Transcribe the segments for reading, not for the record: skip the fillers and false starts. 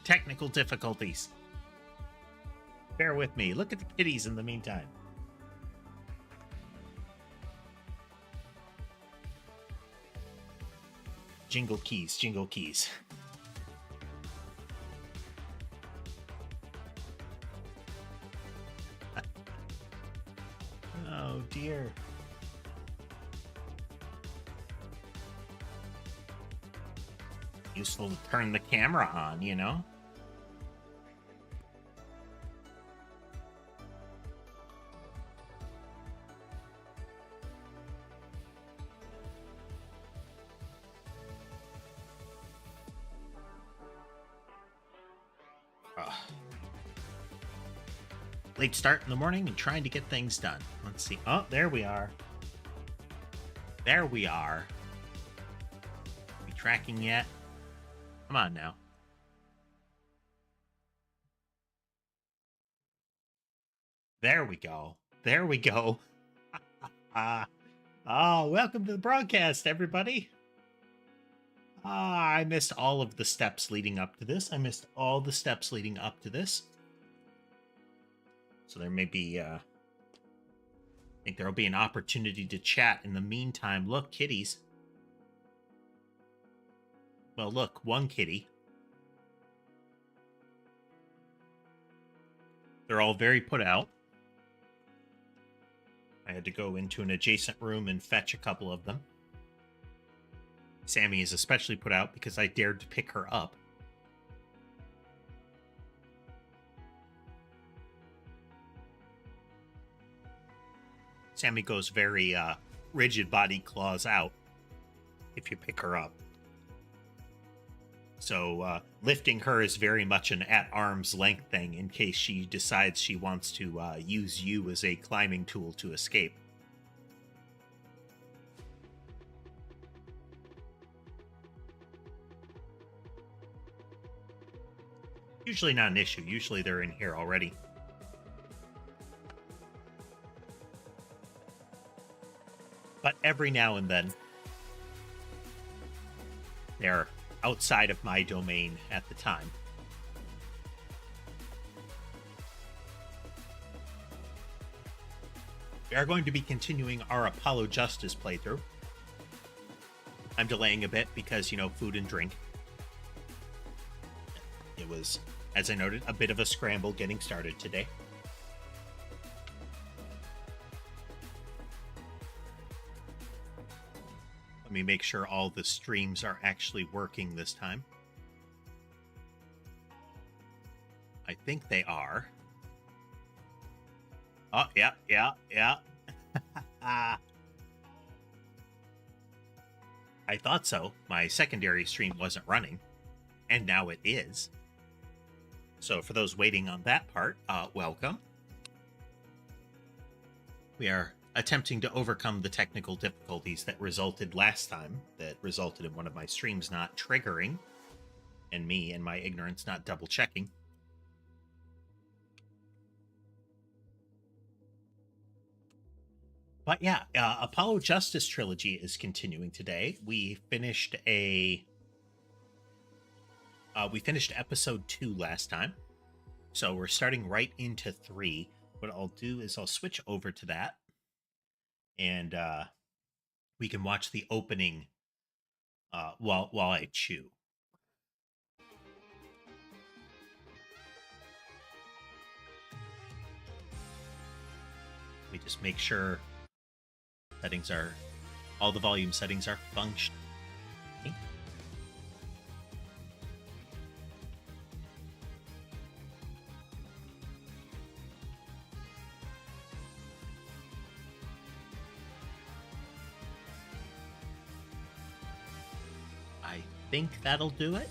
technical difficulties. Bear with me. Look at the kitties in the meantime. Jingle keys, jingle keys. Oh dear. Useful to turn the camera on, you know? Late start in the morning and trying to get things done. Let's see. Oh, there we are. There we are. Are we tracking yet? Come on now. There we go. There we go. Oh, welcome to the broadcast, everybody. I missed all of the steps leading up to this. So there may be, I think there will be an opportunity to chat in the meantime. Look, kitties. Well, look, one kitty. They're all very put out. I had to go into an adjacent room and fetch a couple of them. Sammy is especially put out because I dared to pick her up. Sammy goes very rigid body claws out if you pick her up. So lifting her is very much an at-arm's length thing in case she decides she wants to use you as a climbing tool to escape. Usually not an issue. Usually they're in here already. But every now and then, they're outside of my domain at the time. We are going to be continuing our Apollo Justice playthrough. I'm delaying a bit because, you know, food and drink. It was, as I noted, a bit of a scramble getting started today. Let me make sure all the streams are actually working this time. I think they are. Oh, yeah. I thought so. My secondary stream wasn't running, and now it is. So for those waiting on that part, welcome. We are attempting to overcome the technical difficulties that resulted last time, that resulted in one of my streams not triggering, and me and my ignorance not double checking. But yeah, Apollo Justice Trilogy is continuing today. We finished episode 2 last time, so we're starting right into 3. What I'll do is I'll switch over to that, and we can watch the opening while I chew. Let me just make sure all the volume settings are functioning. I think that'll do it.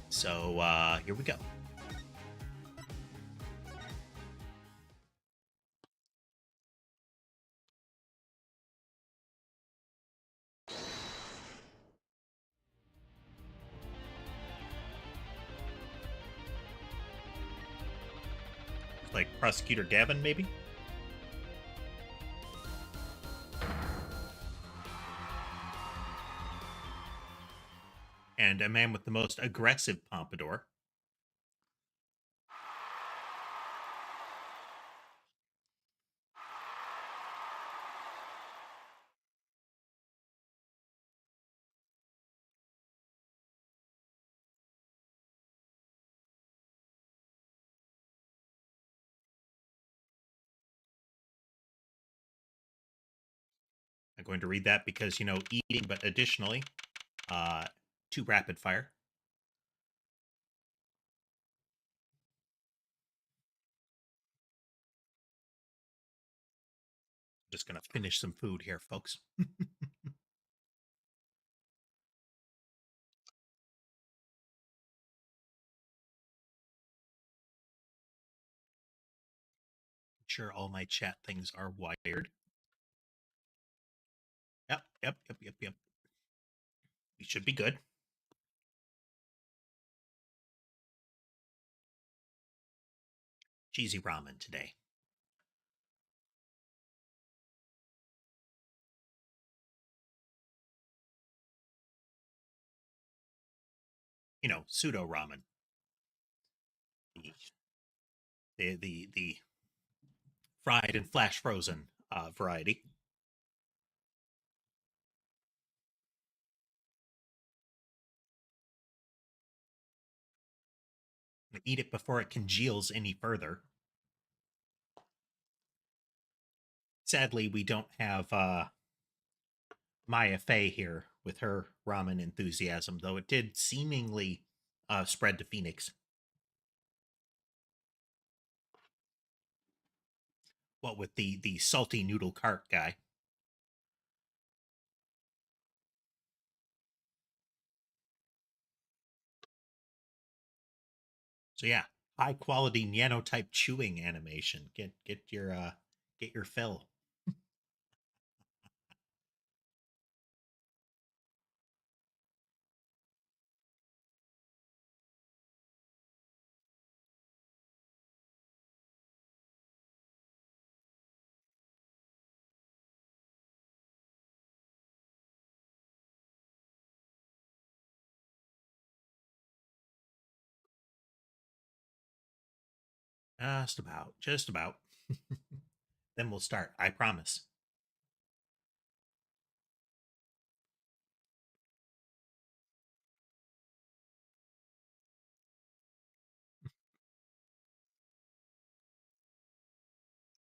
So here we go. Like Prosecutor Gavin, maybe? And and a man with the most aggressive pompadour. I'm going to read that because, you know, eating, but additionally, too rapid fire. Just going to finish some food here, folks. Sure, all my chat things are wired. Yep. We should be good. Cheesy ramen today. You know, pseudo ramen. The fried and flash frozen variety. Eat it before it congeals any further. Sadly, we don't have Maya Fey here with her ramen enthusiasm, though it did seemingly spread to Phoenix. What with the salty noodle cart guy? So yeah, high quality nanotype chewing animation. Get your fill. Just about. Then we'll start. I promise.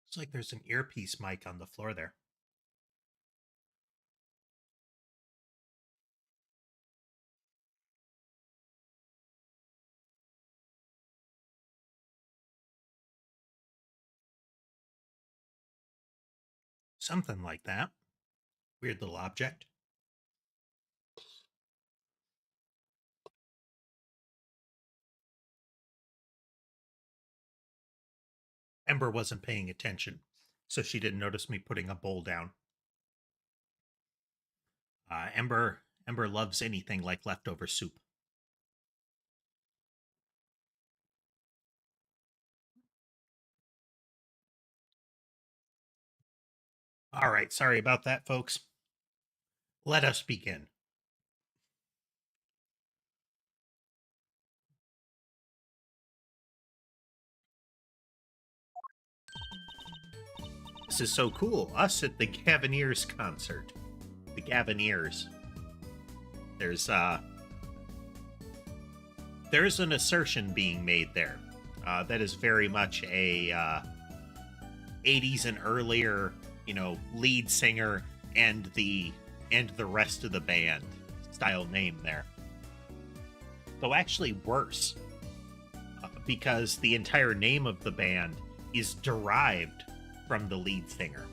It's like there's an earpiece mic on the floor there. Something like that. Weird little object. Ember wasn't paying attention, so she didn't notice me putting a bowl down. Ember loves anything like leftover soup. All right, sorry about that, folks. Let us begin. This is so cool. Us at the Gavineers concert. The Gavineers. There's an assertion being made there. That is very much a 80s and earlier, you know, lead singer and the rest of the band style name there. Though actually worse, because the entire name of the band is derived from the lead singer.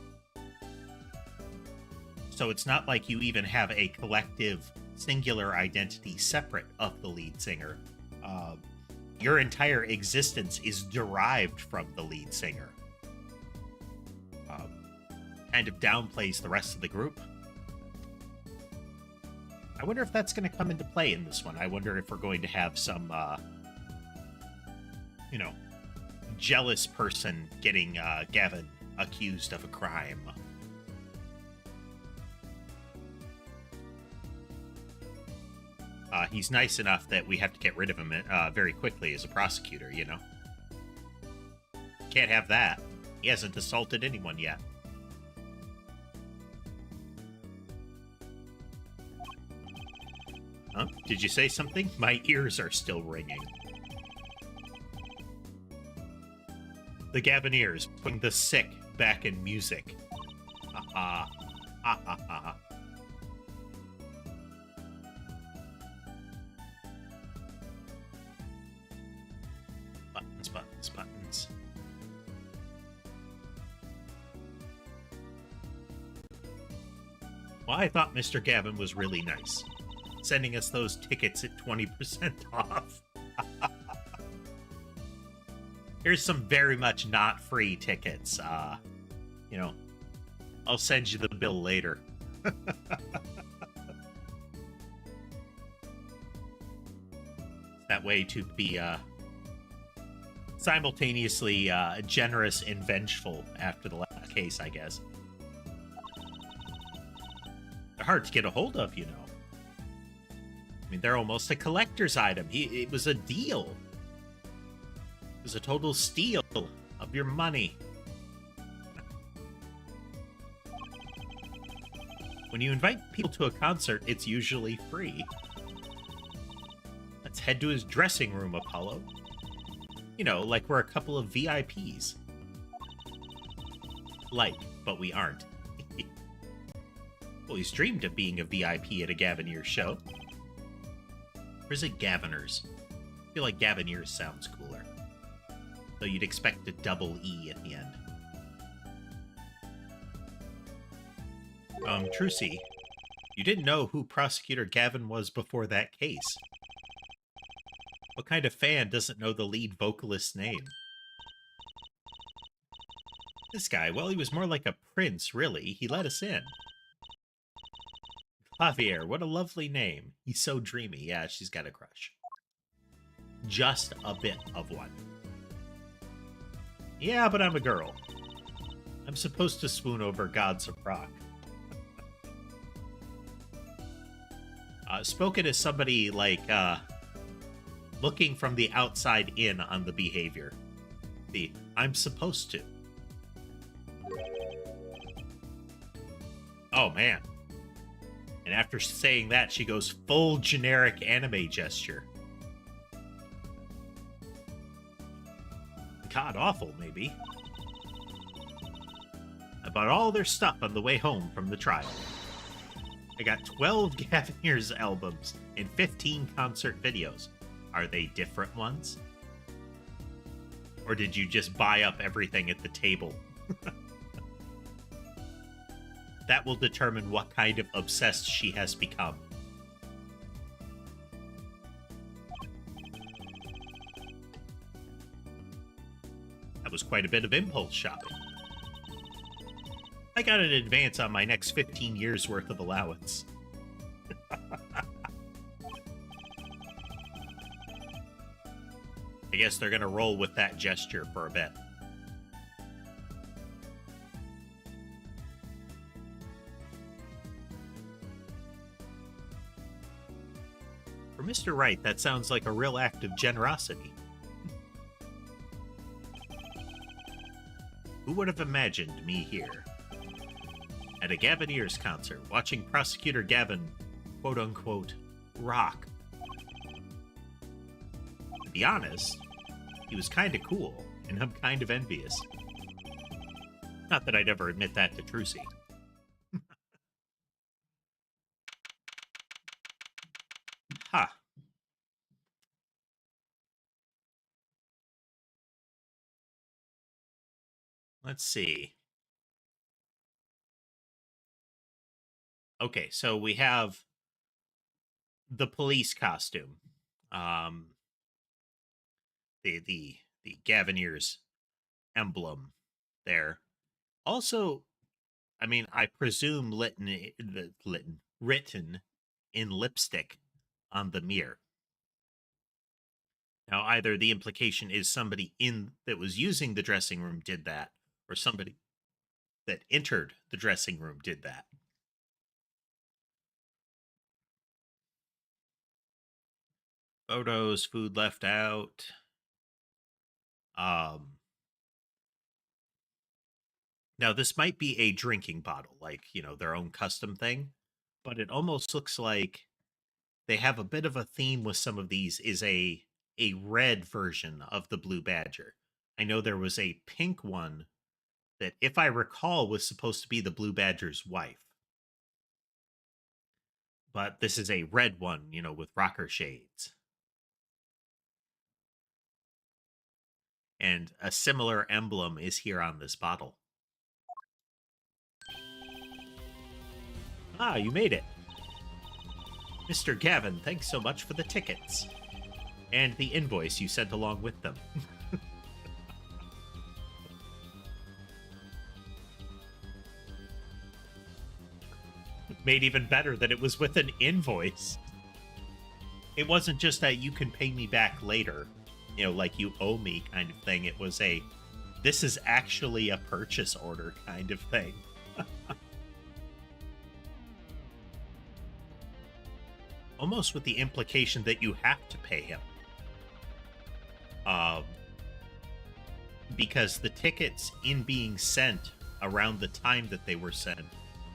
So it's not like you even have a collective singular identity separate of the lead singer. Your entire existence is derived from the lead singer. Kind of downplays the rest of the group. I wonder if that's going to come into play in this one. I wonder if we're going to have some, you know, jealous person getting Gavin accused of a crime. he's nice enough that we have to get rid of him very quickly as a prosecutor, you know? Can't have that. He hasn't assaulted anyone yet. Huh? Did you say something? My ears are still ringing. The Gavineers putting the sick back in music. Ha ha. Ha ha ha. Buttons, buttons, buttons. Well, I thought Mr. Gavin was really nice, sending us those tickets at 20% off. Here's some very much not free tickets. You know, I'll send you the bill later. That way to be simultaneously generous and vengeful after the last case, I guess. They're hard to get a hold of, you know. I mean, they're almost a collector's item. It was a deal. It was a total steal of your money. When you invite people to a concert, it's usually free. Let's head to his dressing room, Apollo. You know, like we're a couple of VIPs. But we aren't. Well, he's dreamed of being a VIP at a Gavineer show. Or is it Gaviners? I feel like Gavineers sounds cooler. Though you'd expect a double E at the end. Trucy, you didn't know who Prosecutor Gavin was before that case. What kind of fan doesn't know the lead vocalist's name? This guy, well, he was more like a prince, really. He let us in. Javier, what a lovely name. He's so dreamy. Yeah, she's got a crush. Just a bit of one. Yeah, but I'm a girl. I'm supposed to swoon over gods of rock. Spoken as somebody, like, looking from the outside in on the behavior. I'm supposed to. Oh, man. And after saying that, she goes full generic anime gesture. God awful, maybe. I bought all their stuff on the way home from the trial. I got 12 Gavineers albums and 15 concert videos. Are they different ones? Or did you just buy up everything at the table? That will determine what kind of obsessed she has become. That was quite a bit of impulse shopping. I got an advance on my next 15 years worth of allowance. I guess they're gonna roll with that gesture for a bit. For Mr. Wright, that sounds like a real act of generosity. Who would have imagined me here? At a Gavineers concert, watching Prosecutor Gavin, quote-unquote, rock. To be honest, he was kinda cool, and I'm kind of envious. Not that I'd ever admit that to Trucy. Ha. Let's see. Okay, so we have the police costume. The Gavineers emblem there. Also, I mean, I presume written in lipstick on the mirror. Now, either the implication is somebody that was using the dressing room did that, or somebody that entered the dressing room did that. Photos, food left out. Um, Now this might be a drinking bottle, like, their own custom thing, but it almost looks like they have a bit of a theme with some of these is a red version of the blue badger. I know there was a pink one that, if I recall, was supposed to be the blue badger's wife. But this is a red one, with rocker shades. And a similar emblem is here on this bottle. Ah, you made it. Mr. Gavin, thanks so much for the tickets. And the invoice you sent along with them. Made even better that it was with an invoice. It wasn't just a you can pay me back later, like you owe me kind of thing. It was a this is actually a purchase order kind of thing. Almost with the implication that you have to pay him. Because the tickets, in being sent around the time that they were sent,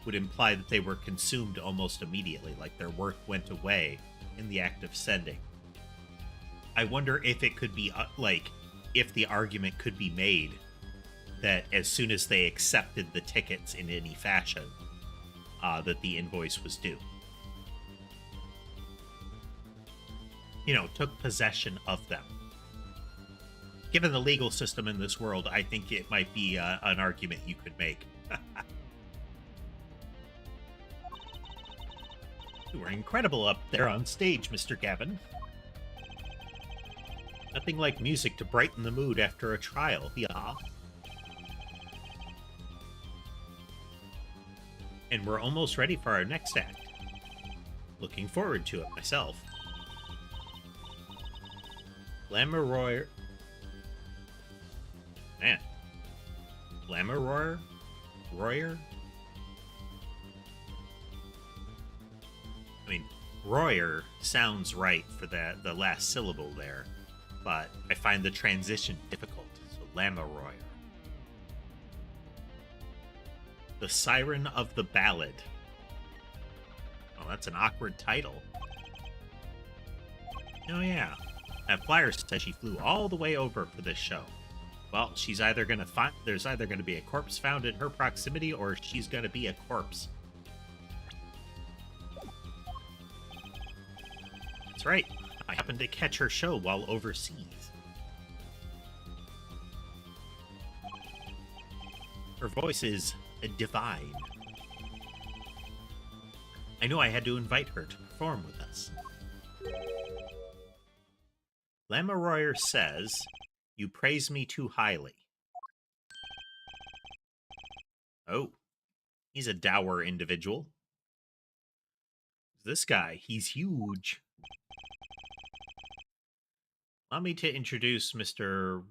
would imply that they were consumed almost immediately, like their worth went away in the act of sending. I wonder if it could be, if the argument could be made that as soon as they accepted the tickets in any fashion, that the invoice was due. Took possession of them. Given the legal system in this world, I think it might be an argument you could make. You were incredible up there on stage, Mr. Gavin. Nothing like music to brighten the mood after a trial, yeah. And we're almost ready for our next act. Looking forward to it myself. Glamour Man. Glamour Royer? I mean, Royer sounds right for the last syllable there, but I find the transition difficult. So Lamourroyer. The Siren of the Ballad. Oh, that's an awkward title. Oh yeah. That flyer says she flew all the way over for this show. Well, she's either gonna find there's either gonna be a corpse found in her proximity, or she's gonna be a corpse. That's right. I happened to catch her show while overseas. Her voice is divine. I knew I had to invite her to perform with us. Lamourroyer says, "You praise me too highly." Oh, he's a dour individual. This guy, he's huge. Allow me to introduce Mr.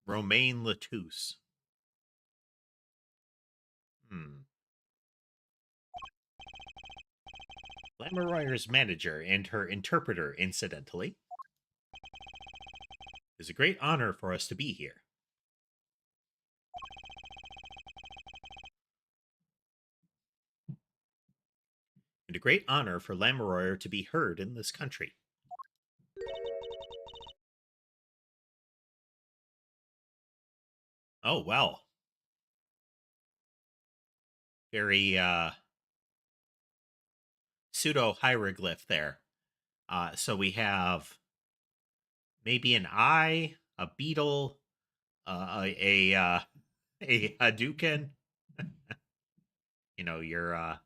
Romain Latouche. Lamourroyer's manager and her interpreter, incidentally. It's a great honor for us to be here. And a great honor for Lamourroyer to be heard in this country. Oh, well. Very, pseudo-hieroglyph there. So we have maybe an eye, a beetle, a Hadouken. Your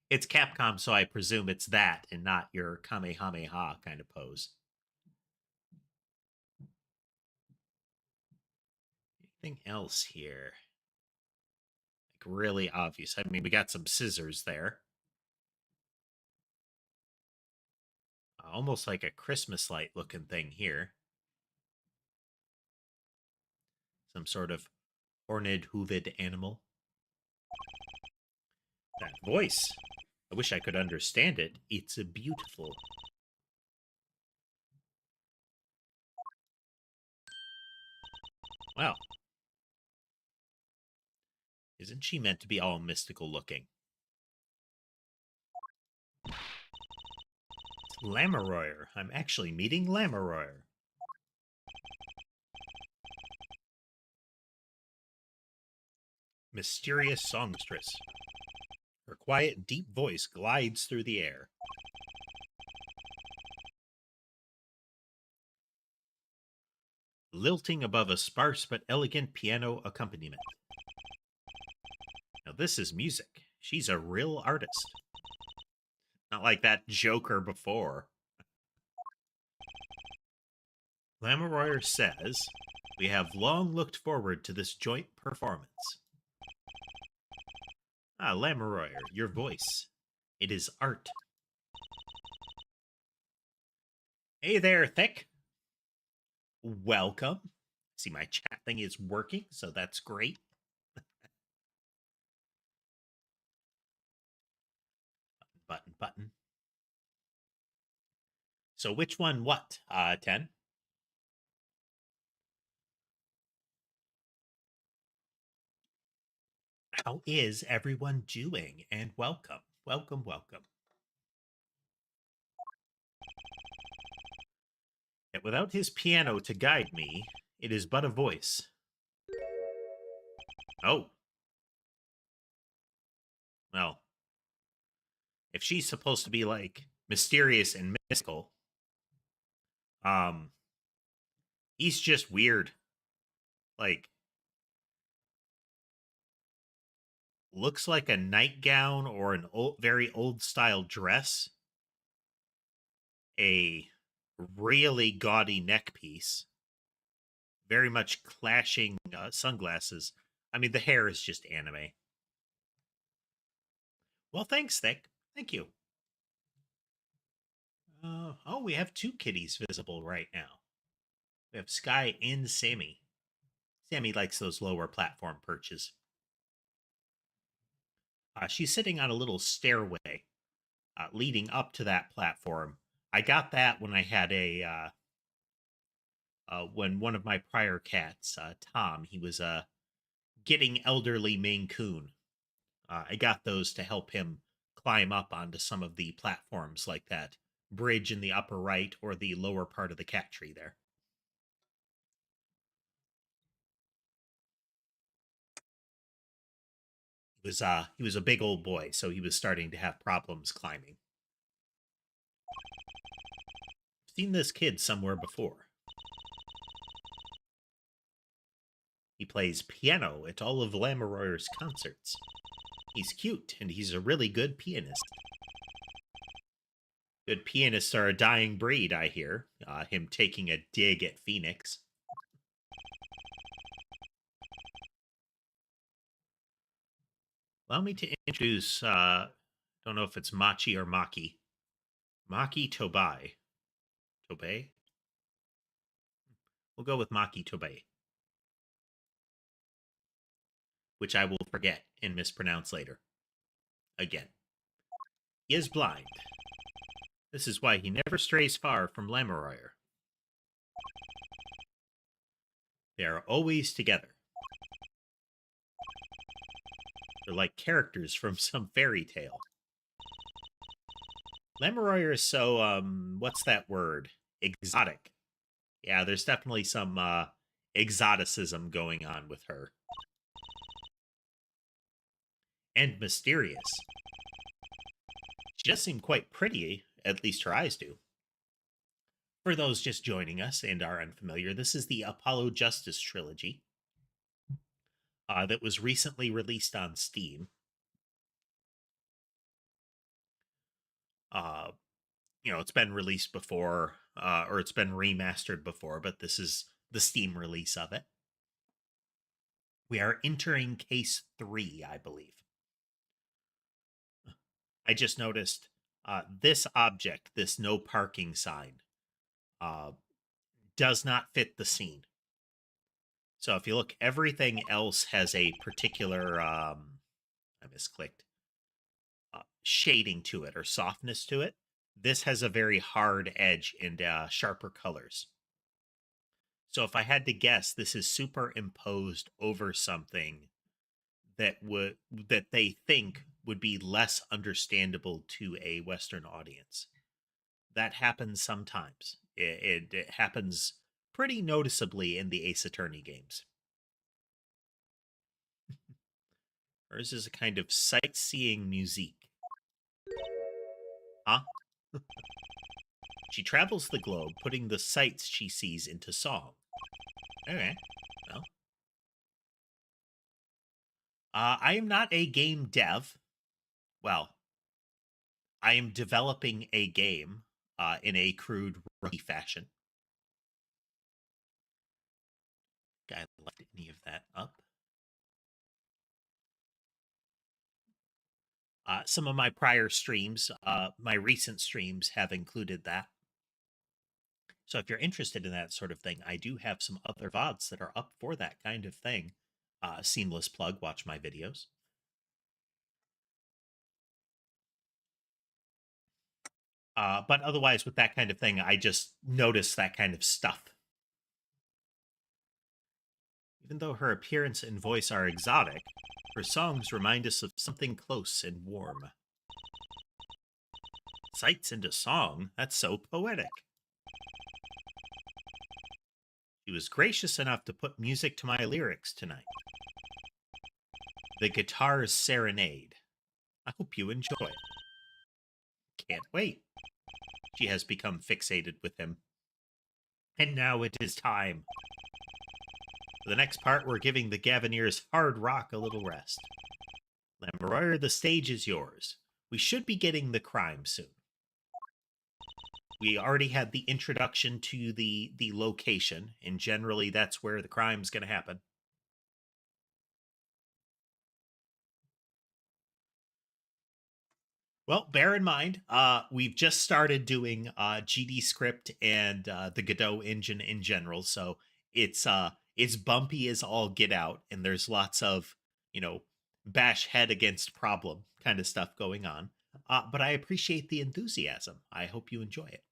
it's Capcom, so I presume it's that and not your Kamehameha kind of pose. Anything else here? Like really obvious. I mean, we got some scissors there. Almost like a Christmas light looking thing here. Some sort of horned, hooved animal. That voice. I wish I could understand it. It's beautiful. Well, isn't she meant to be all mystical looking? Lamoureux. I'm actually meeting Lamoureux. Mysterious songstress. Her quiet, deep voice glides through the air. Lilting above a sparse but elegant piano accompaniment. Now, this is music. She's a real artist. Not like that joker before. Lamoureux says, "We have long looked forward to this joint performance." Ah, Lamoureux, your voice. It is art. Hey there, Thick. Welcome. See, my chat thing is working, so that's great. Button. So which one what, 10? How is everyone doing? And welcome. Welcome. Yet without his piano to guide me, it is but a voice. Oh. Well, if she's supposed to be like mysterious and mystical, he's just weird. Like, looks like a nightgown or an very old style dress, a really gaudy neck piece, very much clashing sunglasses. I mean, the hair is just anime. Well, thanks, Thick. Thank you. Oh, we have two kitties visible right now. We have Sky and Sammy. Sammy likes those lower platform perches. She's sitting on a little stairway leading up to that platform. I got that when I had when one of my prior cats, Tom, he was getting elderly Maine Coon. I got those to help him climb up onto some of the platforms, like that bridge in the upper right or the lower part of the cat tree there. He was a big old boy, so he was starting to have problems climbing. I've seen this kid somewhere before. He plays piano at all of Lamoureux's concerts. He's cute, and he's a really good pianist. Good pianists are a dying breed, I hear. Him taking a dig at Phoenix. Allow me to introduce, don't know if it's Machi or Maki. Maki Tobai. Tobey? We'll go with Maki Tobey, which I will forget and mispronounce later. Again. He is blind. This is why he never strays far from Lamoureux. They are always together. They're like characters from some fairy tale. Lamoureux is so, what's that word? Exotic. Yeah, there's definitely some exoticism going on with her. And mysterious. She does seem quite pretty, at least her eyes do. For those just joining us and are unfamiliar, this is the Apollo Justice trilogy that was recently released on Steam. It's been released before, or it's been remastered before, but this is the Steam release of it. We are entering case 3, I believe. I just noticed this object, this no parking sign, does not fit the scene. So if you look, everything else has a particular, I misclicked, shading to it or softness to it. This has a very hard edge and sharper colors. So if I had to guess, this is superimposed over something that they think would be less understandable to a Western audience. That happens sometimes. It happens pretty noticeably in the Ace Attorney games. Hers is a kind of sightseeing musique. Huh? She travels the globe, putting the sights she sees into song. Okay. Well, I am not a game dev. Well, I am developing a game in a crude rookie fashion. I left any of that up. Some of my prior streams, my recent streams, have included that. So if you're interested in that sort of thing, I do have some other VODs that are up for that kind of thing. Seamless plug, watch my videos. But otherwise, with that kind of thing, I just notice that kind of stuff. Even though her appearance and voice are exotic, her songs remind us of something close and warm. Sights into song? That's so poetic. She was gracious enough to put music to my lyrics tonight. The Guitar's Serenade. I hope you enjoy it. Can't wait. She has become fixated with him. And now it is time. For the next part, we're giving the Gaviniers hard rock a little rest. Lamoroyer, the stage is yours. We should be getting the crime soon. We already had the introduction to the location, and generally that's where the crime's going to happen. Well, bear in mind, we've just started doing GD script and the Godot engine in general, so it's bumpy as all get out, and there's lots of bash head against problem kind of stuff going on. But I appreciate the enthusiasm. I hope you enjoy it.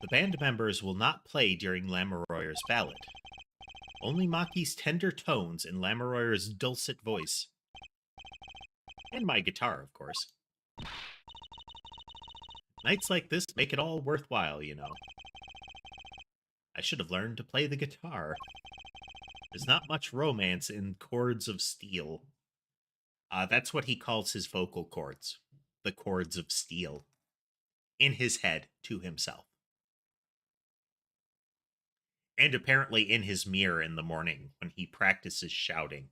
The band members will not play during Lamoroyer's ballad. Only Maki's tender tones and Lamoroyer's dulcet voice. And my guitar, of course. Nights like this make it all worthwhile, you know. I should have learned to play the guitar. There's not much romance in chords of steel. That's what he calls his vocal cords. The chords of steel. In his head, to himself. And apparently in his mirror in the morning when he practices shouting.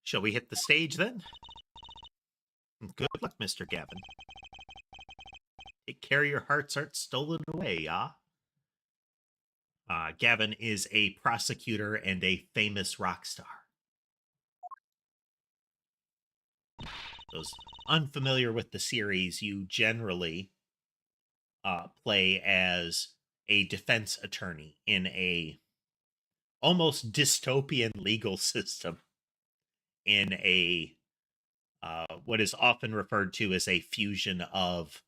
Shall we hit the stage then? Good luck, Mr. Gavin. Take care your hearts aren't stolen away, ah? Gavin is a prosecutor and a famous rock star. Those unfamiliar with the series, you generally play as a defense attorney in a almost dystopian legal system in a what is often referred to as a fusion of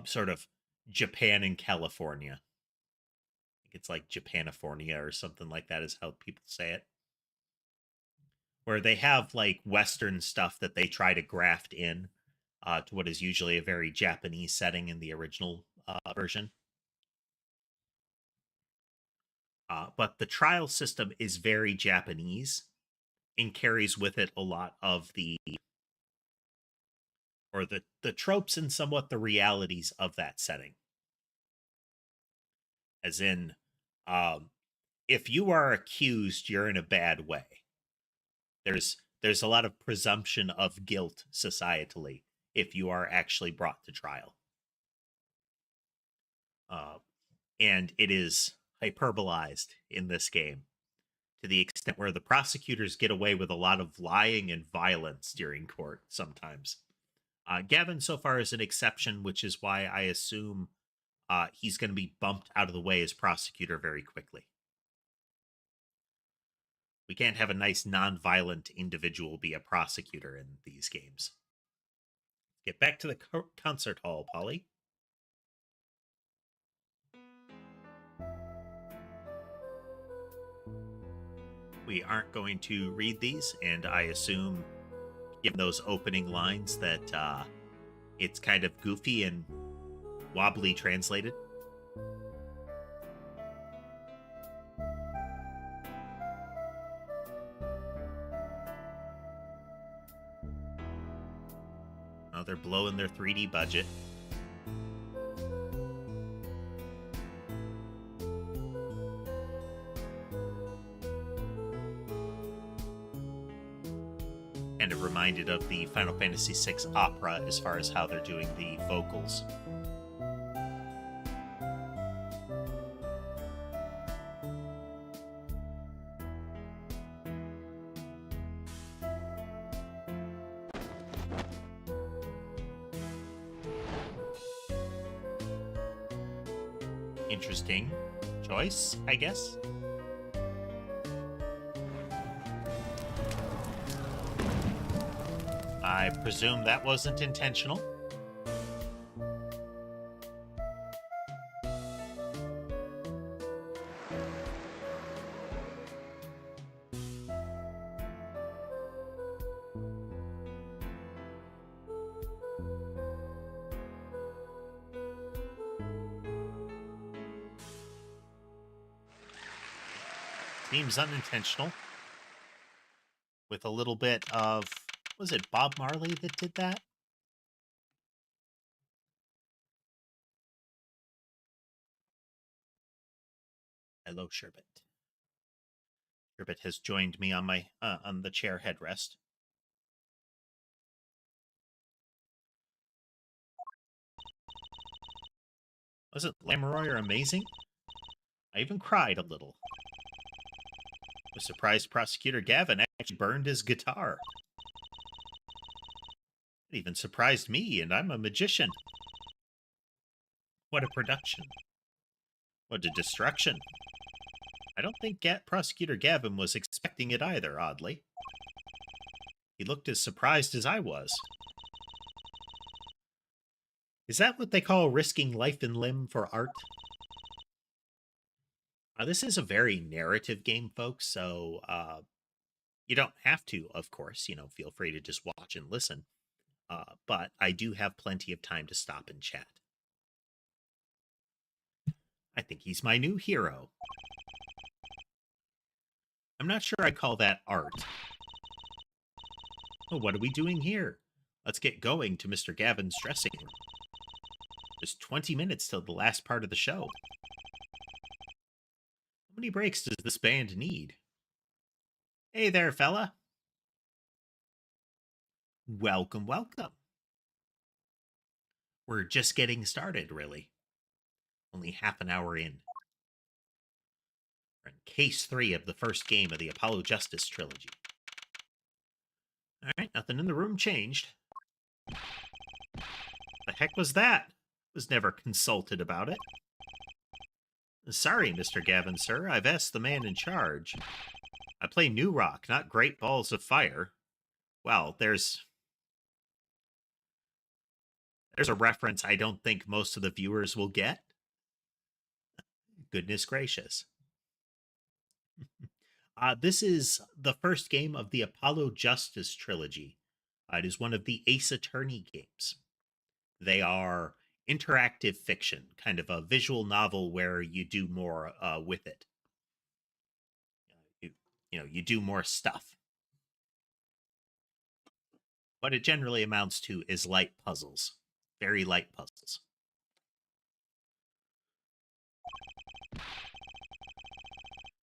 sort of Japan and California. I think it's like Japanifornia or something like that is how people say it. Where they have like Western stuff that they try to graft in to what is usually a very Japanese setting in the original version. But the trial system is very Japanese and carries with it a lot of the tropes and somewhat the realities of that setting. As in, if you are accused, you're in a bad way. There's a lot of presumption of guilt societally if you are actually brought to trial. And it is hyperbolized in this game to the extent where the prosecutors get away with a lot of lying and violence during court sometimes. Gavin so far is an exception, which is why I assume he's going to be bumped out of the way as prosecutor very quickly. We can't have a nice non-violent individual be a prosecutor in these games. Get back to the concert hall, Polly. We aren't going to read these, and I assume, given those opening lines, that it's kind of goofy and wobbly translated. Oh, they're blowing their 3D budget. Kind of reminded of the Final Fantasy VI opera as far as how they're doing the vocals. Interesting choice, I guess. I presume that wasn't intentional. Seems unintentional. With a little bit of, was it Bob Marley that did that? Hello, Sherbet. Sherbet has joined me on my on the chair headrest. Wasn't Lamoureux amazing? I even cried a little. Was surprised Prosecutor Gavin actually burned his guitar. It even surprised me, and I'm a magician. What a production. What a destruction. I don't think Prosecutor Gavin was expecting it either, oddly. He looked as surprised as I was. Is that what they call risking life and limb for art? This is a very narrative game, folks, so you don't have to, of course. Feel free to just watch and listen. But I do have plenty of time to stop and chat. I think he's my new hero. I'm not sure I call that art. Oh, what are we doing here? Let's get going to Mr. Gavin's dressing room. Just 20 minutes till the last part of the show. How many breaks does this band need? Hey there, fella. Welcome, welcome. We're just getting started, really. Only half an hour in. We're in case 3 of the first game of the Apollo Justice Trilogy. Alright, nothing in the room changed. The heck was that? Was never consulted about it. Sorry, Mr. Gavin, sir. I've asked the man in charge. I play New Rock, not Great Balls of Fire. Well, there's a reference I don't think most of the viewers will get. Goodness gracious. This is the first game of the Apollo Justice Trilogy. It is one of the Ace Attorney games. They are interactive fiction, kind of a visual novel where you do more with it. You do more stuff. What it generally amounts to is light puzzles. Very light puzzles.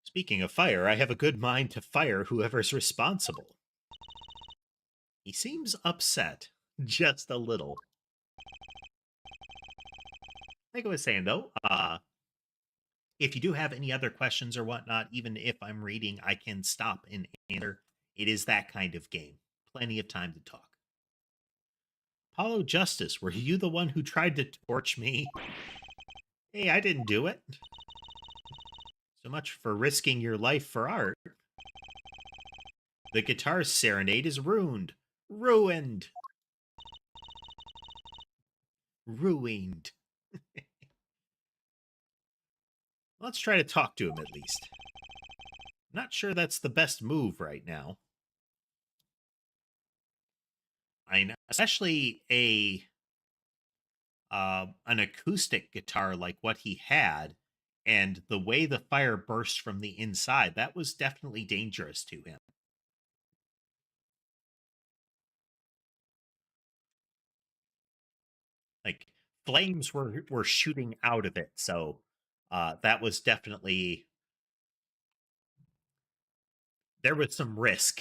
Speaking of fire, I have a good mind to fire whoever's responsible. He seems upset. Just a little. Like I was saying, though, if you do have any other questions or whatnot, even if I'm reading, I can stop and answer. It is that kind of game. Plenty of time to talk. Apollo Justice, were you the one who tried to torch me? Hey, I didn't do it. So much for risking your life for art. The guitar serenade is ruined. Ruined. Ruined. Let's try to talk to him at least. Not sure that's the best move right now. I know, especially an acoustic guitar like what he had, and the way the fire burst from the inside, that was definitely dangerous to him. Like flames were shooting out of it, so that was definitely, there was some risk.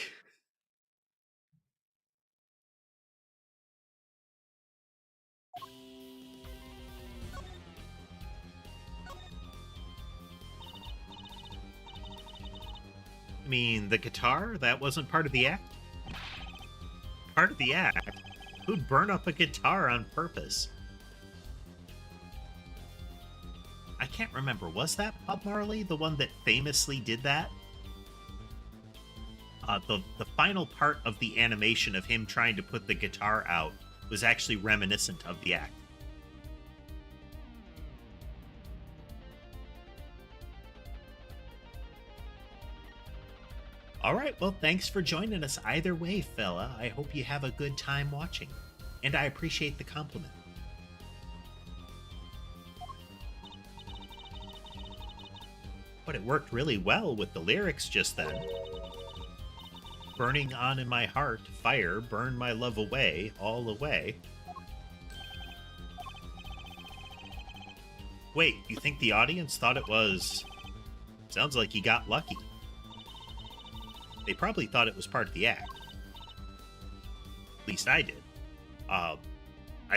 I mean, the guitar, that wasn't part of the act. Part of the act? Who'd burn up a guitar on purpose? I can't remember. Was that Bob Marley, the one that famously did that? The final part of the animation of him trying to put the guitar out was actually reminiscent of the act. All right, well, thanks for joining us either way, fella. I hope you have a good time watching, and I appreciate the compliment. But it worked really well with the lyrics just then. Burning on in my heart, fire, burn my love away, all away. Wait, you think the audience thought it was... Sounds like he got lucky. They probably thought it was part of the act. At least I did. I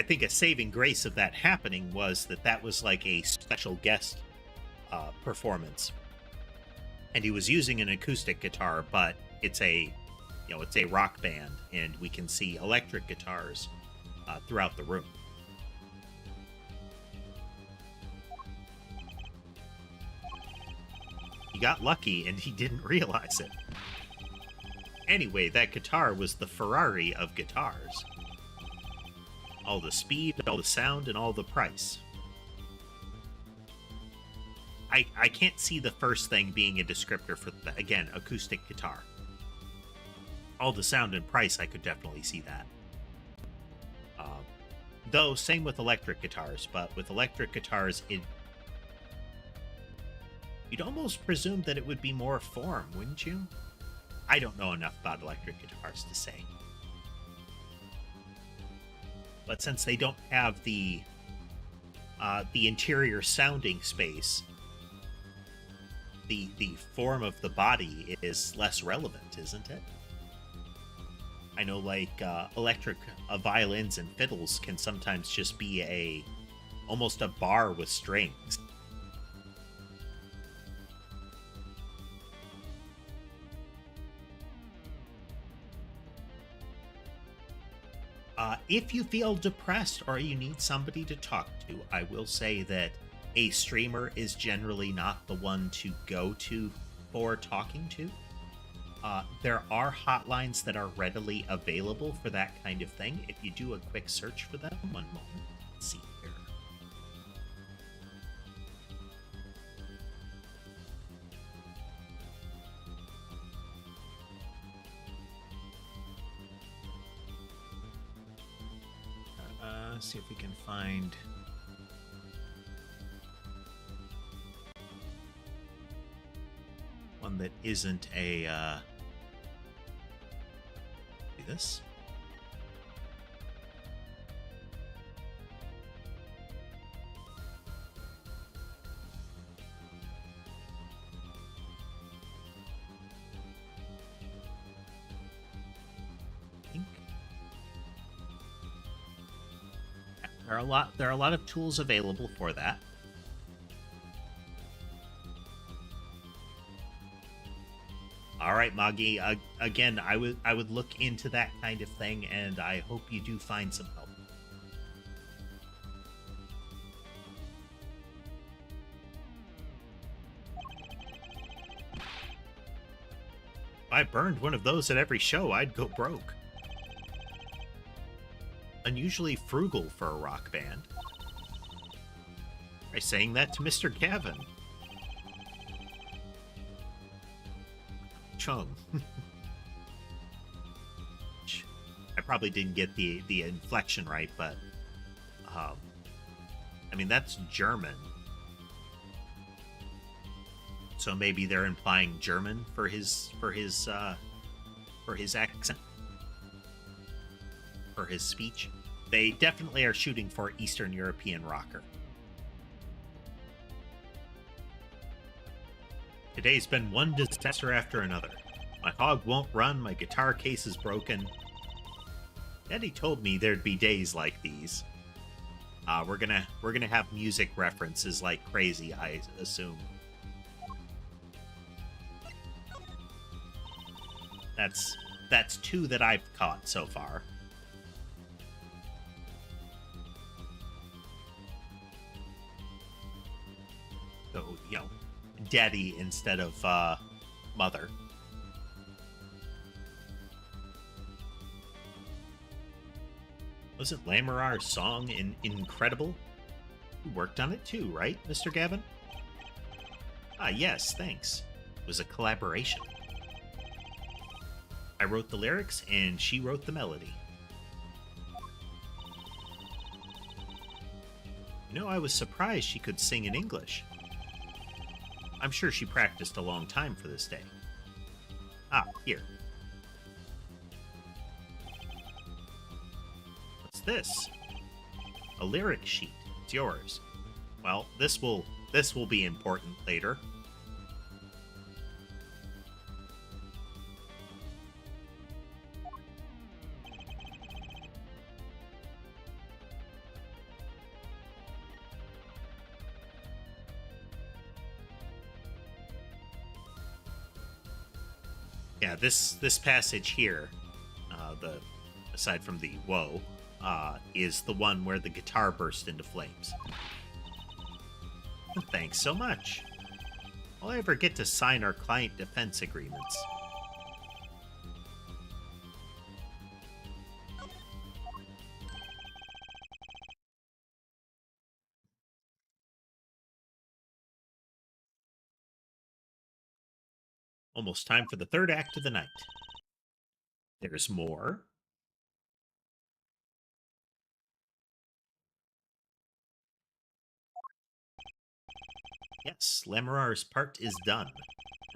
think a saving grace of that happening was that was like a special guest performance. And he was using an acoustic guitar, but it's a rock band, and we can see electric guitars throughout the room. He got lucky, and he didn't realize it. Anyway, that guitar was the Ferrari of guitars. All the speed, all the sound, and all the price. I can't see the first thing being a descriptor for, again, acoustic guitar. All the sound and price, I could definitely see that. Though, same with electric guitars, but with electric guitars, you'd almost presume that it would be more form, wouldn't you? I don't know enough about electric guitars to say. But since they don't have the interior sounding space, the form of the body is less relevant, isn't it? I know, like, electric violins and fiddles can sometimes just be almost a bar with strings. If you feel depressed or you need somebody to talk to, I will say that a streamer is generally not the one to go to for talking to. There are hotlines that are readily available for that kind of thing. If you do a quick search for them, one moment. Let's see here. See if we can find... one that isn't a, this? I think there are a lot of tools available for that. All right, Magi. Again, I would look into that kind of thing, and I hope you do find some help. If I burned one of those at every show, I'd go broke. Unusually frugal for a rock band. By saying that to Mr. Gavin. Chung. I probably didn't get the inflection right, but I mean that's German. So maybe they're implying German for his accent, for his speech. They definitely are shooting for Eastern European rocker. Today's been one disaster after another. My hog won't run, my guitar case is broken. Daddy told me there'd be days like these. We're gonna have music references like crazy, I assume. That's two that I've caught so far. So, you know, daddy instead of mother. Wasn't Lamarar's song incredible? You worked on it too, right, Mr. Gavin? Ah, yes, thanks. It was a collaboration. I wrote the lyrics and she wrote the melody. You know, I was surprised she could sing in English. I'm sure she practiced a long time for this day. Ah, here. What's this? A lyric sheet. It's yours. Well, this will be important later. Yeah, this passage here, aside from the whoa, is the one where the guitar burst into flames. Thanks so much. Will I ever get to sign our client defense agreements? Almost time for the third act of the night. There's more. Yes, Lamarar's part is done.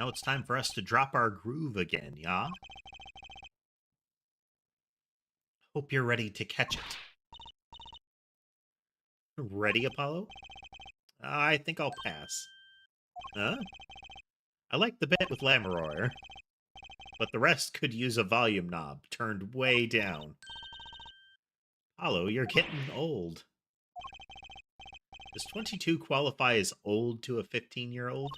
Now it's time for us to drop our groove again, yeah? Hope you're ready to catch it. Ready, Apollo? I think I'll pass. Huh? I like the bit with Lamaroir, but the rest could use a volume knob turned way down. Apollo, you're getting old. Does 22 qualify as old to a 15-year-old?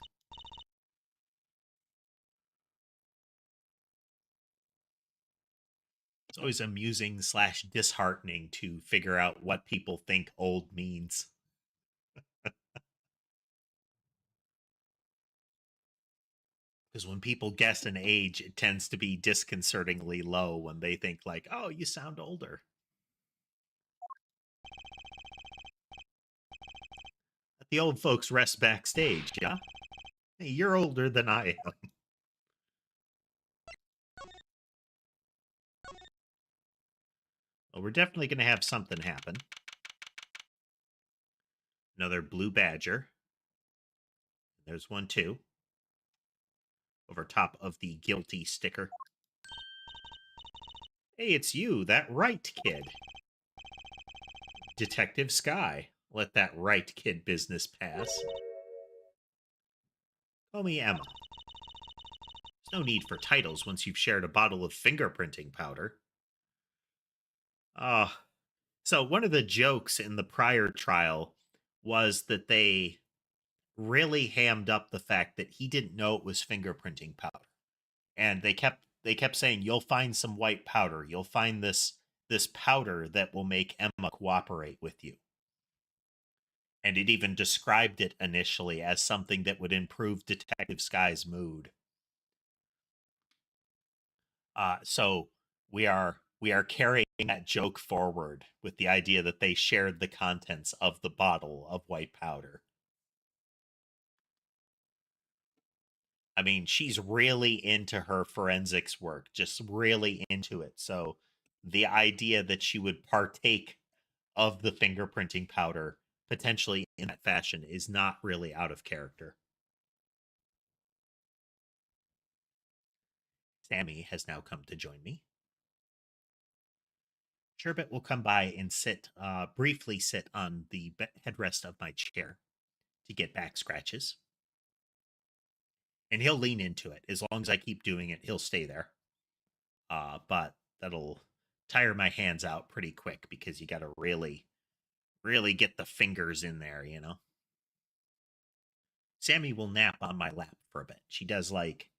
It's always amusing / disheartening to figure out what people think old means. Because when people guess an age, it tends to be disconcertingly low when they think like, oh, you sound older. Let the old folks rest backstage, yeah? Hey, you're older than I am. Well, we're definitely going to have something happen. Another blue badger. There's one too. Over top of the guilty sticker. Hey, it's you, that right kid. Detective Sky. Let that right kid business pass. Call me Emma. There's no need for titles once you've shared a bottle of fingerprinting powder. So one of the jokes in the prior trial was that they really hammed up the fact that he didn't know it was fingerprinting powder. And they kept saying, you'll find some white powder. You'll find this powder that will make Emma cooperate with you. And it even described it initially as something that would improve Detective Sky's mood. So we are carrying that joke forward with the idea that they shared the contents of the bottle of white powder. I mean, she's really into her forensics work, just really into it. So the idea that she would partake of the fingerprinting powder potentially in that fashion is not really out of character. Sammy has now come to join me. Sherbet will come by and briefly sit on the headrest of my chair to get back scratches. And he'll lean into it. As long as I keep doing it, he'll stay there. But that'll tire my hands out pretty quick because you got to really get the fingers in there, you know? Sammy will nap on my lap for a bit. She does like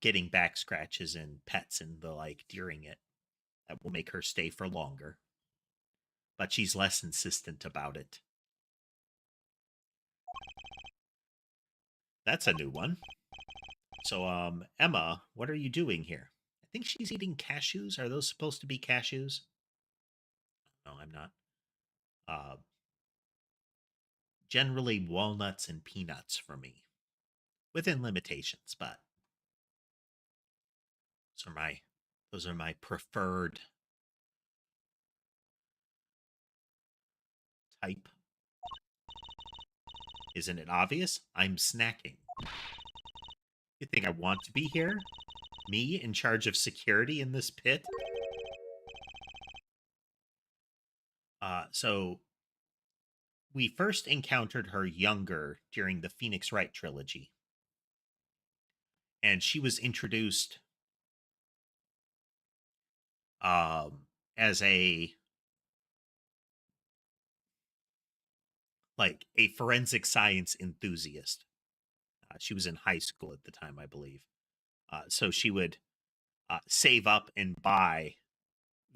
getting back scratches and pets and the like during it. That will make her stay for longer. But she's less insistent about it. That's a new one. So, Emma, what are you doing here? I think she's eating cashews. Are those supposed to be cashews? No, I'm not. Uh, Generally walnuts and peanuts for me, within limitations, but those are my those are my preferred type. Isn't it obvious? I'm snacking. You think I want to be here? Me in charge of security in this pit? So we first encountered her younger during the Phoenix Wright trilogy, and she was introduced as a forensic science enthusiast. She was in high school at the time, I believe. So she would save up and buy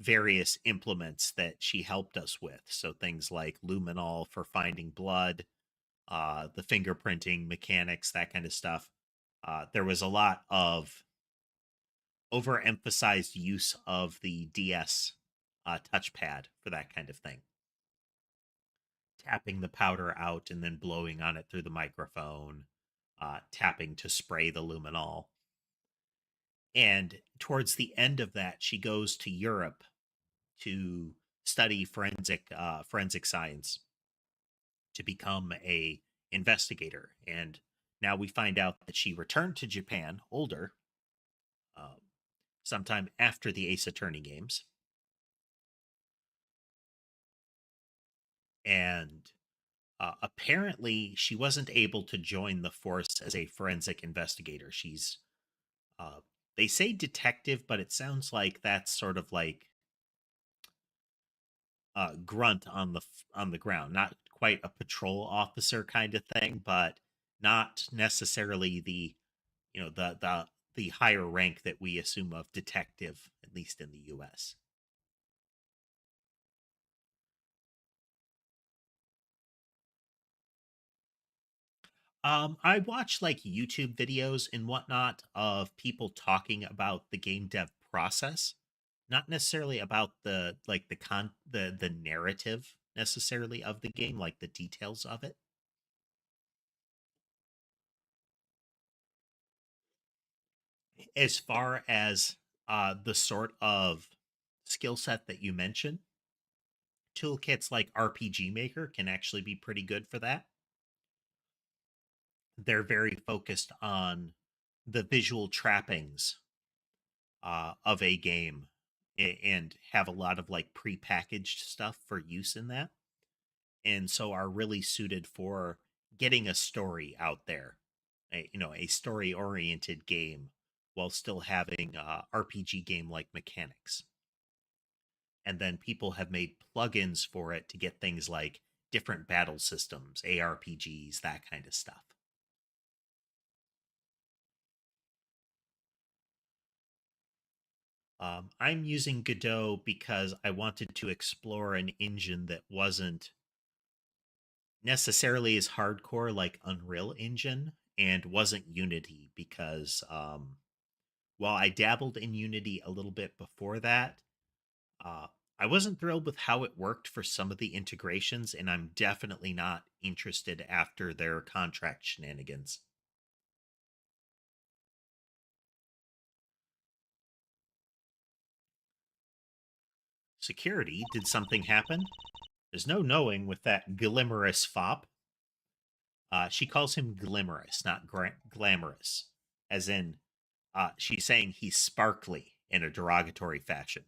various implements that she helped us with. So things like luminol for finding blood, the fingerprinting mechanics, that kind of stuff. There was a lot of overemphasized use of the DS touchpad for that kind of thing. Tapping the powder out and then blowing on it through the microphone, tapping to spray the luminol. And towards the end of that, she goes to Europe to study forensic science to become a investigator. And now we find out that she returned to Japan older, um, sometime after the Ace Attorney games, and apparently she wasn't able to join the force as a forensic investigator. She's uh, they say detective, but it sounds like that's sort of like grunt on the ground, not quite a patrol officer kind of thing, but not necessarily the higher rank that we assume of detective, at least in the U.S. I watch like YouTube videos and whatnot of people talking about the game dev process, not necessarily about the narrative necessarily of the game, like the details of it. As far as the sort of skill set that you mentioned, toolkits like RPG Maker can actually be pretty good for that. They're very focused on the visual trappings of a game and have a lot of like pre-packaged stuff for use in that, and so are really suited for getting a story out there, a story oriented game while still having RPG game like mechanics. And then people have made plugins for it to get things like different battle systems, ARPGs, that kind of stuff. I'm using Godot because I wanted to explore an engine that wasn't necessarily as hardcore like Unreal Engine and wasn't Unity because while I dabbled in Unity a little bit before that, uh, I wasn't thrilled with how it worked for some of the integrations, and I'm definitely not interested after their contract shenanigans. Security? Did something happen? There's no knowing with that glimmerous fop. She calls him glimmerous, not glamorous. As in, she's saying he's sparkly in a derogatory fashion.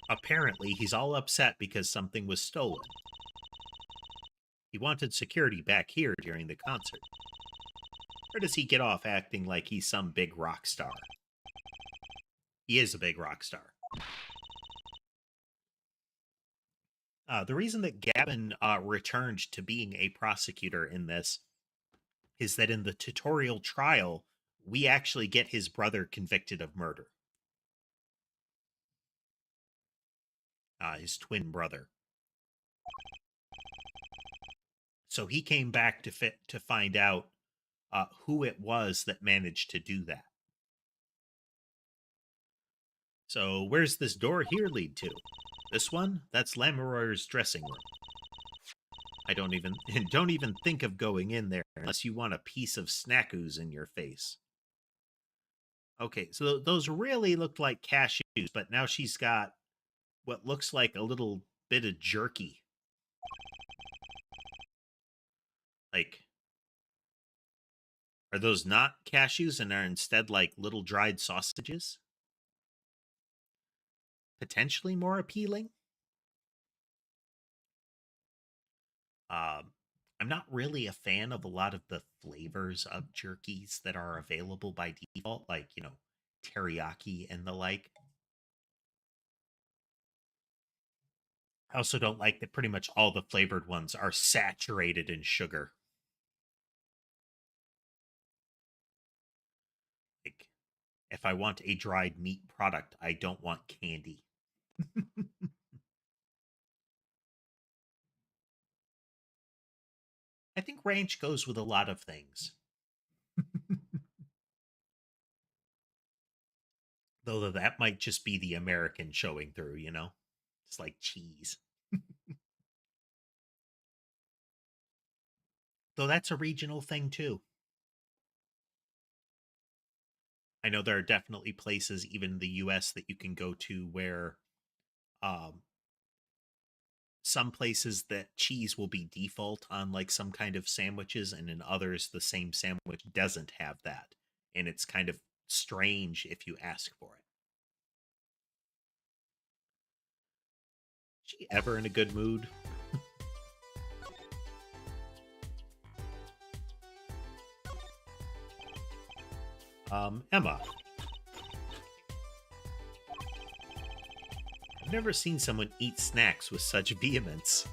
Apparently, he's all upset because something was stolen. He wanted security back here during the concert. Or does he get off acting like he's some big rock star? He is a big rock star. The reason that Gavin returned to being a prosecutor in this is that in the tutorial trial, we actually get his brother convicted of murder. His twin brother. So he came back to find out who it was that managed to do that. So where's this door here lead to? This one? That's Lamoureux's dressing room. I don't even think of going in there unless you want a piece of snack-ooze in your face. Okay, so those really looked like cashews, but now she's got what looks like a little bit of jerky. Like, are those not cashews and are instead like little dried sausages? Potentially more appealing? I'm not really a fan of a lot of the flavors of jerkies that are available by default, like, teriyaki and the like. I also don't like that pretty much all the flavored ones are saturated in sugar. Like, if I want a dried meat product, I don't want candy. I think ranch goes with a lot of things. Though that might just be the American showing through, It's like cheese. Though that's a regional thing too. I know there are definitely places, even in the US, that you can go to where some places that cheese will be default on like some kind of sandwiches, and in others the same sandwich doesn't have that. And it's kind of strange if you ask for it. Is she ever in a good mood? Emma. I've never seen someone eat snacks with such vehemence.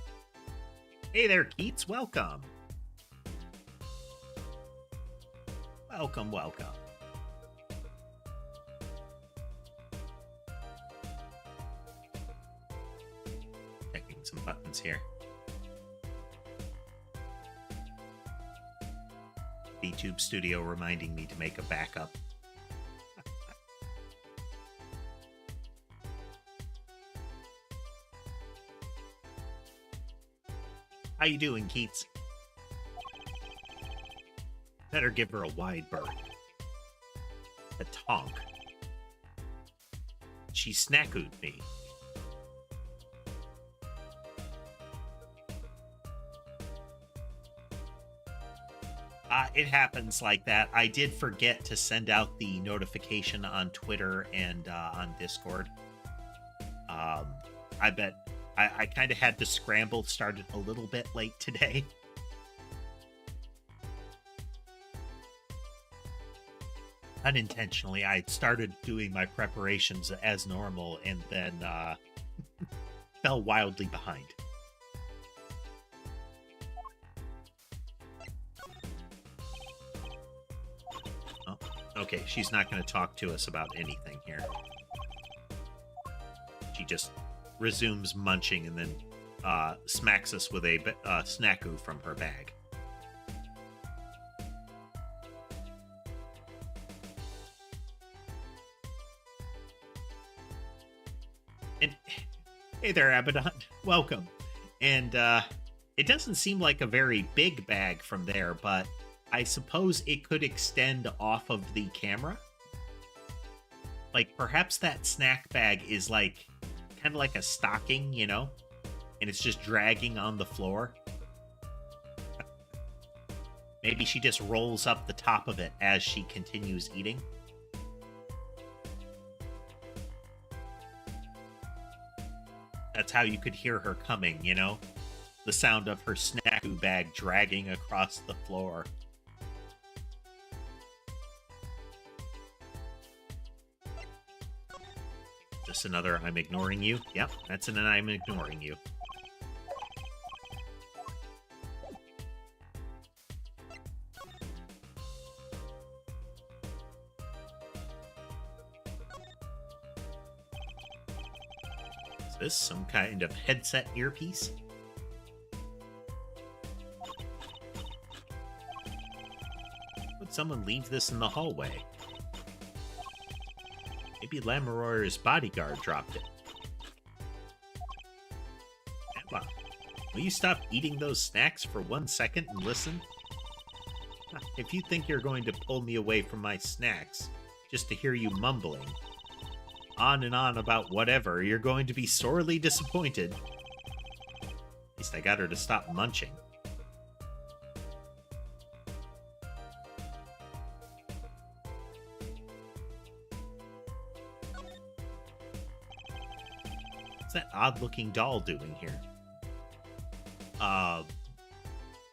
Hey there, Keats. Welcome. Welcome, welcome. Checking some buttons here. VTube Studio reminding me to make a backup. How you doing, Keats? Better give her a wide berth. A tonk. She snackooed me. It happens like that. I did forget to send out the notification on Twitter and on Discord. I bet I kind of had to scramble, started a little bit late today. Unintentionally, I started doing my preparations as normal and then fell wildly behind. Okay, she's not going to talk to us about anything here. She just resumes munching and then smacks us with a snackoo from her bag. And hey there, Abaddon. Welcome. And it doesn't seem like a very big bag from there, but I suppose it could extend off of the camera. Like, perhaps that snack bag is like kind of like a stocking, you know? And it's just dragging on the floor. Maybe she just rolls up the top of it as she continues eating. That's how you could hear her coming, you know? The sound of her snack bag dragging across the floor. Just another I'm ignoring you. Yep, that's an I'm ignoring you. Is this some kind of headset earpiece? Would someone leave this in the hallway? Maybe Lamoroir's bodyguard dropped it. Emma, will you stop eating those snacks for 1 second and listen? If you think you're going to pull me away from my snacks just to hear you mumbling on and on about whatever, you're going to be sorely disappointed. At least I got her to stop munching. What's that odd-looking doll doing here?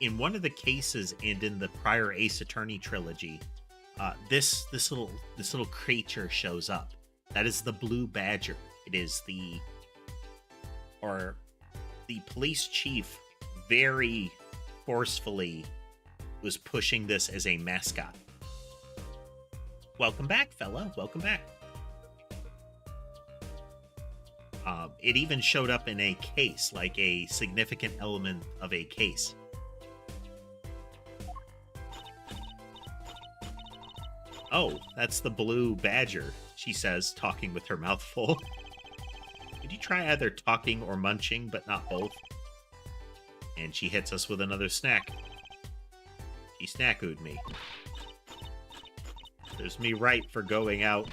In one of the cases and in the prior Ace Attorney trilogy, this little creature shows up. That is the Blue Badger. It is the police chief very forcefully was pushing this as a mascot. Welcome back, fella. Welcome back. It even showed up in a case, like a significant element of a case. Oh, that's the Blue Badger, she says, talking with her mouth full. Could you try either talking or munching, but not both? And she hits us with another snack. She snackooed me. There's me right for going out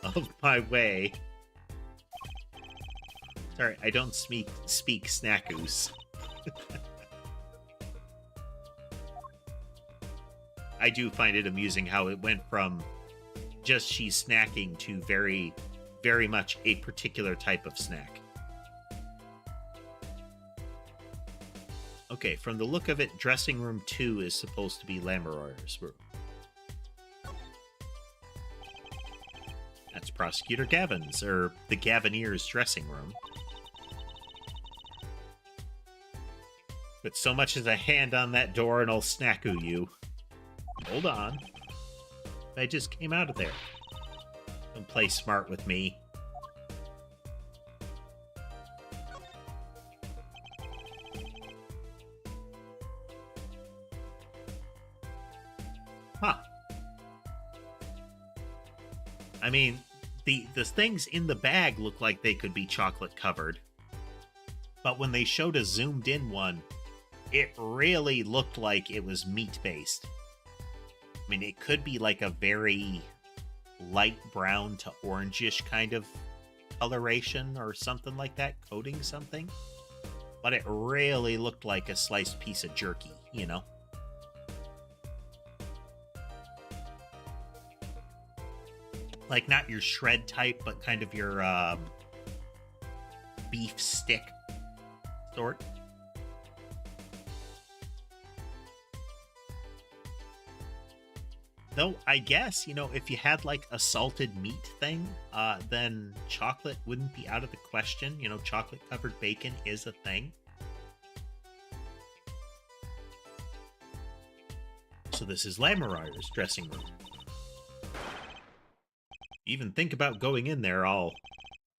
of my way. Sorry, I don't speak snackoos. I do find it amusing how it went from just she's snacking to very, very much a particular type of snack. Okay, from the look of it, dressing room 2 is supposed to be Lamoroir's room. That's Prosecutor Gavin's, or the Gavineer's dressing room. Put so much as a hand on that door and I'll snackoo you. Hold on. I just came out of there. Don't play smart with me. Huh. I mean, the things in the bag look like they could be chocolate covered. But when they showed a zoomed in one, it really looked like it was meat based. I mean, it could be like a very light brown to orangish kind of coloration or something like that, coating something. But it really looked like a sliced piece of jerky, you know? Like, not your shred type, but kind of your beef stick sort. Though, I guess, you know, if you had, like, a salted meat thing, then chocolate wouldn't be out of the question. You know, chocolate-covered bacon is a thing. So this is Lamoroir's dressing room. Even think about going in there, I'll...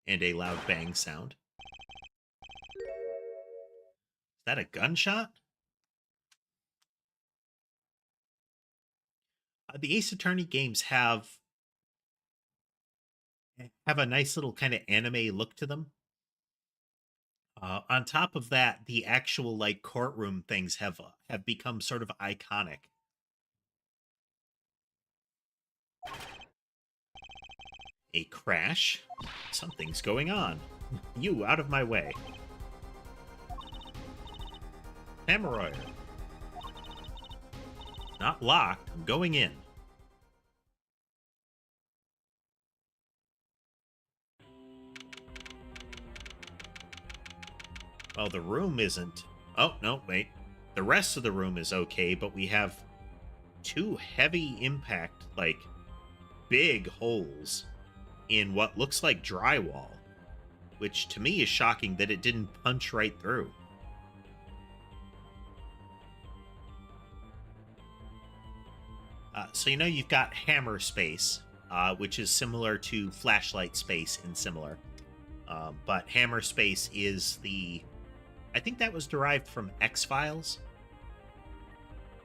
And a loud bang sound. Is that a gunshot? The Ace Attorney games have a nice little kind of anime look to them. On top of that, the actual like courtroom things have become sort of iconic. A crash? Something's going on. You, out of my way. Hammeroyer. Not locked. I'm going in. Well, the room isn't... Oh, no, wait. The rest of the room is okay, but we have 2 heavy impact, like, big holes in what looks like drywall, which to me is shocking that it didn't punch right through. So you've got hammer space, which is similar to flashlight space and similar. But hammer space is the... I think that was derived from X-Files.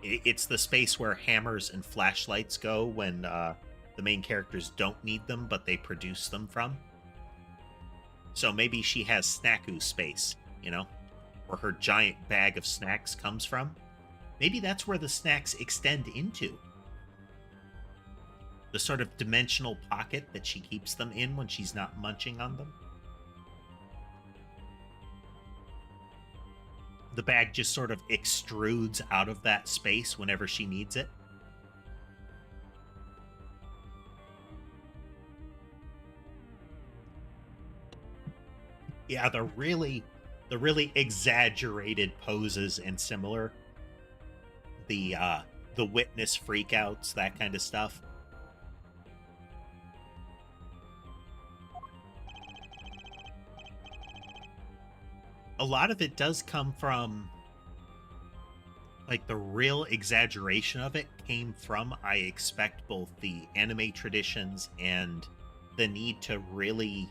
It's the space where hammers and flashlights go when the main characters don't need them, but they produce them from. So maybe she has Snacku space, where her giant bag of snacks comes from. Maybe that's where the snacks extend into. The sort of dimensional pocket that she keeps them in when she's not munching on them. The bag just sort of extrudes out of that space whenever she needs it. Yeah, the really exaggerated poses and similar. The witness freakouts, that kind of stuff. A lot of it does come from, like, the real exaggeration of it came from, I expect, both the anime traditions and the need to really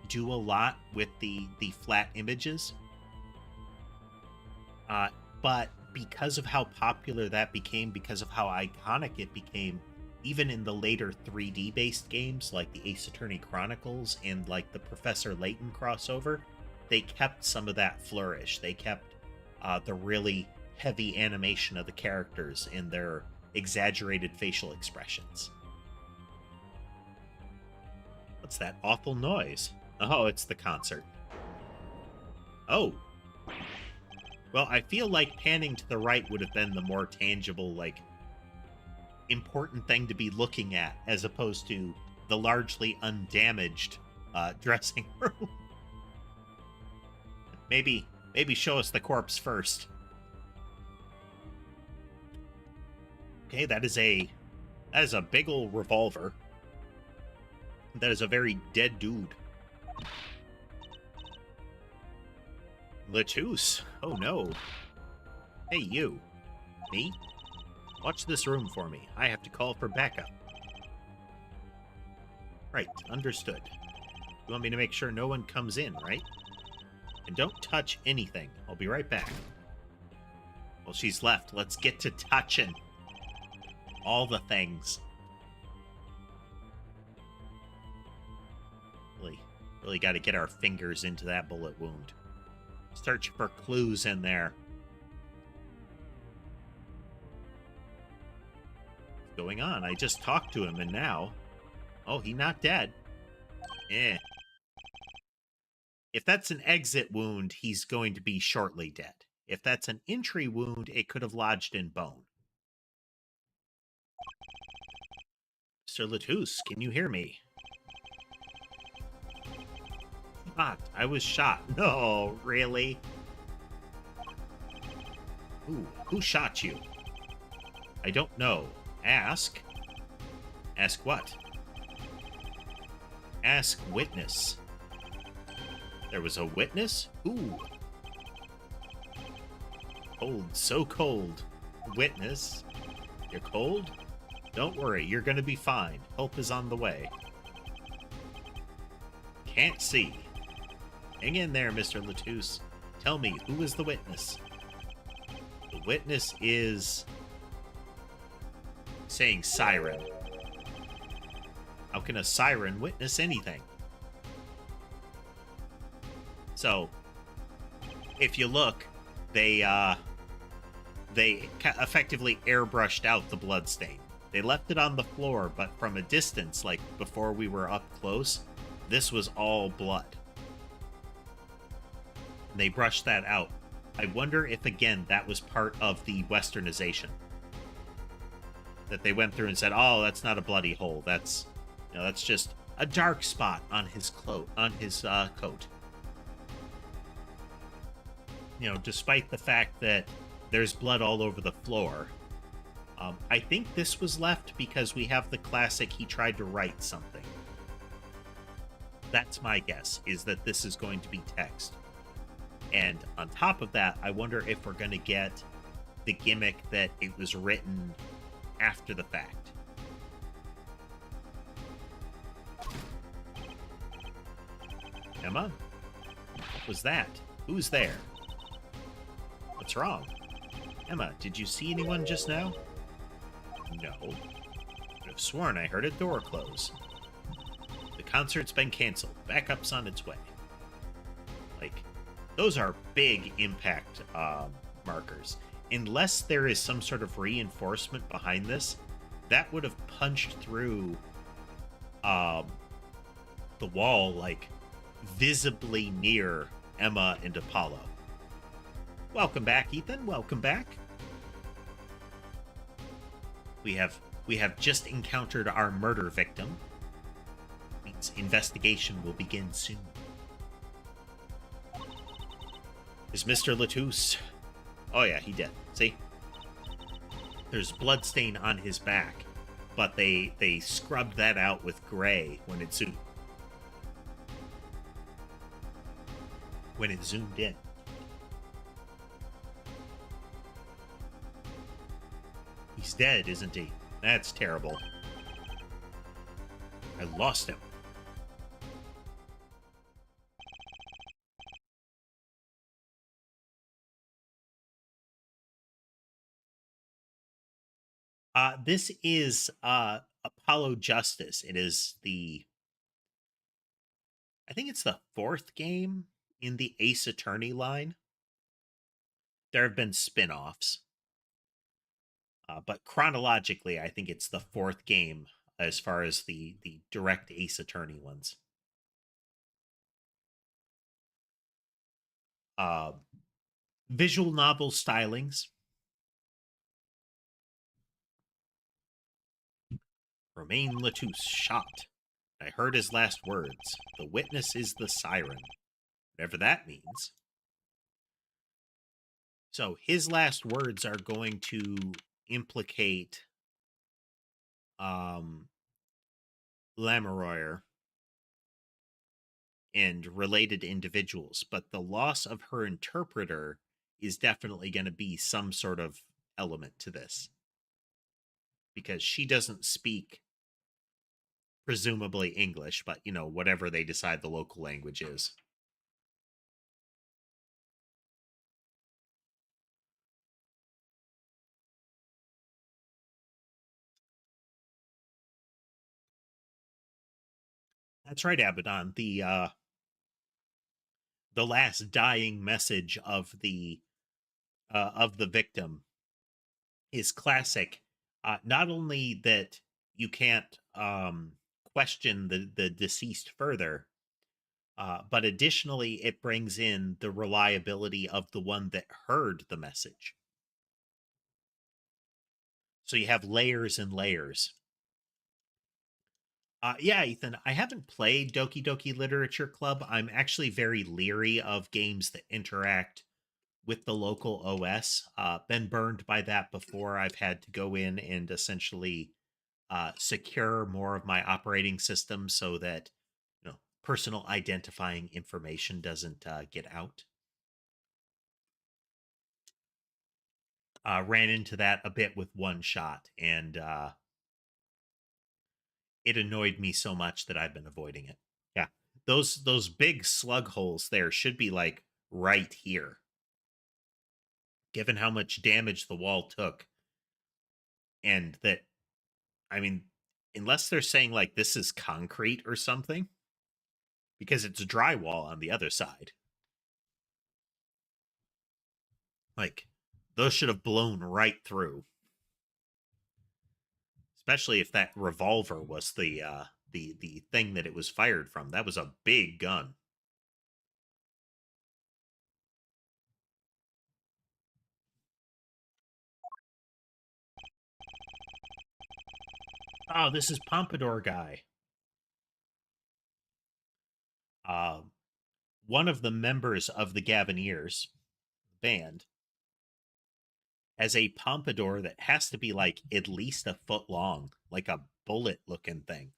do a lot with the flat images. But because of how popular that became, because of how iconic it became, even in the later 3D-based games like the Ace Attorney Chronicles and like the Professor Layton crossover, they kept some of that flourish. They kept the really heavy animation of the characters and their exaggerated facial expressions. What's that awful noise? Oh, it's the concert. Oh. Well, I feel like panning to the right would have been the more tangible, like, important thing to be looking at, as opposed to the largely undamaged dressing room. Maybe show us the corpse first. Okay, that is a big ol' revolver. That is a very dead dude. Lettuce. Oh no. Hey you. Me? Watch this room for me. I have to call for backup. Right, understood. You want me to make sure no one comes in, right? And don't touch anything. I'll be right back. Well, she's left. Let's get to touching. All the things. Really got to get our fingers into that bullet wound. Search for clues in there. What's going on? I just talked to him and now... Oh, he not dead. Eh. If that's an exit wound, he's going to be shortly dead. If that's an entry wound, it could have lodged in bone. Mr. Lettuce, can you hear me? Shot. I was shot. No, really? Ooh, who shot you? I don't know. Ask. Ask what? Ask witness. There was a witness? Who? Cold, so cold. Witness? You're cold? Don't worry, you're gonna be fine. Help is on the way. Can't see. Hang in there, Mr. Lettuce. Tell me, who is the witness? The witness is... saying siren. How can a siren witness anything? So, if you look, they effectively airbrushed out the bloodstain. They left it on the floor, but from a distance, like before we were up close, this was all blood. And they brushed that out. I wonder if, again, that was part of the westernization. That they went through and said, oh, that's not a bloody hole. That's, that's just a dark spot on his coat. Despite the fact that there's blood all over the floor, I think this was left because we have the classic he tried to write something. That's my guess, is that this is going to be text. And on top of that, I wonder if we're going to get the gimmick that it was written after the fact. Emma? What was that? Who's there? What's wrong? Emma, did you see anyone just now? No. I'd have sworn I heard a door close. The concert's been canceled. Backup's on its way. Like, those are big impact markers. Unless there is some sort of reinforcement behind this, that would have punched through the wall, like, visibly near Emma and Apollo. Welcome back, Ethan. Welcome back. We have just encountered our murder victim. Means investigation will begin soon. Is Mr. Latouche? Oh yeah, he did. See? There's bloodstain on his back, but they scrubbed that out with gray when it zoomed in. He's dead, isn't he? That's terrible. I lost him. This is Apollo Justice. It is I think it's the 4th game in the Ace Attorney line. There have been spin-offs. But chronologically, I think it's the 4th game as far as the direct Ace Attorney ones. Visual novel stylings. Romain Latouche shot. I heard his last words. The witness is the siren. Whatever that means. So his last words are going to implicate Lamoureux and related individuals, but the loss of her interpreter is definitely going to be some sort of element to this, because she doesn't speak presumably English, but whatever they decide the local language is. That's right, Abaddon. The last dying message of the victim is classic. Not only that you can't question the deceased further, but additionally, it brings in the reliability of the one that heard the message. So you have layers and layers. Yeah, Ethan, I haven't played Doki Doki Literature Club. I'm actually very leery of games that interact with the local OS. Been burned by that before. I've had to go in and essentially secure more of my operating system so that personal identifying information doesn't get out. Ran into that a bit with One Shot, and it annoyed me so much that I've been avoiding it. Yeah, those big slug holes there should be like right here, given how much damage the wall took, and that, I mean, unless they're saying like this is concrete or something, because it's drywall on the other side. Like, those should have blown right through. especially if that revolver was the thing that it was fired from. That was a big gun. Oh, this is Pompadour guy. Uh, one of the members of the Gaviniers band has a pompadour that has to be like at least a foot long, like a bullet looking thing.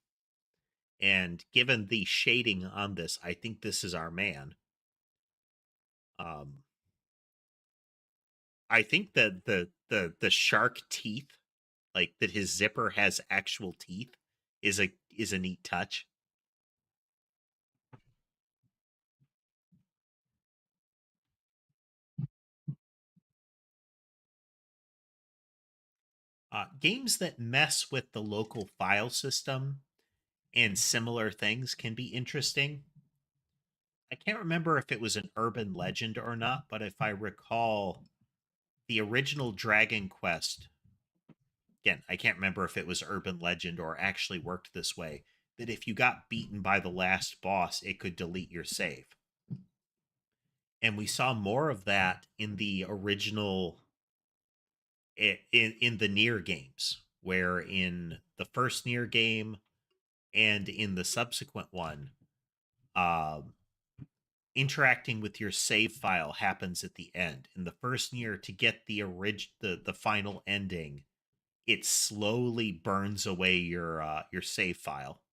And given the shading on this, I think this is our man. Um, I think that the shark teeth, like that his zipper has actual teeth, is a neat touch. Games that mess with the local file system and similar things can be interesting. I can't remember if it was an urban legend or not, but if I recall, the original Dragon Quest, again, I can't remember if it was urban legend or actually worked this way, that if you got beaten by the last boss, it could delete your save. And we saw more of that in the original in the Nier games, where in the first Nier game and in the subsequent one, um, interacting with your save file happens at the end. In the first Nier, to get the final ending, it slowly burns away your save file.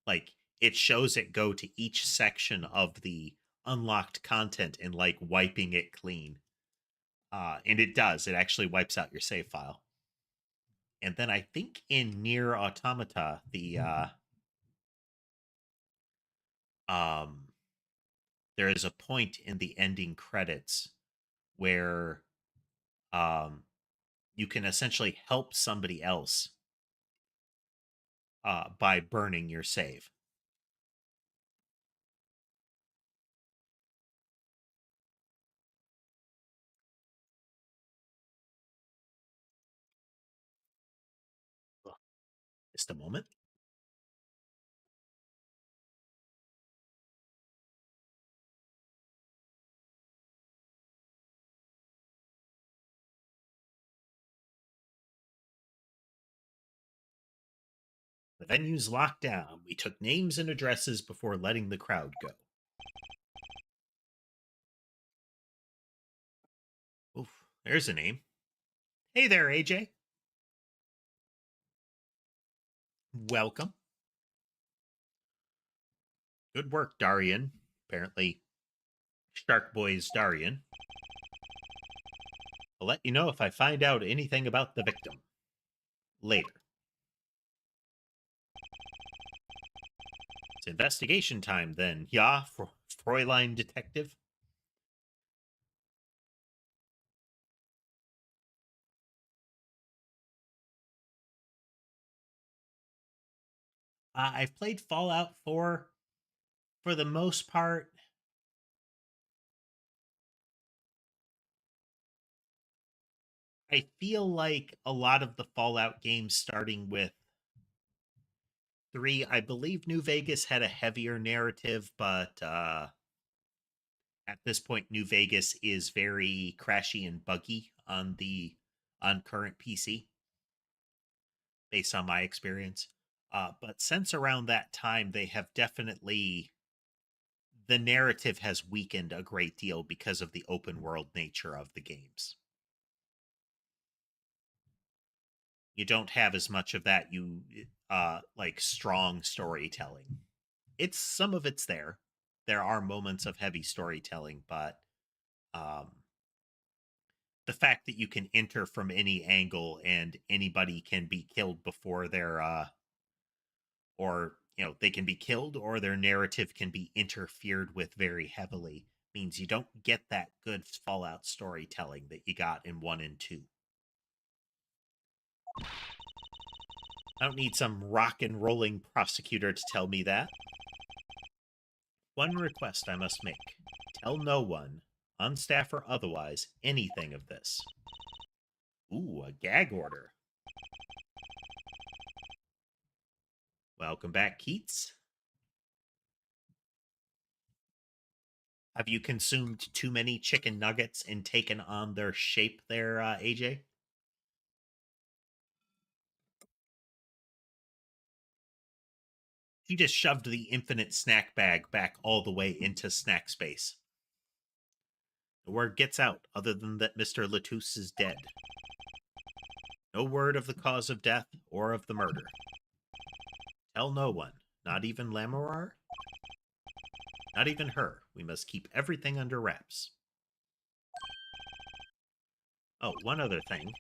Like it shows it go to each section of the unlocked content and like wiping it clean. And it does. It actually wipes out your save file. And then I think in Near Automata, um there is a point in the ending credits where um you can essentially help somebody else by burning your save. Just a moment. The venue's locked down. We took names and addresses before letting the crowd go. Oof, there's a name. Hey there, AJ. Welcome. Good work, Darian. Apparently, Shark Boy's Darian. I'll let you know if I find out anything about the victim. Later. It's investigation time then. Ja, Fräulein Detective. I've played Fallout 4 for the most part. I feel like a lot of the Fallout games, starting with 3, I believe New Vegas had a heavier narrative, but at this point, New Vegas is very crashy and buggy on current PC, based on my experience. But since around that time, they have definitely the narrative has weakened a great deal because of the open world nature of the games. You don't have as much of that like strong storytelling. It's some of it's there. There are moments of heavy storytelling, but um the fact that you can enter from any angle and anybody can be killed before their or they can be killed or their narrative can be interfered with very heavily means you don't get that good Fallout storytelling that you got in 1 and 2. I don't need some rock and rolling prosecutor to tell me that. One request I must make: tell no one, on staff or otherwise, anything of this. Ooh, a gag order. Welcome back, Keats. Have you consumed too many chicken nuggets and taken on their shape there, AJ? He just shoved the infinite snack bag back all the way into snack space. The word gets out, other than that Mr. Latouche is dead. No word of the cause of death or of the murder. Tell no one, not even Lamorar? Not even her. We must keep everything under wraps. Oh, one other thing.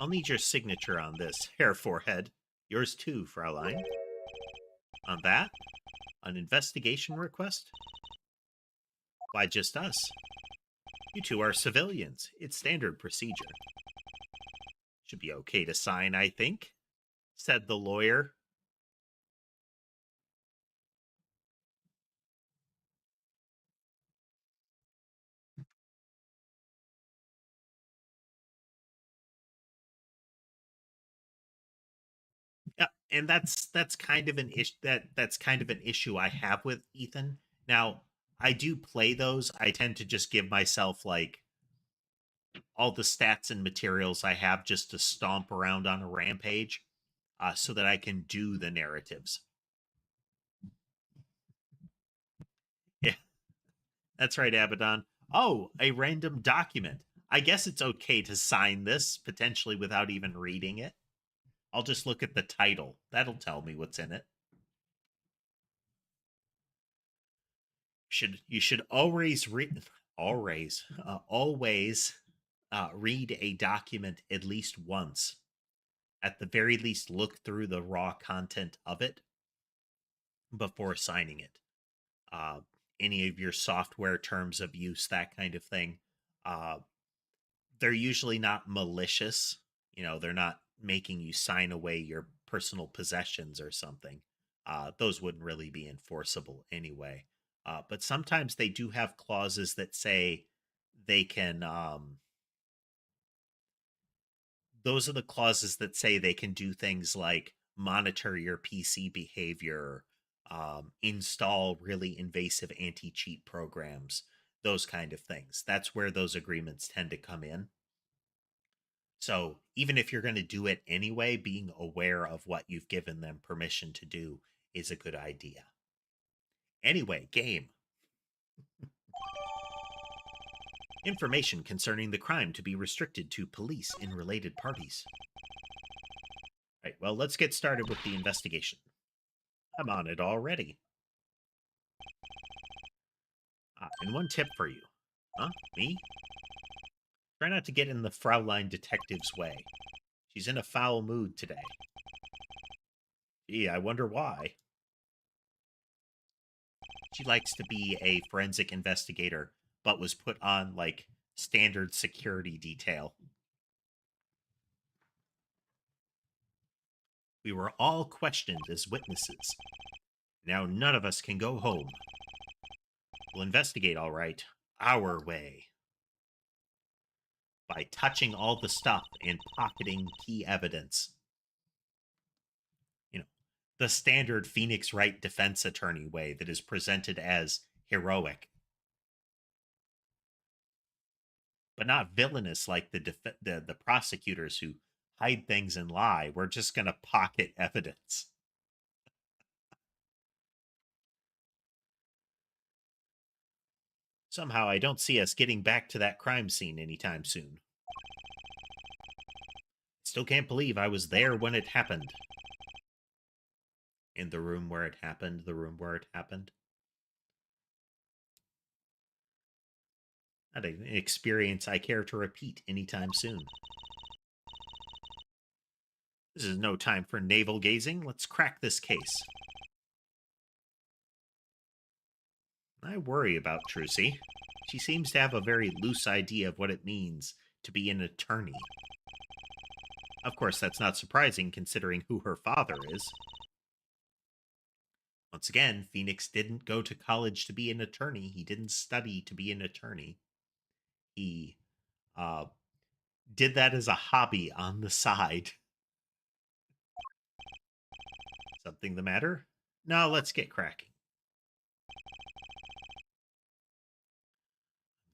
I'll need your signature on this, hair forehead. Yours too, Fraulein. On that? An investigation request? Why just us? You two are civilians. It's standard procedure. Should be okay to sign, I think, said the lawyer. Yeah, and that's kind of an issue that's kind of an issue I have with Ethan. Now, I do play those. I tend to just give myself like all the stats and materials I have just to stomp around on a rampage, so that I can do the narratives. Yeah, that's right, Abaddon. Oh, a random document. I guess it's okay to sign this potentially without even reading it. I'll just look at the title. That'll tell me what's in it. You should always read always read a document at least once. At the very least, look through the raw content of it before signing it. Uh, any of your software terms of use, that kind of thing. Uh, they're usually not malicious. They're not making you sign away your personal possessions or something. Those wouldn't really be enforceable anyway. But sometimes they do have clauses that say they can. Those are the clauses that say they can do things like monitor your PC behavior, install really invasive anti cheat programs, those kind of things. That's where those agreements tend to come in. So even if you're going to do it anyway, being aware of what you've given them permission to do is a good idea. Anyway, game. Information concerning the crime to be restricted to police and related parties. Right, well, let's get started with the investigation. I'm on it already. And one tip for you. Huh? Me? Try not to get in the Fraulein detective's way. She's in a foul mood today. Gee, I wonder why. She likes to be a forensic investigator, but was put on, like, standard security detail. We were all questioned as witnesses. Now none of us can go home. We'll investigate, all right, our way. By touching all the stuff and pocketing key evidence. The standard Phoenix Wright defense attorney way that is presented as heroic, but not villainous like the prosecutors who hide things and lie. We're just going to pocket evidence. Somehow, I don't see us getting back to that crime scene anytime soon. Still can't believe I was there when it happened. In the room where it happened, the room where it happened. Not an experience I care to repeat anytime soon. This is no time for navel gazing. Let's crack this case. I worry about Trucy. She seems to have a very loose idea of what it means to be an attorney. Of course, that's not surprising considering who her father is. Once again, Phoenix didn't go to college to be an attorney. He didn't study to be an attorney. He did that as a hobby on the side. Something the matter? Now let's get cracking.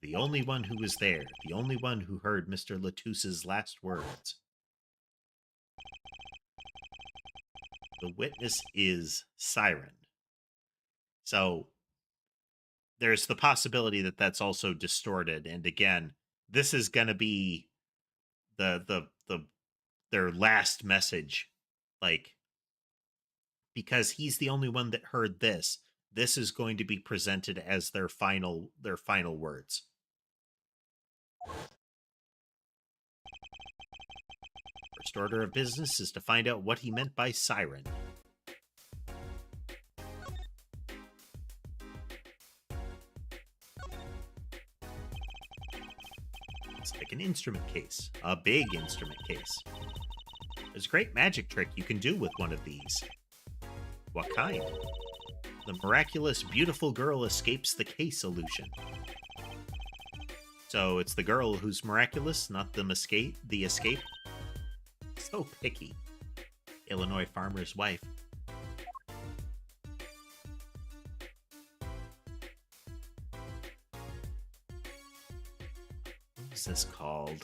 The only one who was there, the only one who heard Mr. Latouse's last words. The witness is Siren. So there's the possibility that that's also distorted. And again, this is going to be their last message, like, because he's the only one that heard this. This is going to be presented as their final words. First order of business is to find out what he meant by siren. It's like an instrument case, a big instrument case. There's a great magic trick you can do with one of these. What kind? The miraculous, beautiful girl escapes the case illusion. So it's the girl who's miraculous, not the escape. So picky. Illinois farmer's wife. What's this called?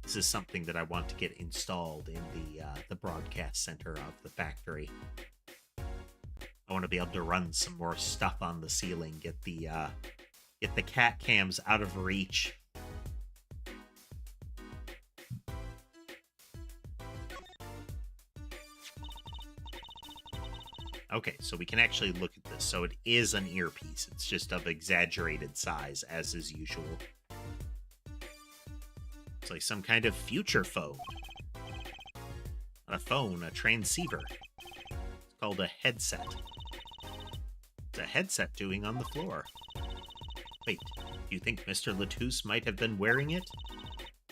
This is something that I want to get installed in the broadcast center of the factory. I want to be able to run some more stuff on the ceiling, get the cat cams out of reach. Okay, so we can actually look at this. So it is an earpiece. It's just of exaggerated size, as is usual. It's like some kind of future phone. Not a phone, a transceiver. It's called a headset. What's a headset doing on the floor? Wait, do you think Mr. Latouse might have been wearing it?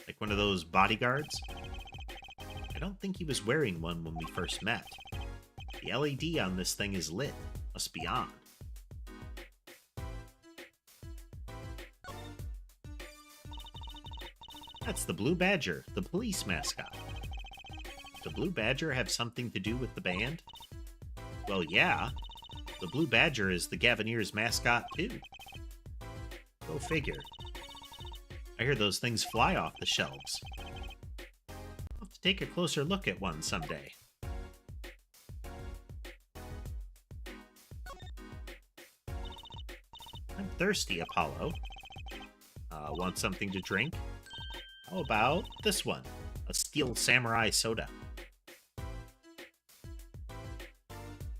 Like one of those bodyguards? I don't think he was wearing one when we first met. The LED on this thing is lit. Must be on. That's the Blue Badger, the police mascot. Does the Blue Badger have something to do with the band? Well, yeah. The Blue Badger is the Gaviniers' mascot, too. Go figure. I hear those things fly off the shelves. I'll have to take a closer look at one someday. I'm thirsty, Apollo. Want something to drink? How about this one? A Steel Samurai soda.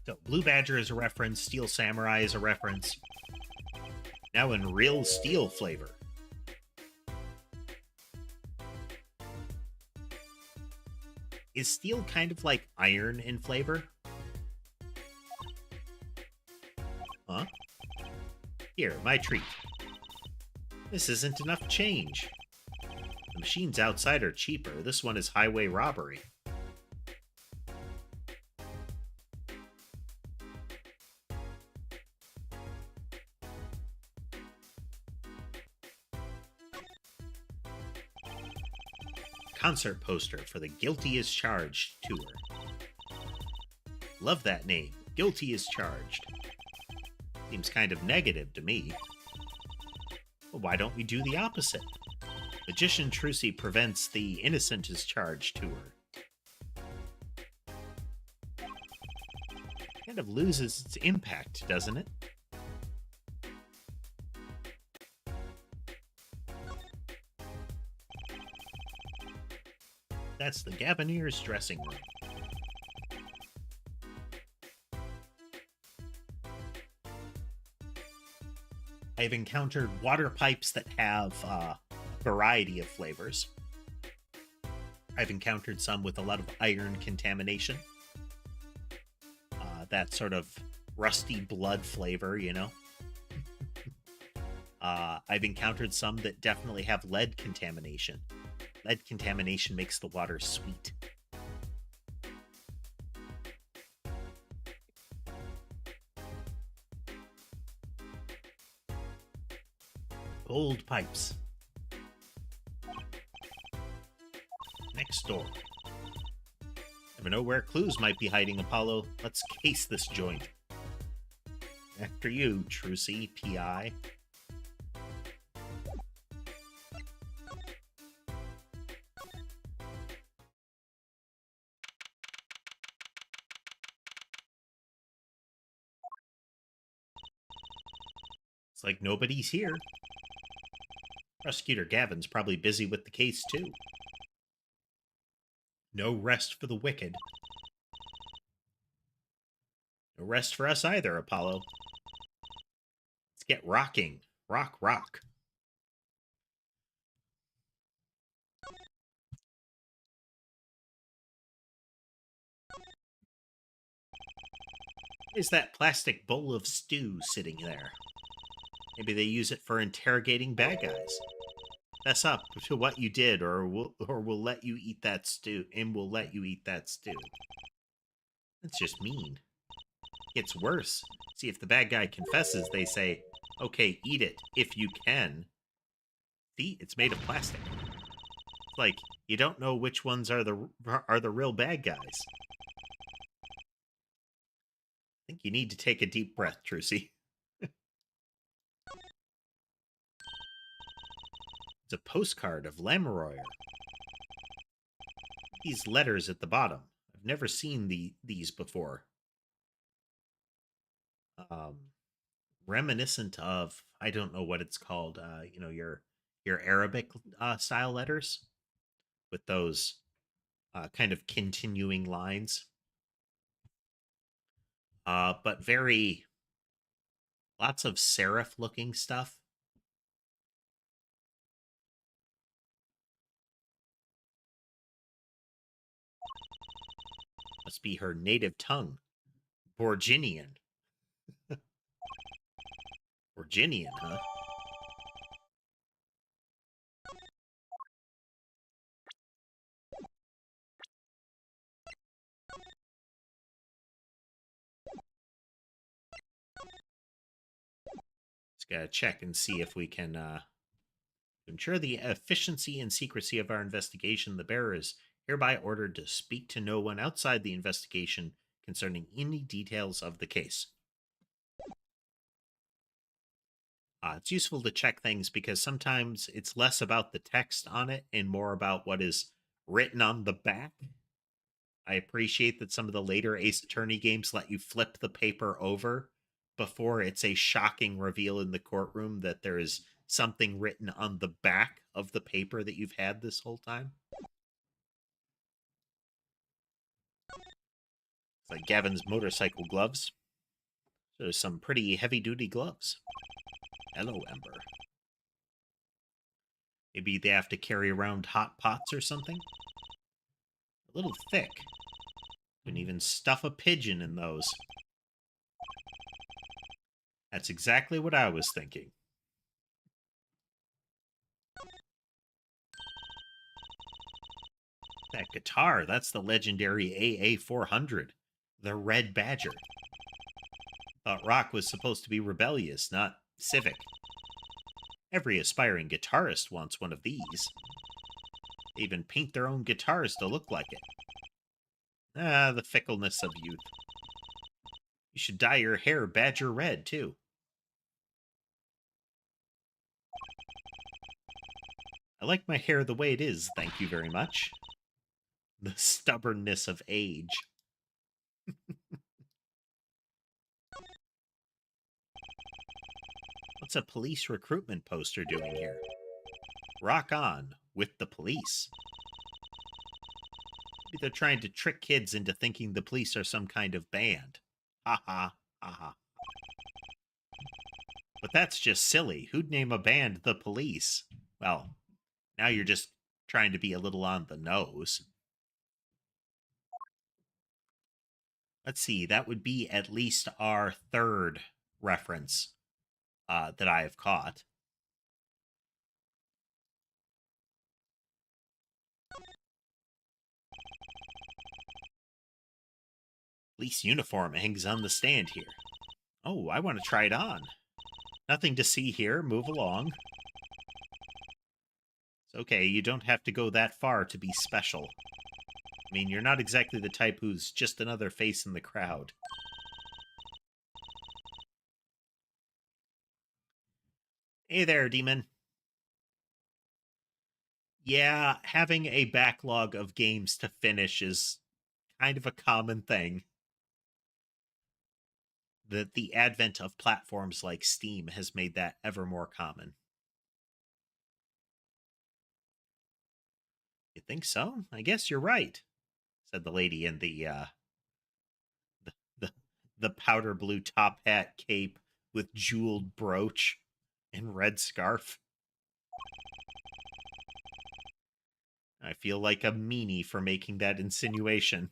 So, Blue Badger is a reference, Steel Samurai is a reference. Now in real steel flavor. Is steel kind of like iron in flavor? Huh? Here, my treat. This isn't enough change. The machines outside are cheaper. This one is highway robbery. Concert poster for the Guilty as Charged tour. Love that name. Guilty as Charged. Seems kind of negative to me. Well, why don't we do the opposite? Magician Trucy prevents the Innocent is Charged tour. Kind of loses its impact, doesn't it? That's the Gaviniers' dressing room. I've encountered water pipes that have a variety of flavors. I've encountered some with a lot of iron contamination. That sort of rusty blood flavor, you know? I've encountered some that definitely have lead contamination. Lead contamination makes the water sweet. Gold pipes. Next door. Never know where clues might be hiding, Apollo. Let's case this joint. After you, Trucy, P.I. It's like nobody's here. Prosecutor Gavin's probably busy with the case, too. No rest for the wicked. No rest for us either, Apollo. Let's get rocking. Rock, rock. Is that plastic bowl of stew sitting there? Maybe they use it for interrogating bad guys. Fess up to what you did, or we'll let you eat that stew, and we'll let you eat that stew. That's just mean. It's worse. See, if the bad guy confesses, they say, okay, eat it, if you can. See, it's made of plastic. It's like, you don't know which ones are the real bad guys. I think you need to take a deep breath, Trucy. It's a postcard of Lamoureux. These letters at the bottom. I've never seen these before. Reminiscent of, I don't know what it's called, your Arabic style letters with those kind of continuing lines. But lots of serif looking stuff. Must be her native tongue. Borginian. Borginian, huh? Just gotta check and see if we can ensure the efficiency and secrecy of our investigation. The bearer is hereby ordered to speak to no one outside the investigation concerning any details of the case. It's useful to check things because sometimes it's less about the text on it and more about what is written on the back. I appreciate that some of the later Ace Attorney games let you flip the paper over before it's a shocking reveal in the courtroom that there is something written on the back of the paper that you've had this whole time. It's like Gavin's motorcycle gloves. So there's some pretty heavy-duty gloves. Hello, Ember. Maybe they have to carry around hot pots or something? A little thick. Couldn't even stuff a pigeon in those. That's exactly what I was thinking. That guitar, that's the legendary AA400. The Red Badger. Thought rock was supposed to be rebellious, not civic. Every aspiring guitarist wants one of these. They even paint their own guitars to look like it. Ah, the fickleness of youth. You should dye your hair badger red, too. I like my hair the way it is, thank you very much. The stubbornness of age. What's a police recruitment poster doing here? Rock on with the police. Maybe they're trying to trick kids into thinking the police are some kind of band. Ha ha, ha ha. But that's just silly. Who'd name a band the Police? Well, now you're just trying to be a little on the nose. Let's see, that would be at least our third reference that I have caught. Police uniform hangs on the stand here. Oh, I want to try it on. Nothing to see here. Move along. It's okay, you don't have to go that far to be special. I mean, you're not exactly the type who's just another face in the crowd. Hey there, demon. Yeah, having a backlog of games to finish is kind of a common thing. The advent of platforms like Steam has made that ever more common. You think so? I guess you're right, said the lady in the the, the powder blue top hat cape with jeweled brooch and red scarf. I feel like a meanie for making that insinuation.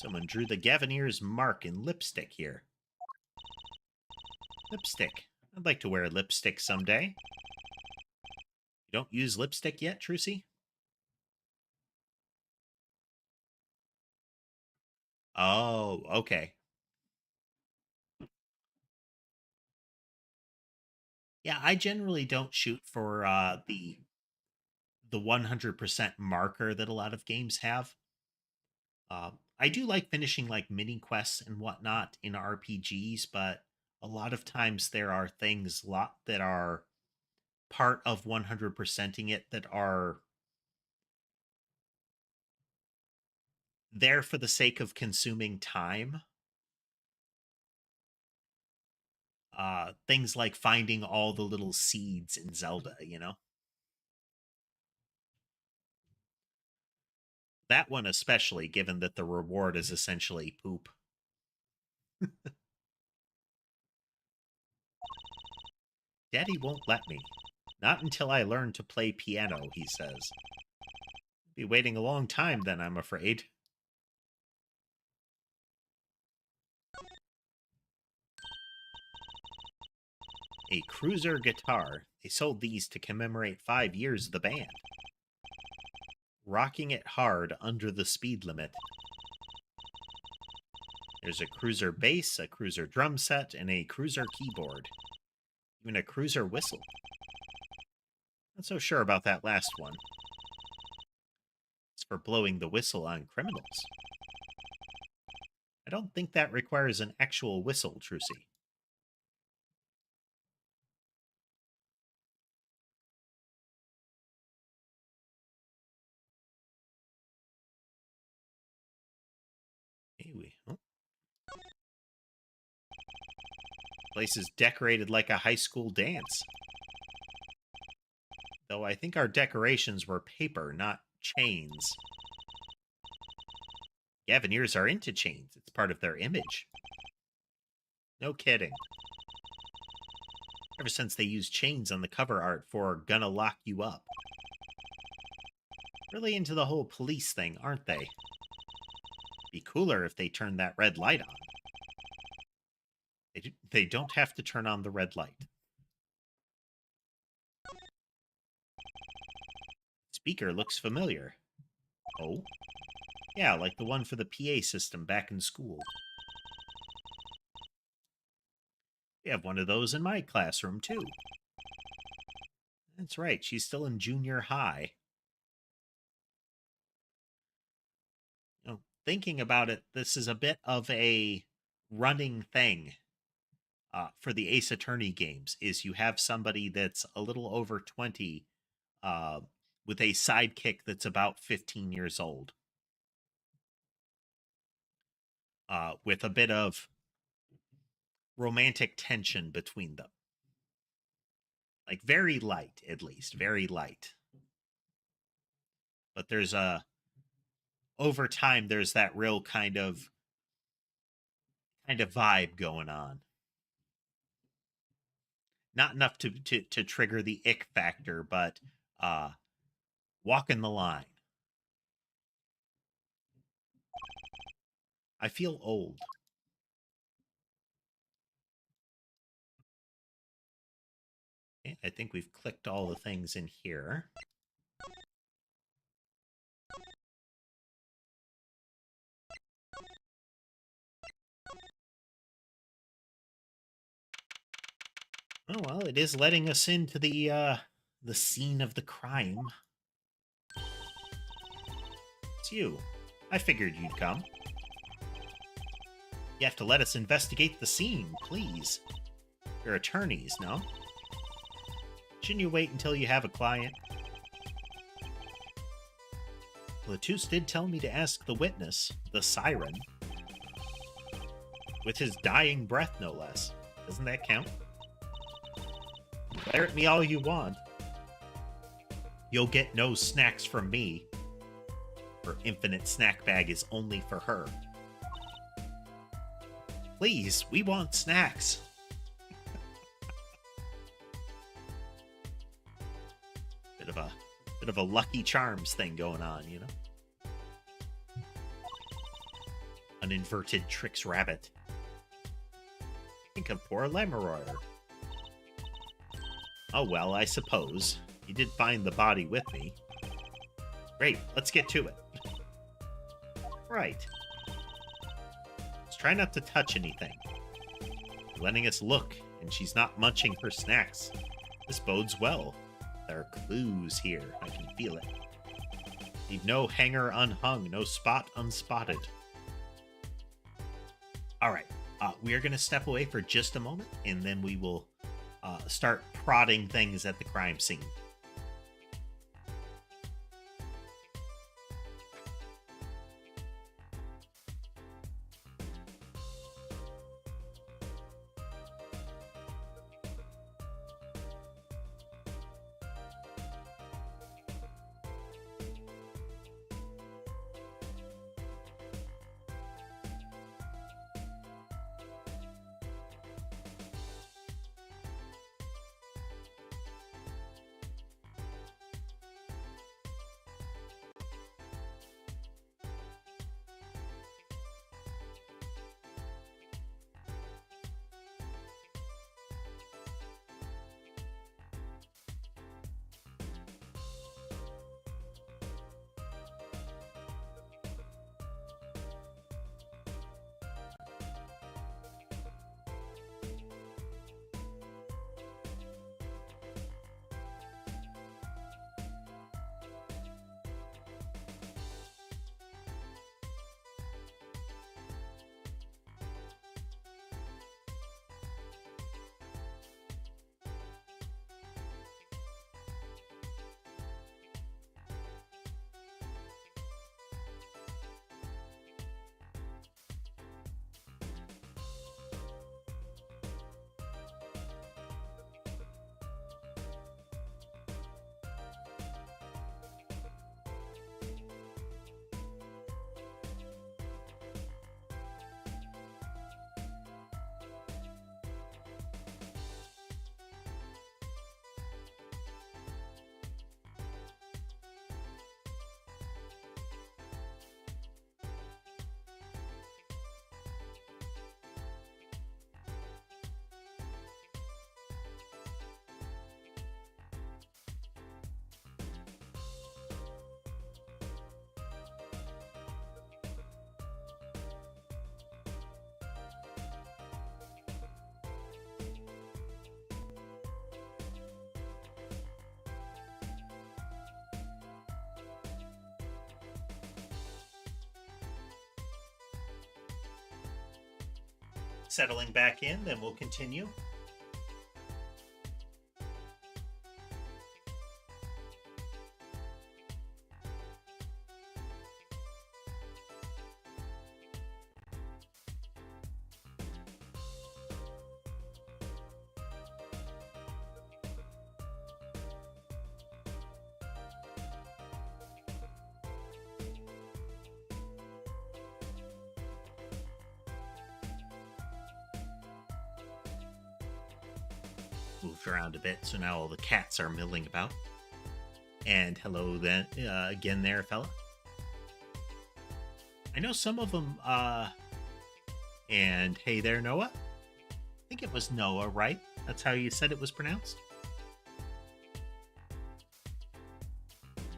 Someone drew the Gavineer's mark in lipstick here. Lipstick. I'd like to wear lipstick someday. You don't use lipstick yet, Trucy? Oh, okay. Yeah, I generally don't shoot for the 100% marker that a lot of games have. I do like finishing like mini quests and whatnot in RPGs, but a lot of times there are things lot that are part of 100%ing it that are there for the sake of consuming time. Things like finding all the little seeds in Zelda, you know? That one especially, given that the reward is essentially poop. Daddy won't let me. Not until I learn to play piano, he says. Be waiting a long time then, I'm afraid. A cruiser guitar. They sold these to commemorate 5 years of the band. Rocking it hard under the speed limit. There's a cruiser bass, a cruiser drum set, and a cruiser keyboard. Even a cruiser whistle. Not so sure about that last one. It's for blowing the whistle on criminals. I don't think that requires an actual whistle, Trucy. Hey, oh. Place is decorated like a high school dance. Though I think our decorations were paper, not chains. Gavineers are into chains. It's part of their image. No kidding. Ever since they used chains on the cover art for Gonna Lock You Up. Really into the whole police thing, aren't they? Be cooler if they turned that red light on. They don't have to turn on the red light. Speaker looks familiar. Oh? Yeah, like the one for the PA system back in school. We have one of those in my classroom, too. That's right, she's still in junior high. You know, thinking about it, this is a bit of a running thing for the Ace Attorney games, is you have somebody that's a little over 20 uh, with a sidekick that's about 15 years old. With a bit of romantic tension between them. Like very light, at least, very light. But there's over time there's that real kind of vibe going on. Not enough to trigger the ick factor, but walking the line. I feel old. Okay, I think we've clicked all the things in here. Oh, well, it is letting us into the scene of the crime. It's you. I figured you'd come. You have to let us investigate the scene, please. You're attorneys, no? Shouldn't you wait until you have a client? Latus did tell me to ask the witness, the siren. With his dying breath, no less. Doesn't that count? Glare at me all you want. You'll get no snacks from me. Her infinite snack bag is only for her. Please, we want snacks. Bit of a Lucky Charms thing going on, you know? An inverted Trix rabbit. Think of poor Lemoroyer. Oh well, I suppose. You did find the body with me. Great, let's get to it. Right. Let's try not to touch anything. You're letting us look, and she's not munching her snacks. This bodes well. There are clues here. I can feel it. Leave no hanger unhung, no spot unspotted. Alright, we are going to step away for just a moment, and then we will start prodding things at the crime scene. Settling back in, then we'll continue. Moved around a bit, so now all the cats are milling about. And hello then, again there, fella. I know some of them, and hey there, Noah. I think it was Noah, right? That's how you said it was pronounced?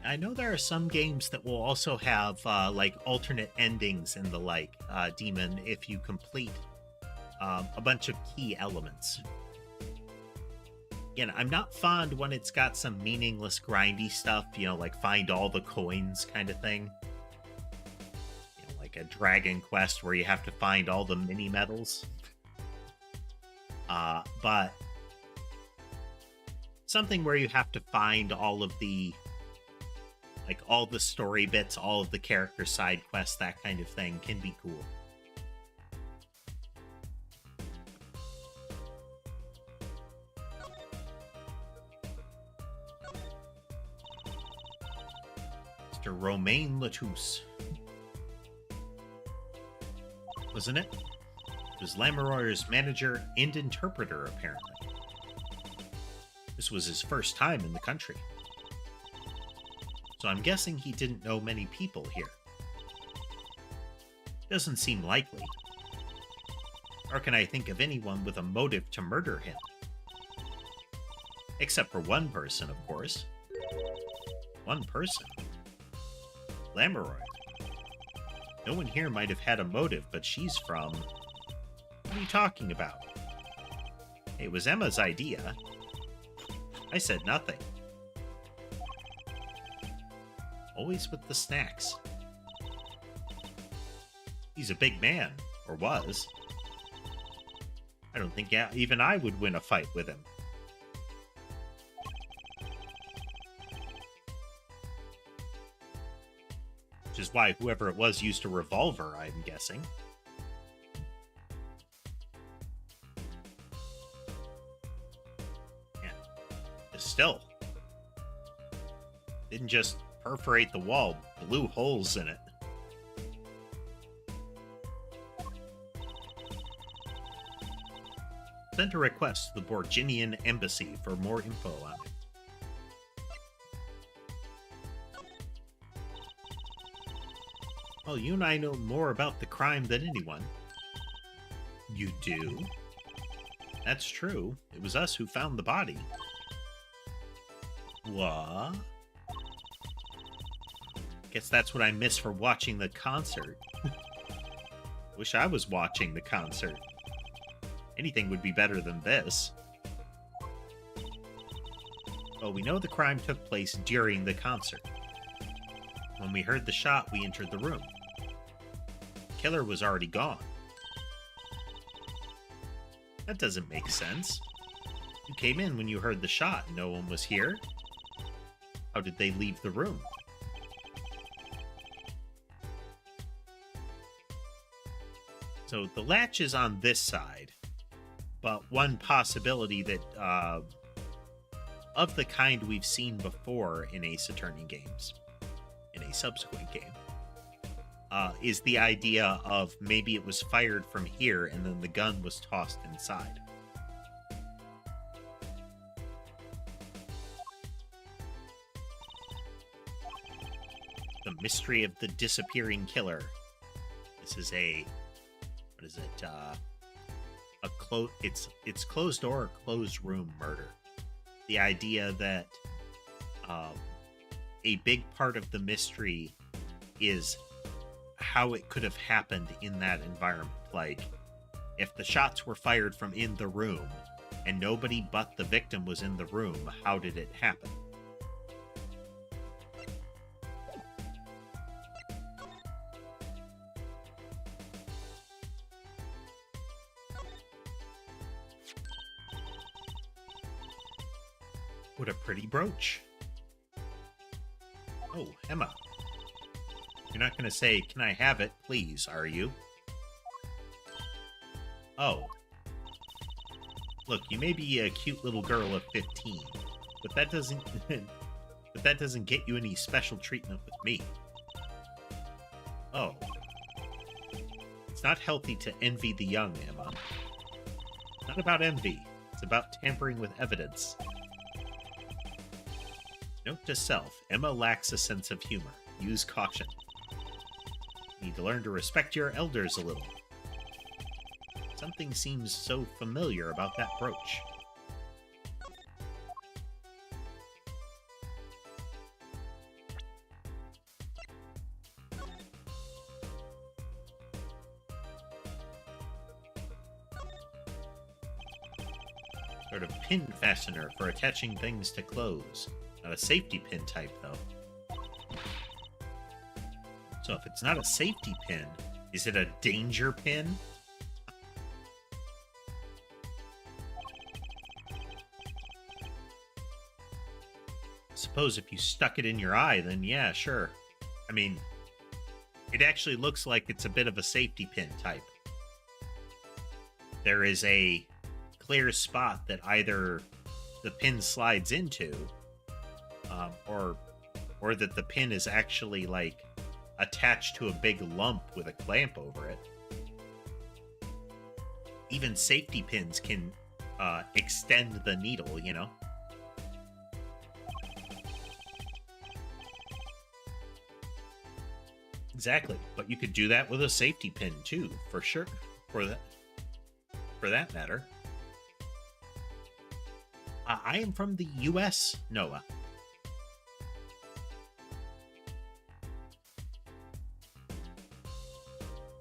I know there are some games that will also have, like, alternate endings and the like, Demon, if you complete a bunch of key elements. Again, I'm not fond when it's got some meaningless grindy stuff, like find all the coins kind of thing. Like a Dragon Quest where you have to find all the mini medals. But something where you have to find all of the, like all the story bits, all of the character side quests, that kind of thing can be cool. Mr. Romain Latouche. Wasn't it? It was Lamoureux's manager and interpreter, apparently. This was his first time in the country. So I'm guessing he didn't know many people here. Doesn't seem likely. Nor can I think of anyone with a motive to murder him. Except for one person, of course. One person. Lamoureux. No one here might have had a motive, but she's from... What are you talking about? It was Emma's idea. I said nothing. Always with the snacks. He's a big man, or was. I don't think even I would win a fight with him. Which is why whoever it was used a revolver, I'm guessing. Yeah. Still. Didn't just perforate the wall, blew holes in it. Sent a request to the Borginian embassy for more info on it. Well, you and I know more about the crime than anyone. You do? That's true. It was us who found the body. What? Guess that's what I miss for watching the concert. Wish I was watching the concert. Anything would be better than this. Well, we know the crime took place during the concert. When we heard the shot, we entered the room. The killer was already gone. That doesn't make sense. You came in when you heard the shot. No one was here. How did they leave the room? So the latch is on this side, but one possibility that, of the kind we've seen before in Ace Attorney games, in a subsequent game, is the idea of maybe it was fired from here and then the gun was tossed inside. The mystery of the disappearing killer. This is a... What is it? It's closed door or closed room murder. The idea that a big part of the mystery is how it could have happened in that environment. Like, if the shots were fired from in the room and nobody but the victim was in the room, how did it happen? What a pretty brooch. Oh, Emma. You're not going to say, "Can I have it, please," are you? Oh. Look, you may be a cute little girl of 15, but that doesn't get you any special treatment with me. Oh. It's not healthy to envy the young, Emma. It's not about envy. It's about tampering with evidence. Note to self, Emma lacks a sense of humor. Use caution. You need to learn to respect your elders a little. Something seems so familiar about that brooch. Sort of pin fastener for attaching things to clothes. Not a safety pin type, though. So if it's not a safety pin, is it a danger pin? Suppose if you stuck it in your eye, then yeah, sure. I mean, it actually looks like it's a bit of a safety pin type. There is a clear spot that either the pin slides into, or that the pin is actually like attached to a big lump with a clamp over it. Even safety pins can extend the needle, you know? Exactly, but you could do that with a safety pin too, for sure. For that matter. I am from the U.S., Noah.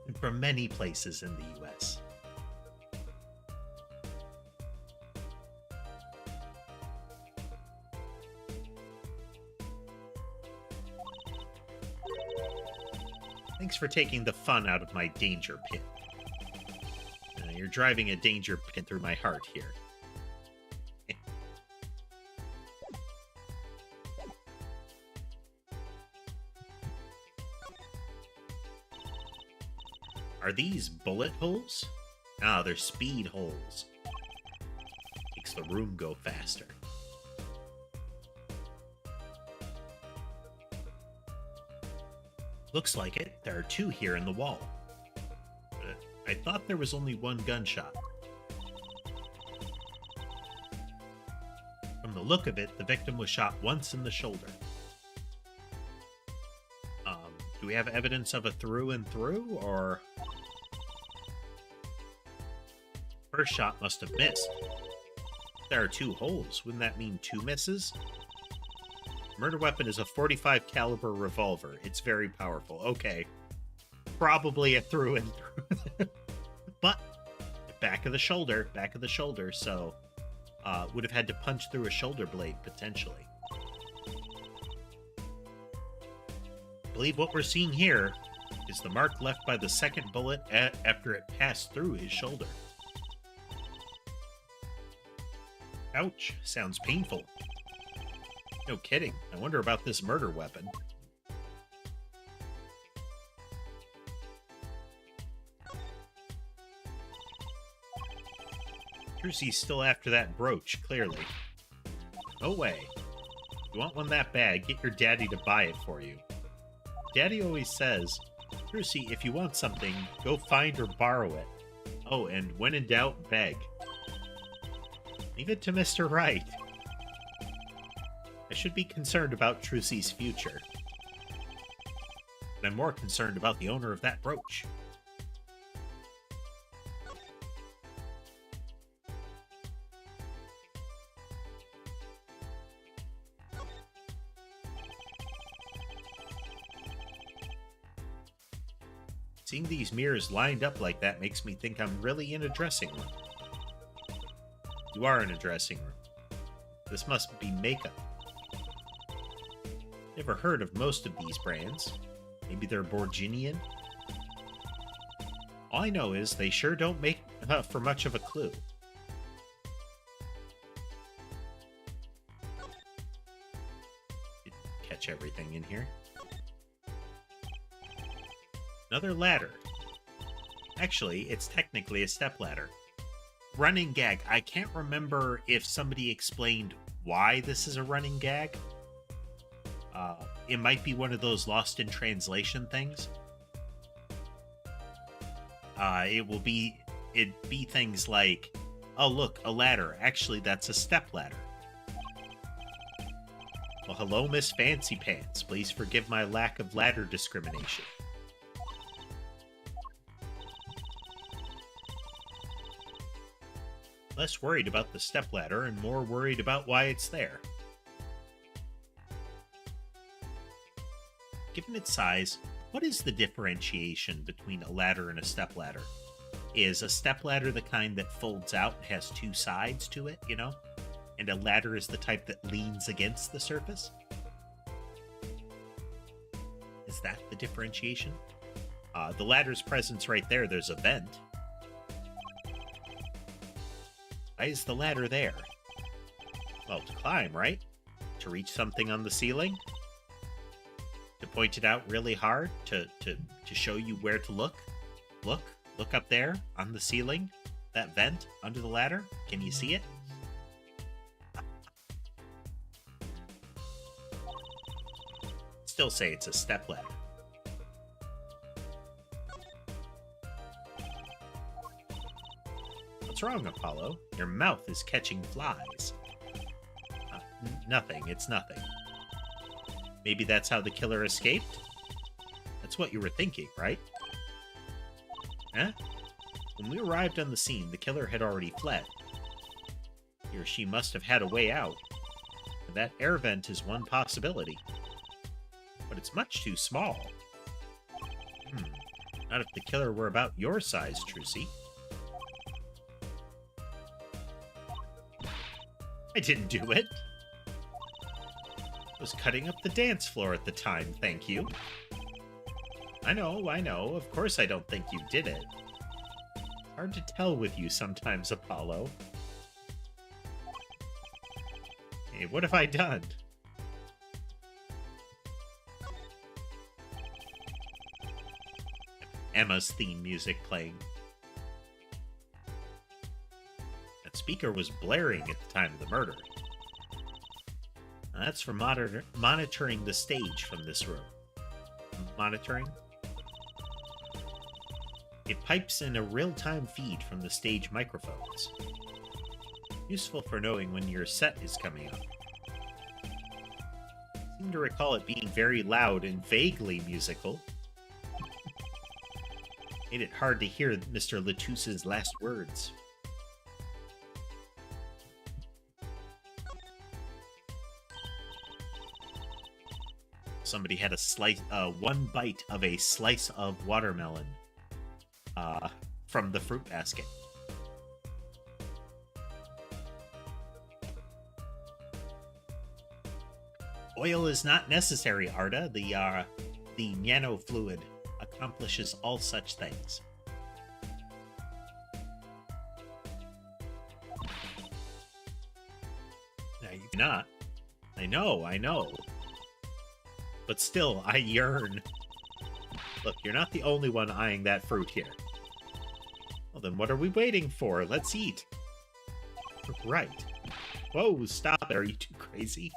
And from many places in the U.S. Thanks for taking the fun out of my danger pin. You're driving a danger pin through my heart here. Are these bullet holes? Ah, they're speed holes. Makes the room go faster. Looks like it. There are two here in the wall. I thought there was only one gunshot. From the look of it, the victim was shot once in the shoulder. Do we have evidence of a through and through, or... First shot must have missed. There are two holes. Wouldn't that mean two misses? Murder weapon is a .45 caliber revolver. It's very powerful. Okay. Probably a through and through. But back of the shoulder, so would have had to punch through a shoulder blade, potentially. I believe what we're seeing here is the mark left by the second bullet after it passed through his shoulder. Ouch, sounds painful. No kidding. I wonder about this murder weapon. Trucy's still after that brooch, clearly. No way. You want one that bad, get your daddy to buy it for you. Daddy always says, Trucy, if you want something, go find or borrow it. Oh, and when in doubt, beg. Leave it to Mr. Right. I should be concerned about Trucy's future. But I'm more concerned about the owner of that brooch. Seeing these mirrors lined up like that makes me think I'm really in a dressing room. You are in a dressing room. This must be makeup. Never heard of most of these brands. Maybe they're Borginian? All I know is they sure don't make for much of a clue. Didn't catch everything in here. Another ladder. Actually, it's technically a stepladder. Running gag. I can't remember if somebody explained why this is a running gag. It might be one of those lost in translation things. It'd be things like, oh look, a ladder. Actually, that's a stepladder. Well, hello, Miss Fancy Pants. Please forgive my lack of ladder discrimination. Less worried about the stepladder and more worried about why it's there. Given its size, what is the differentiation between a ladder and a stepladder? is a stepladder the kind that folds out and has two sides to it, you know? And a ladder is the type that leans against the surface? Is that the differentiation? The ladder's presence right there, there's a vent. Why is the ladder there? Well, to climb, right? To reach something on the ceiling? To point it out really hard? To show you where to look? Look up there on the ceiling. That vent under the ladder. Can you see it? Still say it's a stepladder. What's wrong, Apollo? Your mouth is catching flies. Nothing. It's nothing. Maybe that's how the killer escaped? That's what you were thinking, right? Huh? When we arrived on the scene, the killer had already fled. He or she must have had a way out. And that air vent is one possibility. But it's much too small. Not if the killer were about your size, Trucy. I didn't do it. I was cutting up the dance floor at the time, thank you. I know. Of course I don't think you did it. Hard to tell with you sometimes, Apollo. Hey, what have I done? Emma's theme music playing. That speaker was blaring at the time of the murder. Now, that's for monitoring the stage from this room. Monitoring? It pipes in a real-time feed from the stage microphones. Useful for knowing when your set is coming up. I seem to recall it being very loud and vaguely musical. Made it hard to hear Mr. Latouse's last words. Somebody had one bite of a slice of watermelon from the fruit basket. Oil is not necessary, Arda. The nano fluid accomplishes all such things. Now you cannot. I know. But still, I yearn. Look, you're not the only one eyeing that fruit here. Well, then what are we waiting for? Let's eat. Right. Whoa, stop it. Are you too crazy?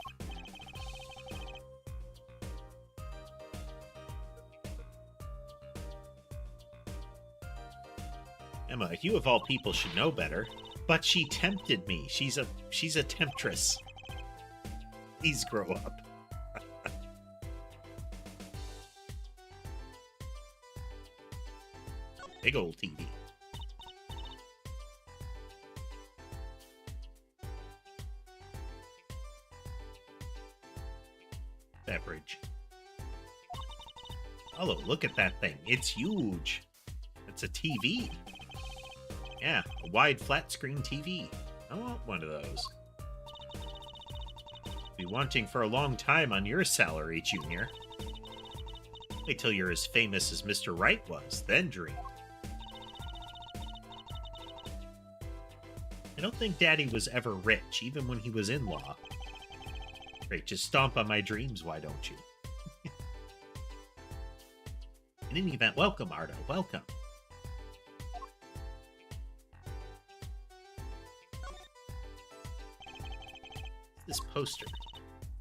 Emma, you of all people should know better. But she tempted me. She's a temptress. Please grow up. Big old TV. Beverage. Oh, look at that thing. It's huge. It's a TV. Yeah, a wide flat screen TV. I want one of those. Be wanting for a long time on your salary, Junior. Wait till you're as famous as Mr. Wright was, then dream. I don't think Daddy was ever rich, even when he was in law. Great, just stomp on my dreams, why don't you? In any event, welcome, Arda, welcome. This poster.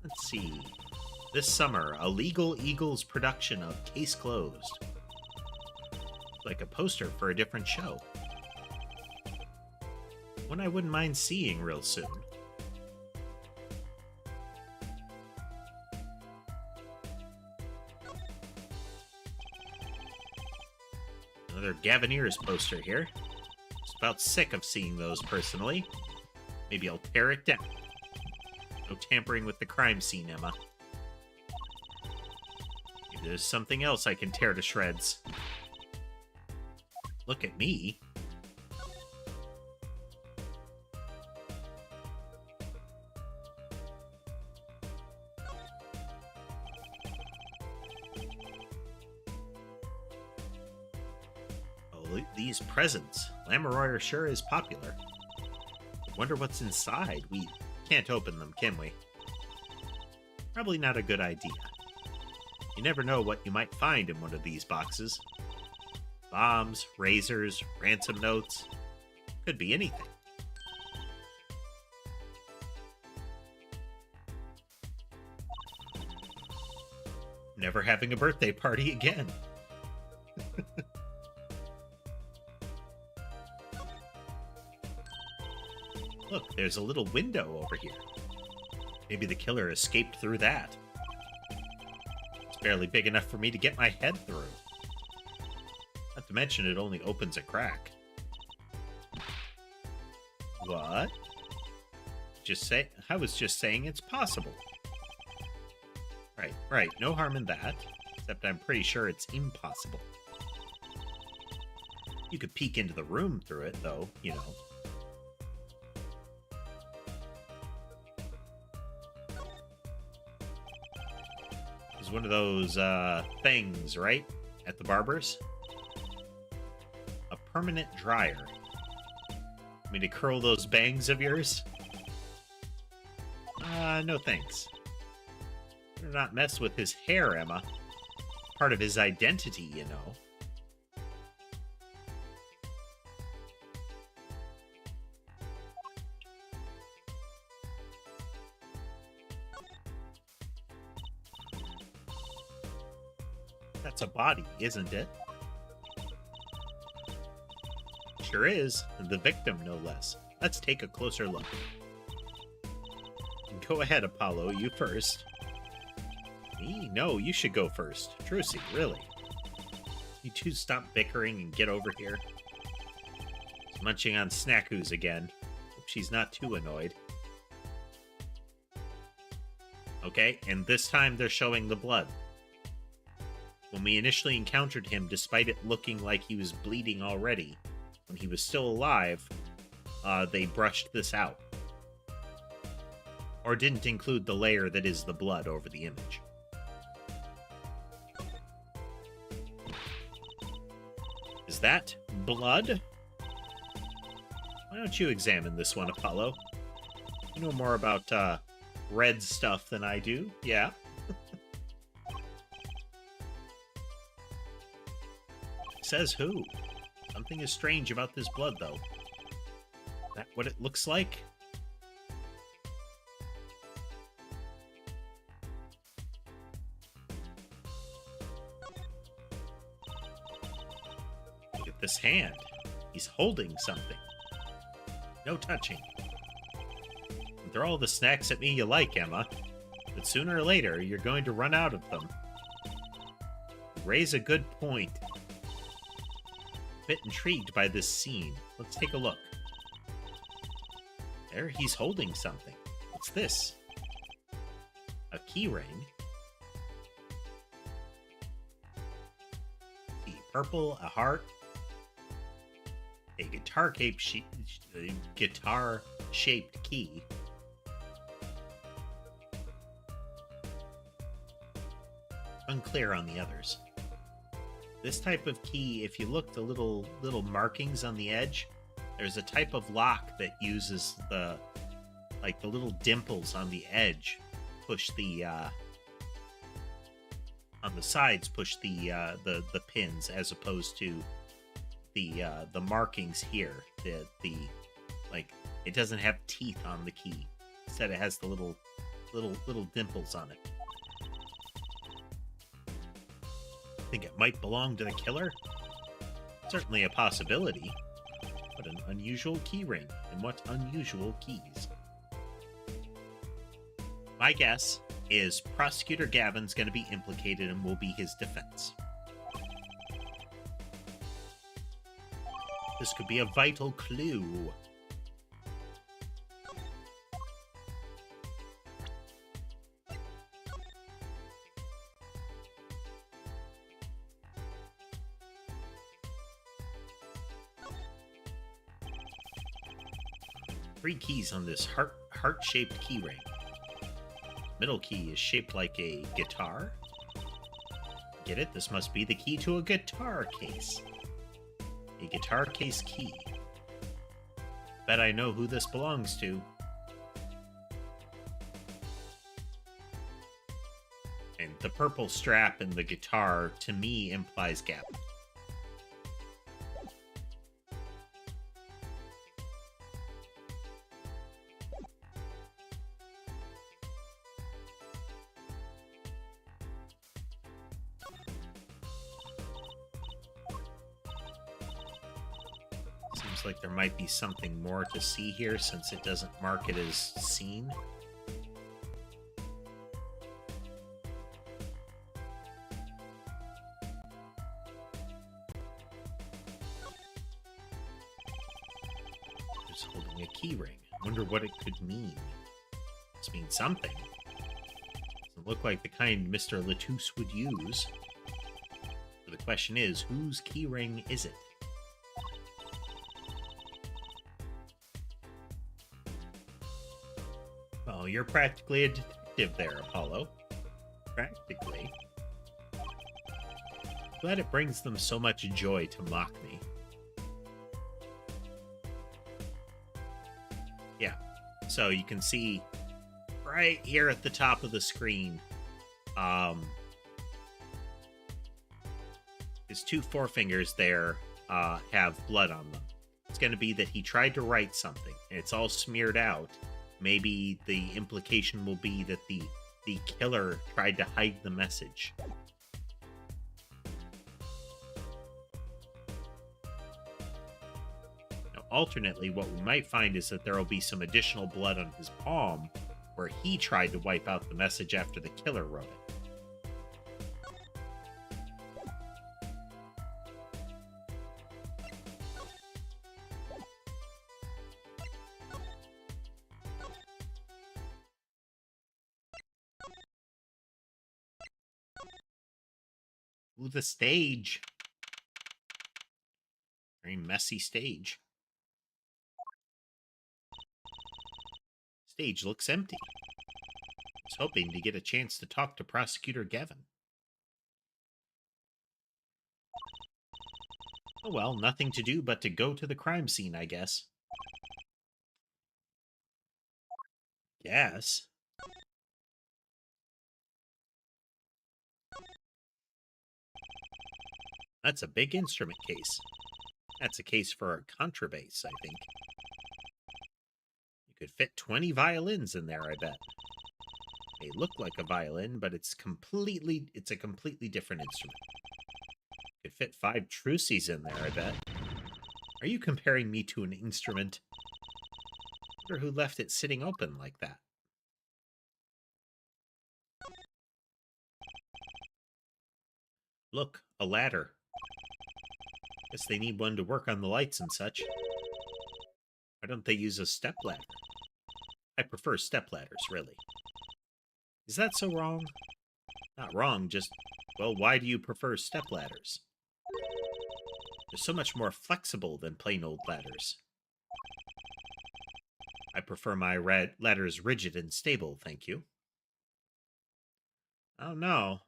Let's see. This summer, a Legal Eagles production of Case Closed. Like a poster for a different show. One I wouldn't mind seeing real soon. Another Gavineers poster here. Just about sick of seeing those personally. Maybe I'll tear it down. No tampering with the crime scene, Emma. Maybe there's something else I can tear to shreds. Look at me. these presents. Lamoroy sure is popular. Wonder what's inside. We can't open them, can we? Probably not a good idea. You never know what you might find in one of these boxes. Bombs, razors, ransom notes. Could be anything. Never having a birthday party again. Look, there's a little window over here. Maybe the killer escaped through that. It's barely big enough for me to get my head through. Not to mention it only opens a crack. What? I was just saying it's possible. Right, no harm in that. Except I'm pretty sure it's impossible. You could peek into the room through it, though, you know. It's one of those, things, right? At the barber's. A permanent dryer. Want me to curl those bangs of yours? No thanks. Better not mess with his hair, Emma. Part of his identity, you know. That's a body, isn't it? Sure is. The victim, no less. Let's take a closer look. Go ahead, Apollo. You first. Me? No, you should go first. Trucy, really. You two stop bickering and get over here. She's munching on snackoos again. Hope she's not too annoyed. Okay, and this time they're showing the blood. When we initially encountered him, despite it looking like he was bleeding already, when he was still alive, they brushed this out. Or didn't include the layer that is the blood over the image. Is that blood? Why don't you examine this one, Apollo? You know more about red stuff than I do, yeah? Says who? Something is strange about this blood, though. Is that what it looks like? Look at this hand. He's holding something. No touching. Throw all the snacks at me you like, Emma. But sooner or later, you're going to run out of them. You raise a good point. Bit intrigued by this scene. Let's take a look. There, he's holding something. What's this? A key ring. See, purple, a heart, a guitar-shaped key. Unclear on the others. This type of key, if you look the little markings on the edge, there's a type of lock that uses the little dimples on the edge push the on the sides push the pins, as opposed to the markings here. The it doesn't have teeth on the key. Instead, it has the little dimples on it. Think it might belong to the killer? Certainly a possibility. What an unusual key ring, and what unusual keys. My guess is Prosecutor Gavin's going to be implicated and will be his defense. This could be a vital clue. 3 keys on this heart-shaped key ring. Middle key is shaped like a guitar. Get it? This must be the key to a guitar case. A guitar case key. Bet I know who this belongs to. And the purple strap in the guitar, to me, implies Gavin. Seems like there might be something more to see here since it doesn't mark it as seen. Just holding a key ring. Wonder what it could mean. This means something. Doesn't look like the kind Mr. Latouche would use. So the question is, whose key ring is it? Well, you're practically a detective there, Apollo. Practically. Glad it brings them so much joy to mock me. Yeah, so you can see right here at the top of the screen, his two forefingers there have blood on them. It's going to be that he tried to write something, and it's all smeared out. Maybe the implication will be that the killer tried to hide the message. Now, alternately, what we might find is that there will be some additional blood on his palm where he tried to wipe out the message after the killer wrote it. Ooh, the stage. Very messy stage. Stage looks empty. I was hoping to get a chance to talk to Prosecutor Gavin. Oh well, nothing to do but to go to the crime scene, I guess. Yes. That's a big instrument case. That's a case for a contrabass, I think. You could fit 20 violins in there, I bet. They look like a violin, but it's a completely different instrument. You could fit 5 truces in there, I bet. Are you comparing me to an instrument? I wonder who left it sitting open like that. Look, a ladder. Guess they need one to work on the lights and such. Why don't they use a step ladder? I prefer step ladders, really. Is that so wrong? Not wrong, just, well, why do you prefer step ladders? They're so much more flexible than plain old ladders. I prefer my ladders rigid and stable, thank you. Oh, no.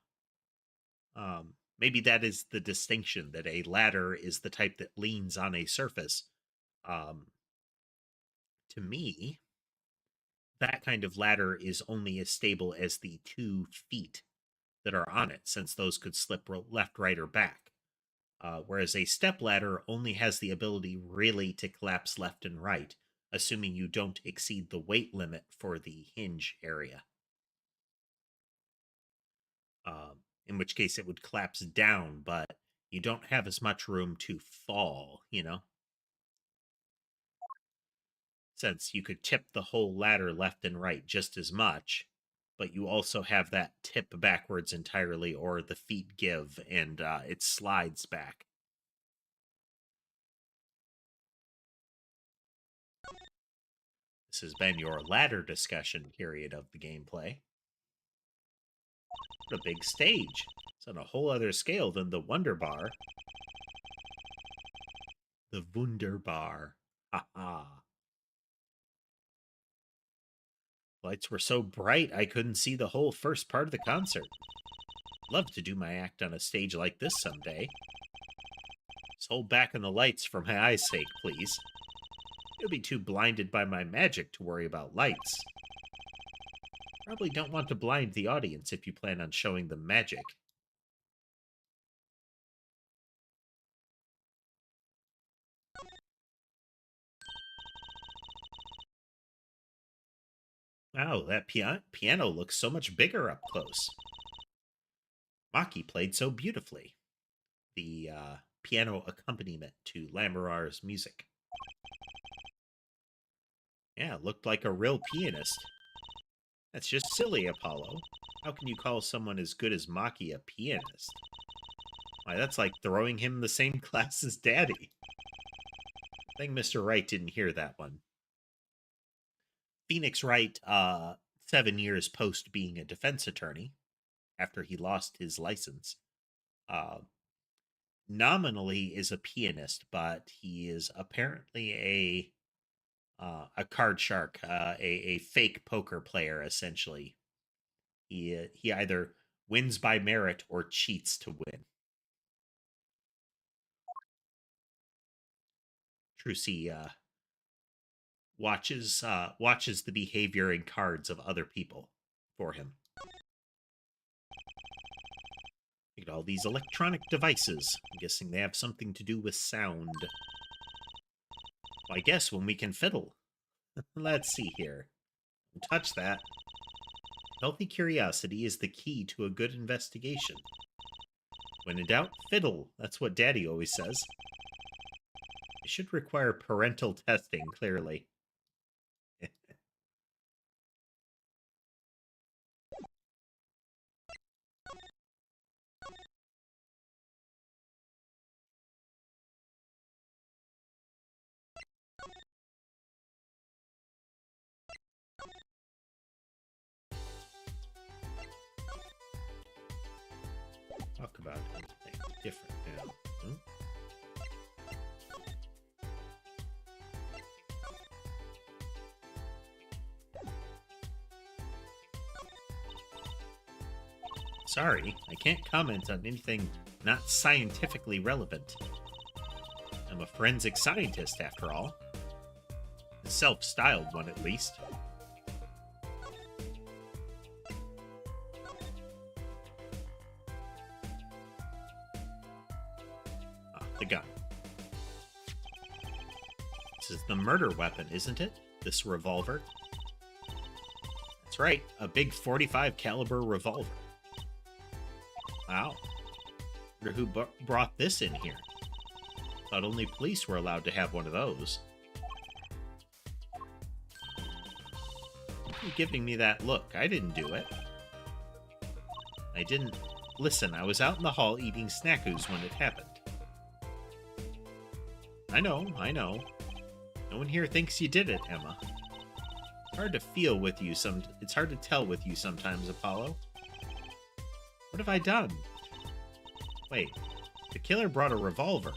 Maybe that is the distinction, that a ladder is the type that leans on a surface. To me, that kind of ladder is only as stable as the 2 feet that are on it, since those could slip left, right, or back. Whereas a step ladder only has the ability really to collapse left and right, assuming you don't exceed the weight limit for the hinge area. In which case it would collapse down, but you don't have as much room to fall, you know? Since you could tip the whole ladder left and right just as much, but you also have that tip backwards entirely, or the feet give, and it slides back. This has been your ladder discussion period of the gameplay. What a big stage. It's on a whole other scale than the Wonder Bar. The Wunderbar. Ha-ha. Lights were so bright I couldn't see the whole first part of the concert. Love to do my act on a stage like this someday. Was hold back on the lights for my eyes' sake, please. You'll be too blinded by my magic to worry about lights. Probably don't want to blind the audience if you plan on showing them magic. Wow, that piano looks so much bigger up close. Maki played so beautifully. The piano accompaniment to Lammerar's music. Yeah, looked like a real pianist. That's just silly, Apollo. How can you call someone as good as Maki a pianist? Why, that's like throwing him in the same class as Daddy. I think Mr. Wright didn't hear that one. Phoenix Wright, 7 years post being a defense attorney, after he lost his license, nominally is a pianist, but he is apparently a card shark, a fake poker player, essentially. He either wins by merit or cheats to win. Trucy watches the behavior and cards of other people for him. Look at all these electronic devices. I'm guessing they have something to do with sound. Well, I guess when we can fiddle. Let's see here. Don't touch that. Healthy curiosity is the key to a good investigation. When in doubt, fiddle. That's what Daddy always says. It should require parental testing, clearly. Talk about something different now. Hmm? Sorry, I can't comment on anything not scientifically relevant. I'm a forensic scientist, after all. A self-styled one, at least. The gun. This is the murder weapon, isn't it? This revolver. That's right, a big 45 caliber revolver. Wow. Wonder who brought this in here. Thought only police were allowed to have one of those. Why are you giving me that look? I didn't do it. I didn't... Listen, I was out in the hall eating snackoos when it happened. I know. No one here thinks you did it, Emma. It's hard to feel with you It's hard to tell with you sometimes, Apollo. What have I done? Wait, the killer brought a revolver.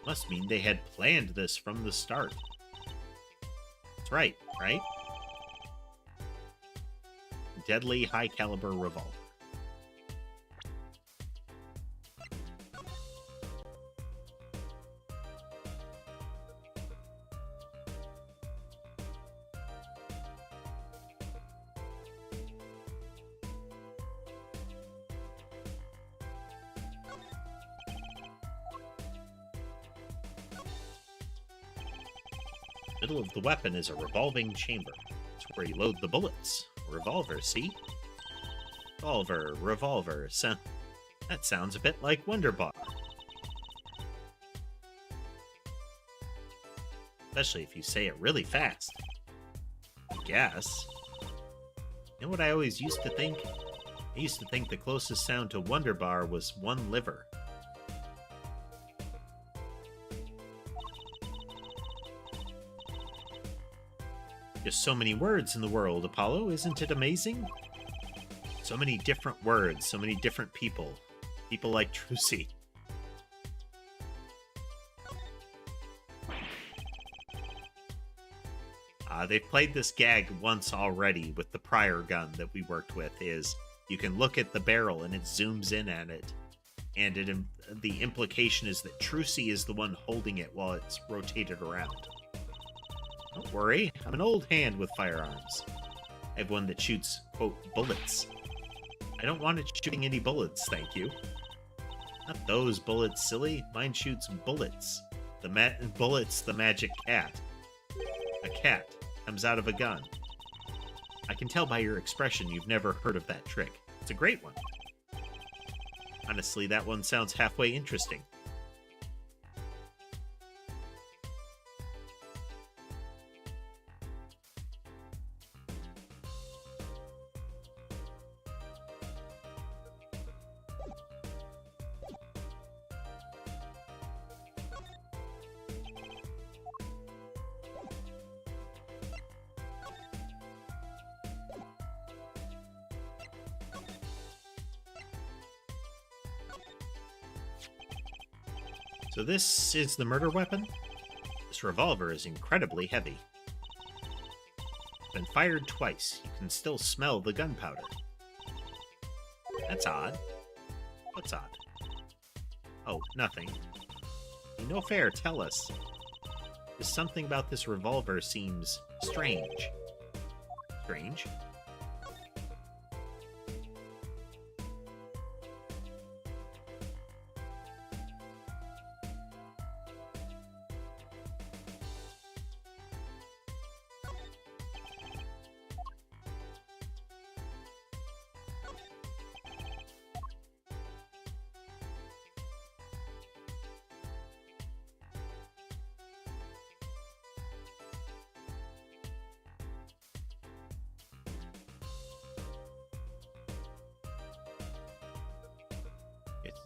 Must mean they had planned this from the start. That's right? Deadly high-caliber revolver. Middle of the weapon is a revolving chamber. It's where you load the bullets. Revolver, see? Revolver. That sounds a bit like Wonderbar. Especially if you say it really fast. I guess. You know what I always used to think? I used to think the closest sound to Wonderbar was one liver. There's so many words in the world, Apollo. Isn't it amazing? So many different words, so many different people. People like Trucy. They've played this gag once already with the prior gun that we worked with. Is you can look at the barrel and it zooms in at it. And the implication is that Trucy is the one holding it while it's rotated around. Don't worry, I'm an old hand with firearms. I have one that shoots, quote, bullets. I don't want it shooting any bullets, thank you. Not those bullets, silly. Mine shoots bullets. Bullets, the magic cat. A cat comes out of a gun. I can tell by your expression you've never heard of that trick. It's a great one. Honestly, that one sounds halfway interesting. So this is the murder weapon? This revolver is incredibly heavy. It's been fired twice. You can still smell the gunpowder. That's odd. What's odd? Oh, nothing. No fair, tell us. There's something about this revolver seems strange. Strange?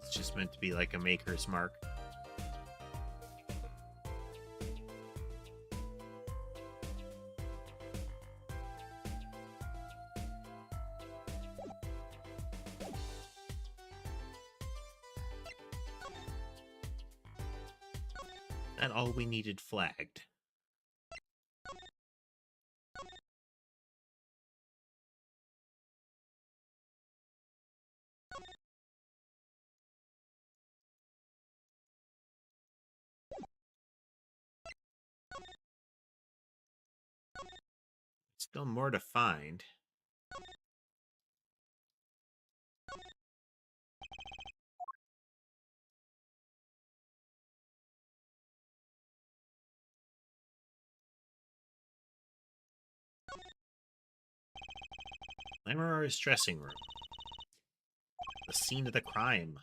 It's just meant to be like a maker's mark. That all we needed flagged. Still more to find. Lamar's dressing room. The scene of the crime.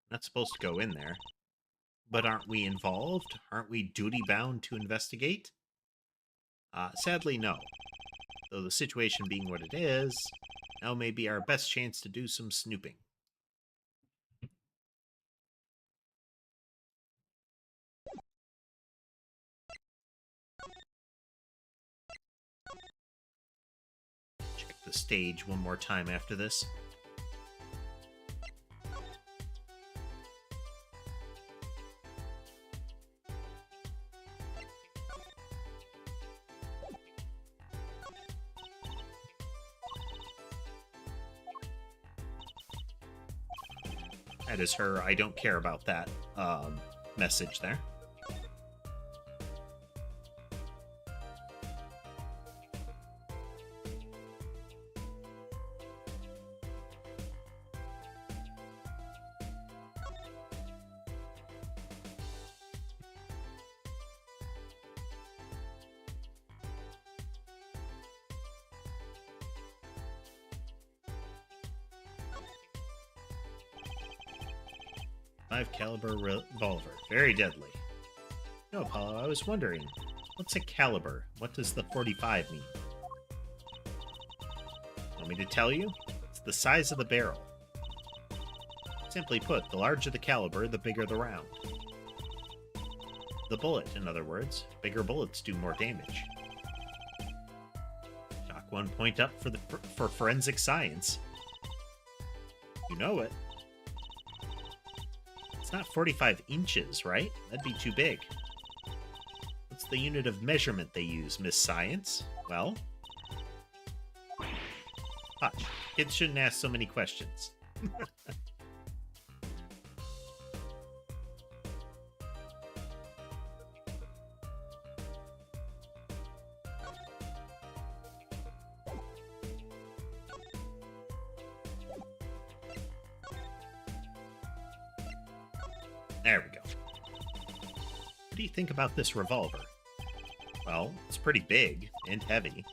Not supposed to go in there. But aren't we involved? Aren't we duty-bound to investigate? Sadly, no. Though the situation being what it is, now may be our best chance to do some snooping. Check the stage one more time after this. That is her I don't care about that message there. .5 revolver. Very deadly. No, Apollo, I was wondering, what's a caliber? What does the 45 mean? Want me to tell you? It's the size of the barrel. Simply put, the larger the caliber, the bigger the round. The bullet, in other words. Bigger bullets do more damage. Knock 1 point up for forensic science. You know it. It's not 45 inches, right? That'd be too big. What's the unit of measurement they use, Miss Science? Well? Hush. Kids shouldn't ask so many questions. What do you think about this revolver? Well, it's pretty big and heavy.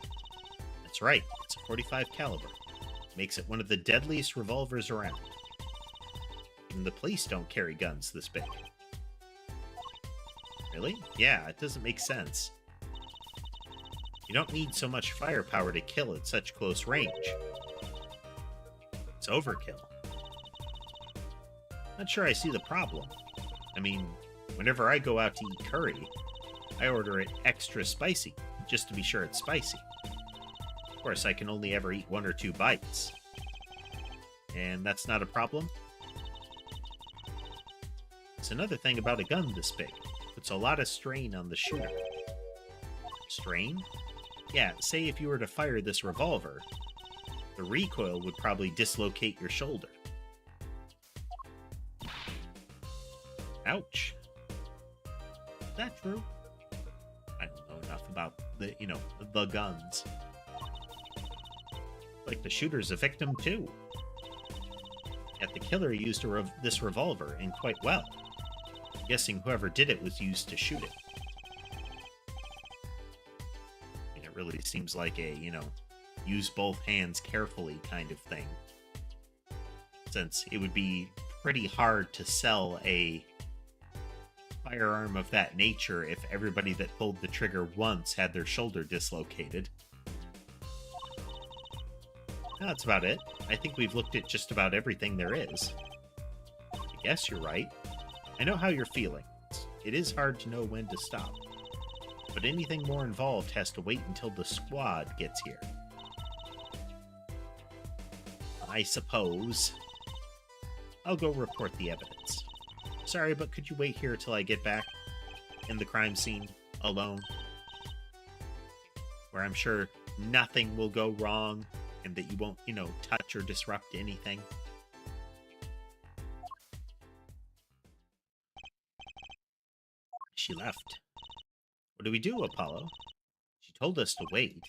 That's right, it's a .45 caliber. Makes it one of the deadliest revolvers around. Even the police don't carry guns this big. Really? Yeah, it doesn't make sense. You don't need so much firepower to kill at such close range. It's overkill. Not sure I see the problem. I mean, whenever I go out to eat curry, I order it extra spicy, just to be sure it's spicy. Of course, I can only ever eat 1 or 2 bites. And that's not a problem. It's another thing about a gun this big. It puts a lot of strain on the shooter. Strain? Yeah, say if you were to fire this revolver, the recoil would probably dislocate your shoulder. Ouch. Is that true? I don't know enough about the guns. Like the shooter's a victim too. Yet the killer used this revolver, and quite well. I'm guessing whoever did it was used to shoot it. I mean, it really seems like a, use both hands carefully kind of thing. Since it would be pretty hard to sell a firearm of that nature if everybody that pulled the trigger once had their shoulder dislocated. That's about it. I think we've looked at just about everything there is. I guess you're right. I know how you're feeling. It is hard to know when to stop. But anything more involved has to wait until the squad gets here. I suppose I'll go report the evidence. Sorry, but could you wait here till I get back in the crime scene alone? Where I'm sure nothing will go wrong and that you won't, touch or disrupt anything. She left. What do we do, Apollo? She told us to wait.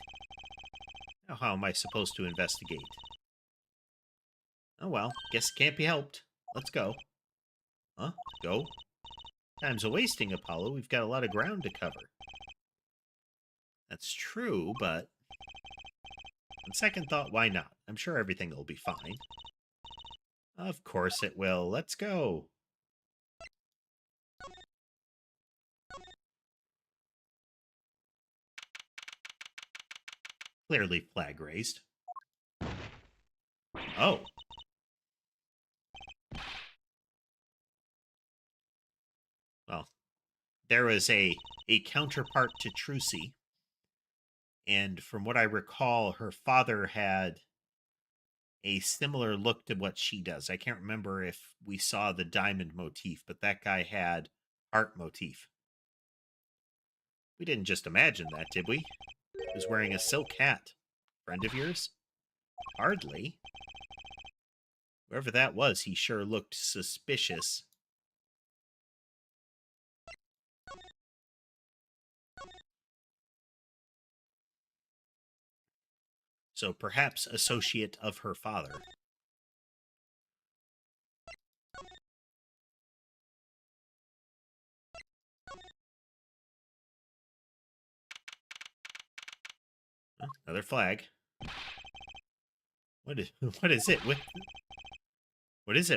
Now how am I supposed to investigate? Oh well, guess it can't be helped. Let's go. Huh? Go? Time's a-wasting, Apollo. We've got a lot of ground to cover. That's true, but on second thought, why not? I'm sure everything will be fine. Of course it will. Let's go. Clearly flag raised. Oh. Well, there was a counterpart to Trucy. And from what I recall, her father had a similar look to what she does. I can't remember if we saw the diamond motif, but that guy had heart motif. We didn't just imagine that, did we? He was wearing a silk hat. Friend of yours? Hardly. Whoever that was, he sure looked suspicious. So perhaps associate of her father. Another flag. What is it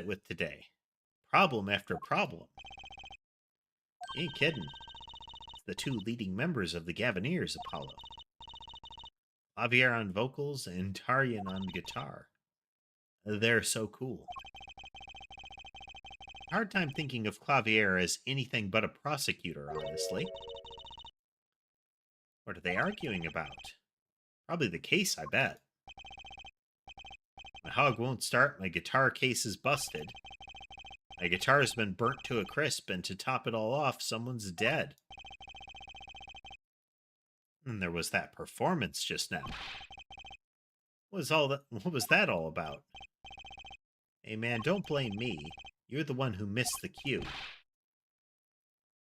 with today? Problem after problem. You ain't kidding. It's the 2 leading members of the Gavineers, Apollo. Javier on vocals and Tarian on guitar. They're so cool. Hard time thinking of Clavier as anything but a prosecutor, honestly. What are they arguing about? Probably the case, I bet. My hog won't start, my guitar case is busted. My guitar's been burnt to a crisp, and to top it all off, someone's dead. And there was that performance just now. What was that all about? Hey man, don't blame me. You're the one who missed the cue.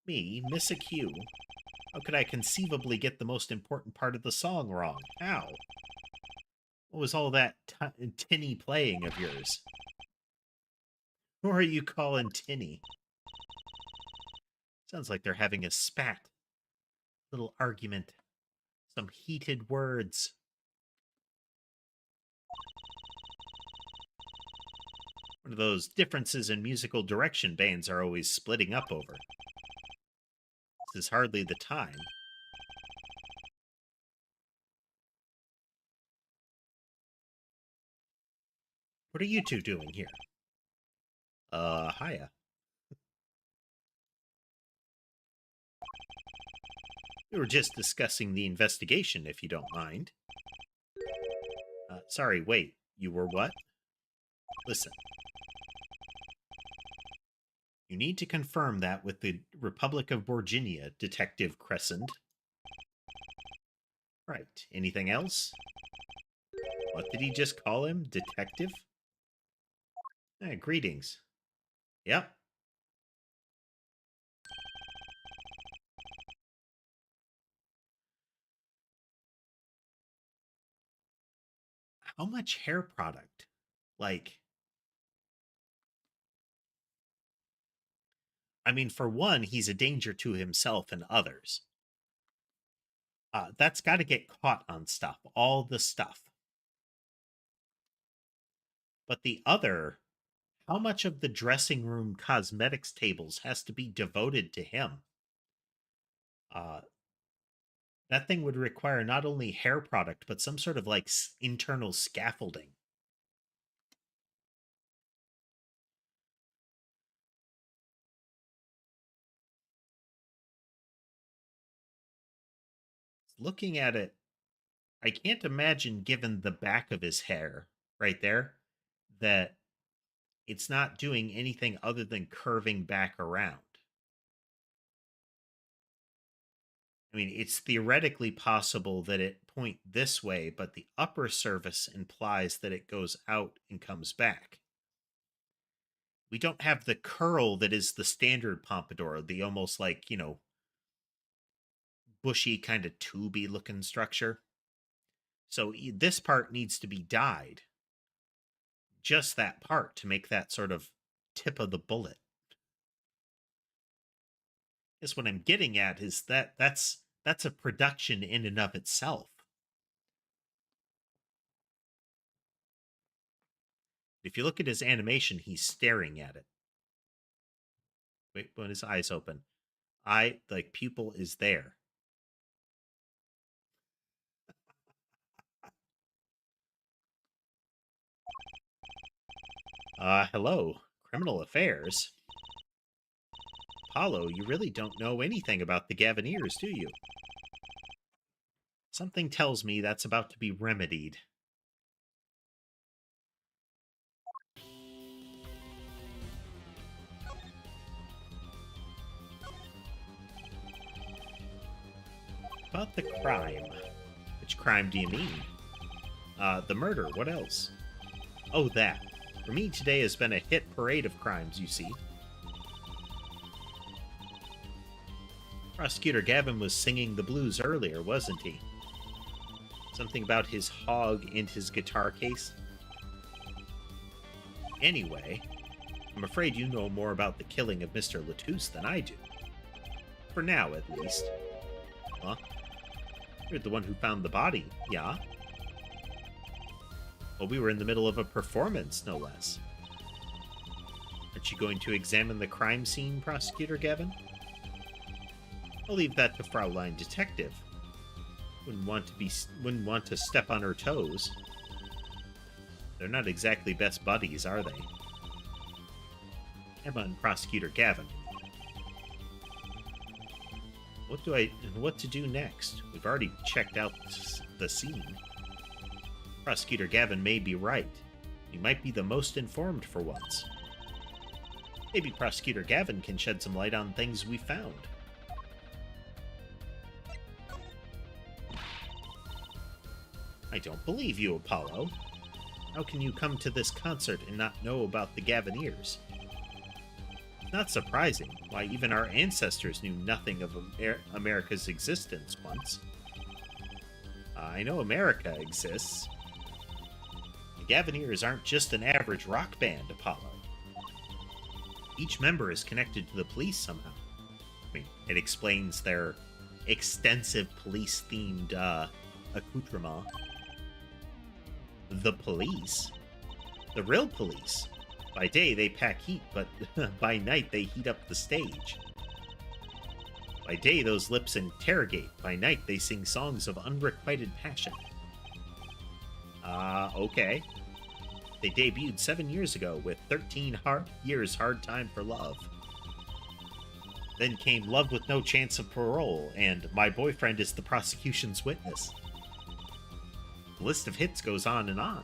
Me? Miss a cue? How could I conceivably get the most important part of the song wrong? How? What was all that tinny playing of yours? Who are you calling tinny? Sounds like they're having a spat. Little argument. Some heated words. One of those differences in musical direction bands are always splitting up over. This is hardly the time. What are you two doing here? Hiya. We were just discussing the investigation, if you don't mind. Sorry, wait. You were what? Listen. You need to confirm that with the Republic of Virginia, Detective Crescent. Right. Anything else? What did he just call him? Detective? Greetings. Yep. How much hair product? Like, I mean, for one, he's a danger to himself and others. That's got to get caught on stuff, all the stuff. But the other, how much of the dressing room cosmetics tables has to be devoted to him? That thing would require not only hair product, but some sort of like internal scaffolding. Looking at it, I can't imagine, given the back of his hair right there, that it's not doing anything other than curving back around. I mean, it's theoretically possible that it point this way, but the upper surface implies that it goes out and comes back. We don't have the curl that is the standard pompadour, the almost like, bushy kind of tubey looking structure. So this part needs to be dyed. Just that part to make that sort of tip of the bullet. Is what I'm getting at is that's a production in and of itself. If you look at his animation, he's staring at it. Wait, when his eyes open, like pupil is there. Hello, criminal affairs. Apollo, you really don't know anything about the Gavineers, do you? Something tells me that's about to be remedied. About the crime. Which crime do you mean? The murder, what else? Oh, that. For me, today has been a hit parade of crimes, you see. Prosecutor Gavin was singing the blues earlier, wasn't he? Something about his hog and his guitar case. Anyway, I'm afraid you know more about the killing of Mr. Latouche than I do. For now, at least. Huh? You're the one who found the body, yeah? Well, we were in the middle of a performance, no less. Aren't you going to examine the crime scene, Prosecutor Gavin? I'll leave that to Fraulein Detective. Wouldn't want to step on her toes. They're not exactly best buddies, are they? Emma and Prosecutor Gavin. What to do next? We've already checked out the scene. Prosecutor Gavin may be right. He might be the most informed for once. Maybe Prosecutor Gavin can shed some light on things we found. I don't believe you, Apollo. How can you come to this concert and not know about the Gavineers? Not surprising. Why, even our ancestors knew nothing of America's existence once. I know America exists. The Gavineers aren't just an average rock band, Apollo. Each member is connected to the police somehow. I mean, it explains their extensive police-themed accoutrement. The police? The real police? By day, they pack heat, but by night, they heat up the stage. By day, those lips interrogate. By night, they sing songs of unrequited passion. Okay. They debuted 7 years ago with 13 years hard time for love. Then came Love with No Chance of Parole and My Boyfriend is the Prosecution's Witness. The list of hits goes on and on.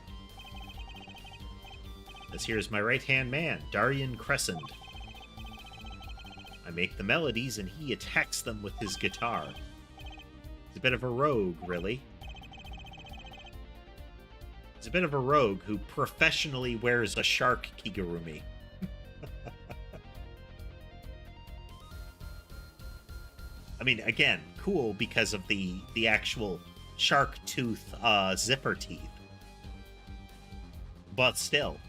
This here's my right-hand man, Darian Crescent. I make the melodies and he attacks them with his guitar. He's a bit of a rogue, really. He's a bit of a rogue who professionally wears a shark kigurumi. I mean, again, cool because of the actual shark tooth zipper teeth. But still.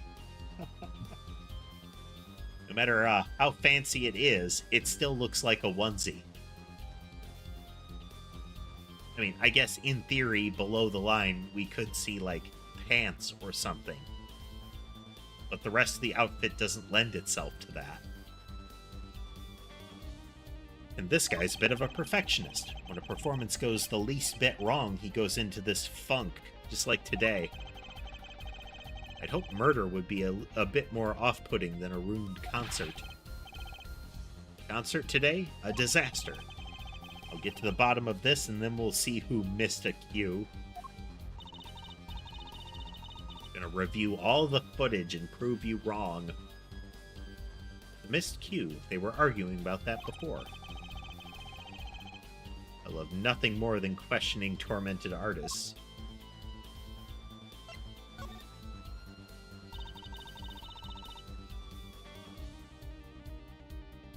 No matter how fancy it is, it still looks like a onesie. I mean, I guess in theory, below the line, we could see, like, pants or something. But the rest of the outfit doesn't lend itself to that. And this guy's a bit of a perfectionist. When a performance goes the least bit wrong, he goes into this funk, just like today. I'd hope murder would be a bit more off-putting than a ruined concert. Concert today? A disaster. I'll get to the bottom of this and then we'll see who missed a cue. Gonna review all the footage and prove you wrong. The missed cue, they were arguing about that before. I love nothing more than questioning tormented artists.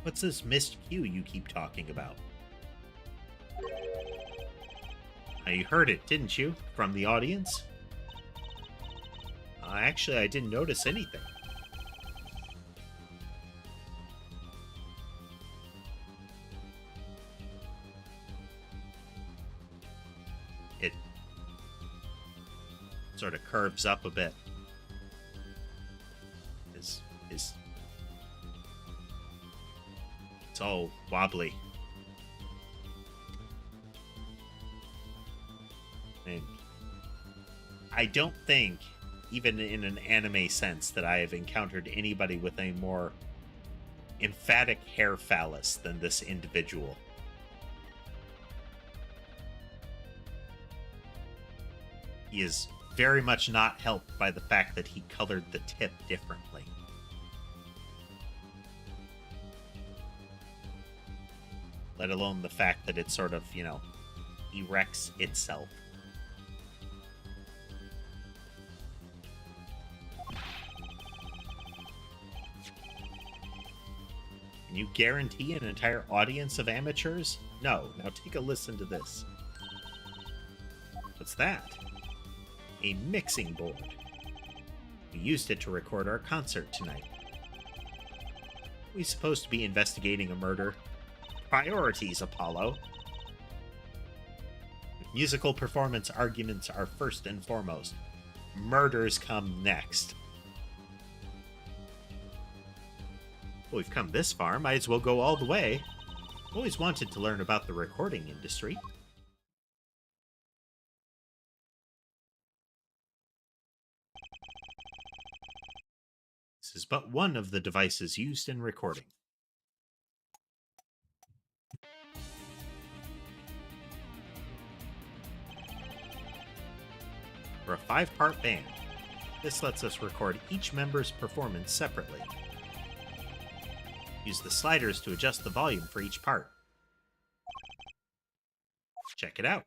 What's this missed cue you keep talking about? You heard it, didn't you? From the audience? Actually, I didn't notice anything. It sort of curves up a bit. It's all wobbly. And I don't think, even in an anime sense, that I have encountered anybody with a more emphatic hair phallus than this individual. He is very much not helped by the fact that he colored the tip differently. Let alone the fact that it sort of, you know, erects itself. Can you guarantee an entire audience of amateurs? No. Now take a listen to this. What's that? A mixing board. We used it to record our concert tonight. We supposed to be investigating a murder. Priorities, Apollo. Musical performance arguments are first and foremost. Murders come next. Well, we've come this far, might as well go all the way. Always wanted to learn about the recording industry. This is but one of the devices used in recording. We're a 5-part band. This lets us record each member's performance separately. Use the sliders to adjust the volume for each part. Check it out.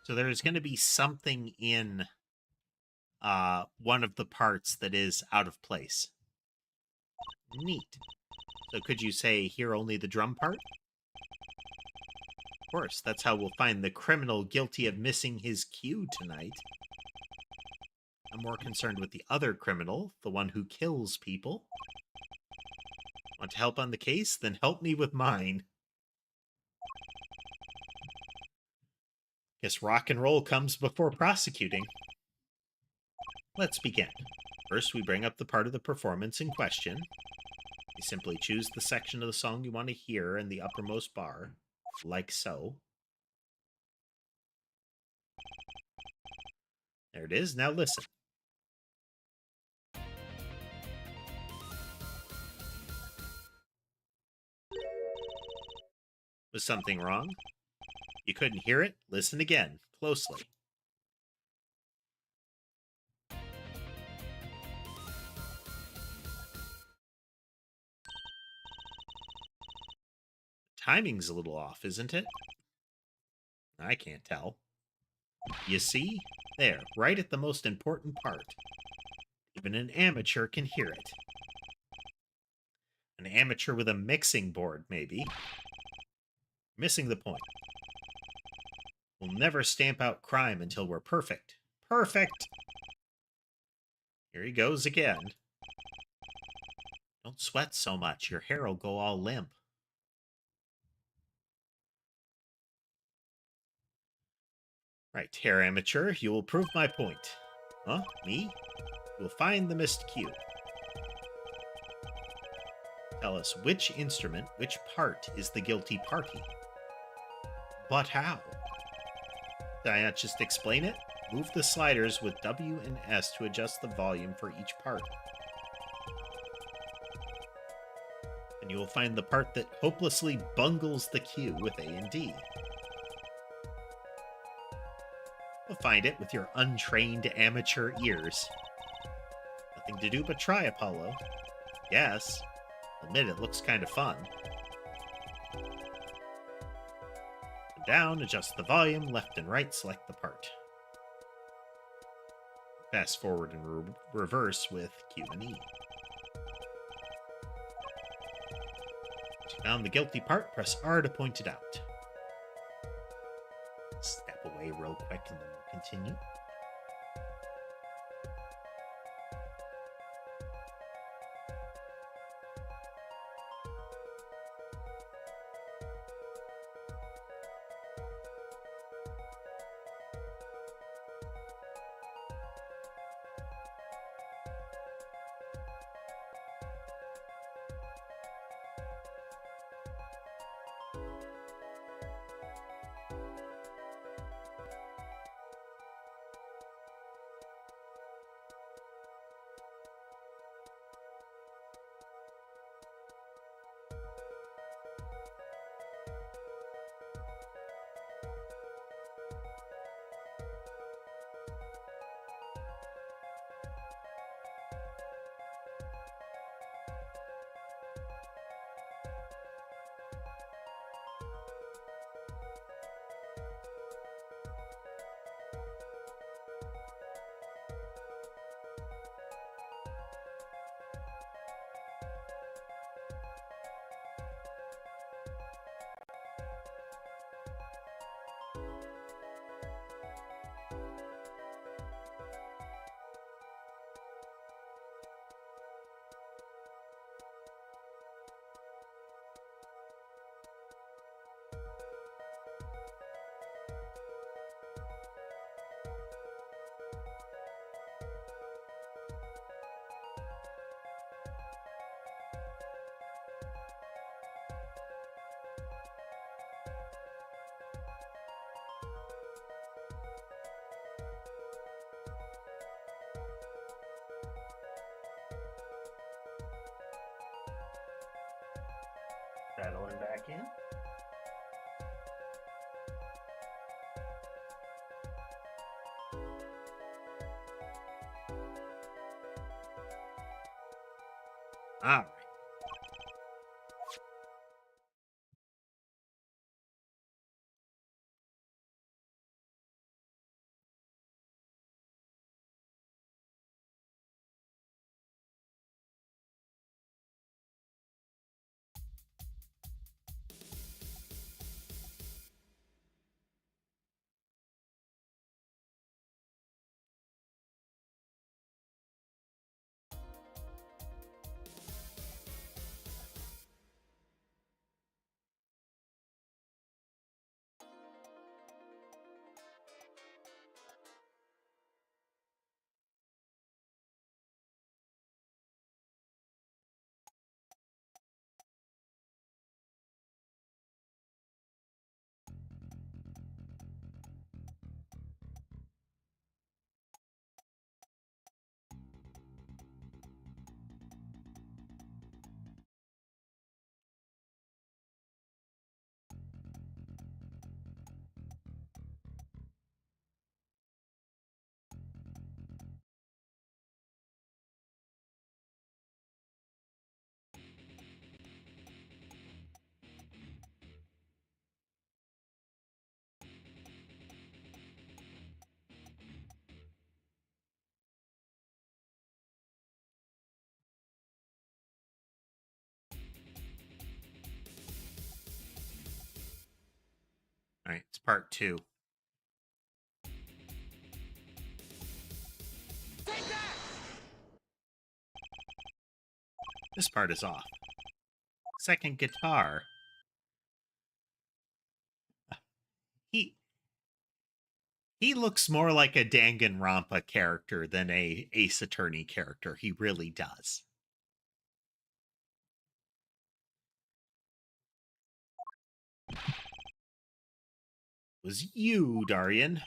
So there's going to be something in one of the parts that is out of place. Neat. So could you say, hear only the drum part? Of course, that's how we'll find the criminal guilty of missing his cue tonight. I'm more concerned with the other criminal, the one who kills people. Want to help on the case? Then help me with mine. Guess rock and roll comes before prosecuting. Let's begin. First, we bring up the part of the performance in question. You simply choose the section of the song you want to hear in the uppermost bar, like so. There it is. Now listen. Was something wrong? You couldn't hear it? Listen again, closely. Timing's a little off, isn't it? I can't tell. You see? There, right at the most important part. Even an amateur can hear it. An amateur with a mixing board, maybe. Missing the point. We'll never stamp out crime until we're perfect. Perfect! Here he goes again. Don't sweat so much. Your hair will go all limp. Right, hair amateur, you will prove my point. Huh? Me? You will find the missed cue. Tell us which instrument, which part is the guilty party. But how? Did I not just explain it? Move the sliders with W and S to adjust the volume for each part. And you will find the part that hopelessly bungles the cue with A and D. You'll find it with your untrained amateur ears. Nothing to do but try, Apollo. Yes. Admit it looks kind of fun. Down, adjust the volume, left and right, select the part. Fast forward and reverse with Q and E. Once you found the guilty part, press R to point it out. Step away real quick and then we'll continue. Settling back in. All right. All right, it's part 2. This part is off. Second guitar. He looks more like a Danganronpa character than a Ace Attorney character. He really does. It was you, Darian.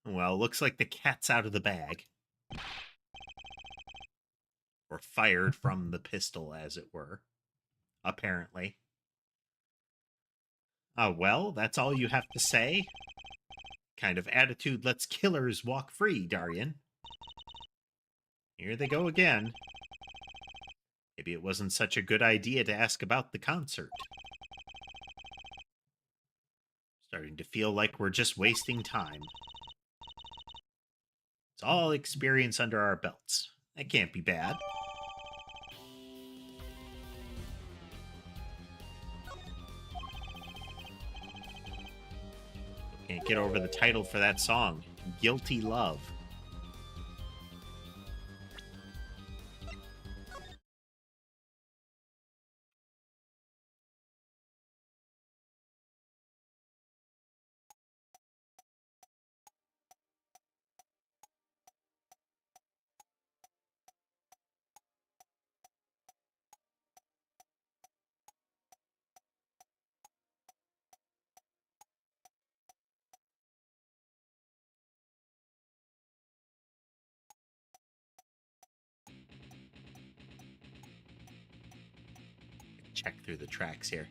Well, looks like the cat's out of the bag. Or fired from the pistol, as it were. Apparently. Well, that's all you have to say? Kind of attitude lets killers walk free, Darian. Here they go again. Maybe it wasn't such a good idea to ask about the concert. Starting to feel like we're just wasting time. It's all experience under our belts. That can't be bad. Can't get over the title for that song, Guilty Love. Check through the tracks here.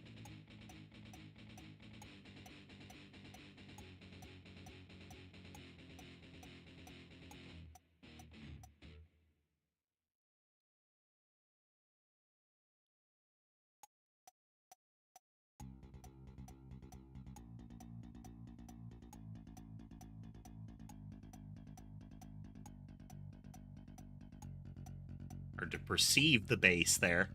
Hard to perceive the bass there.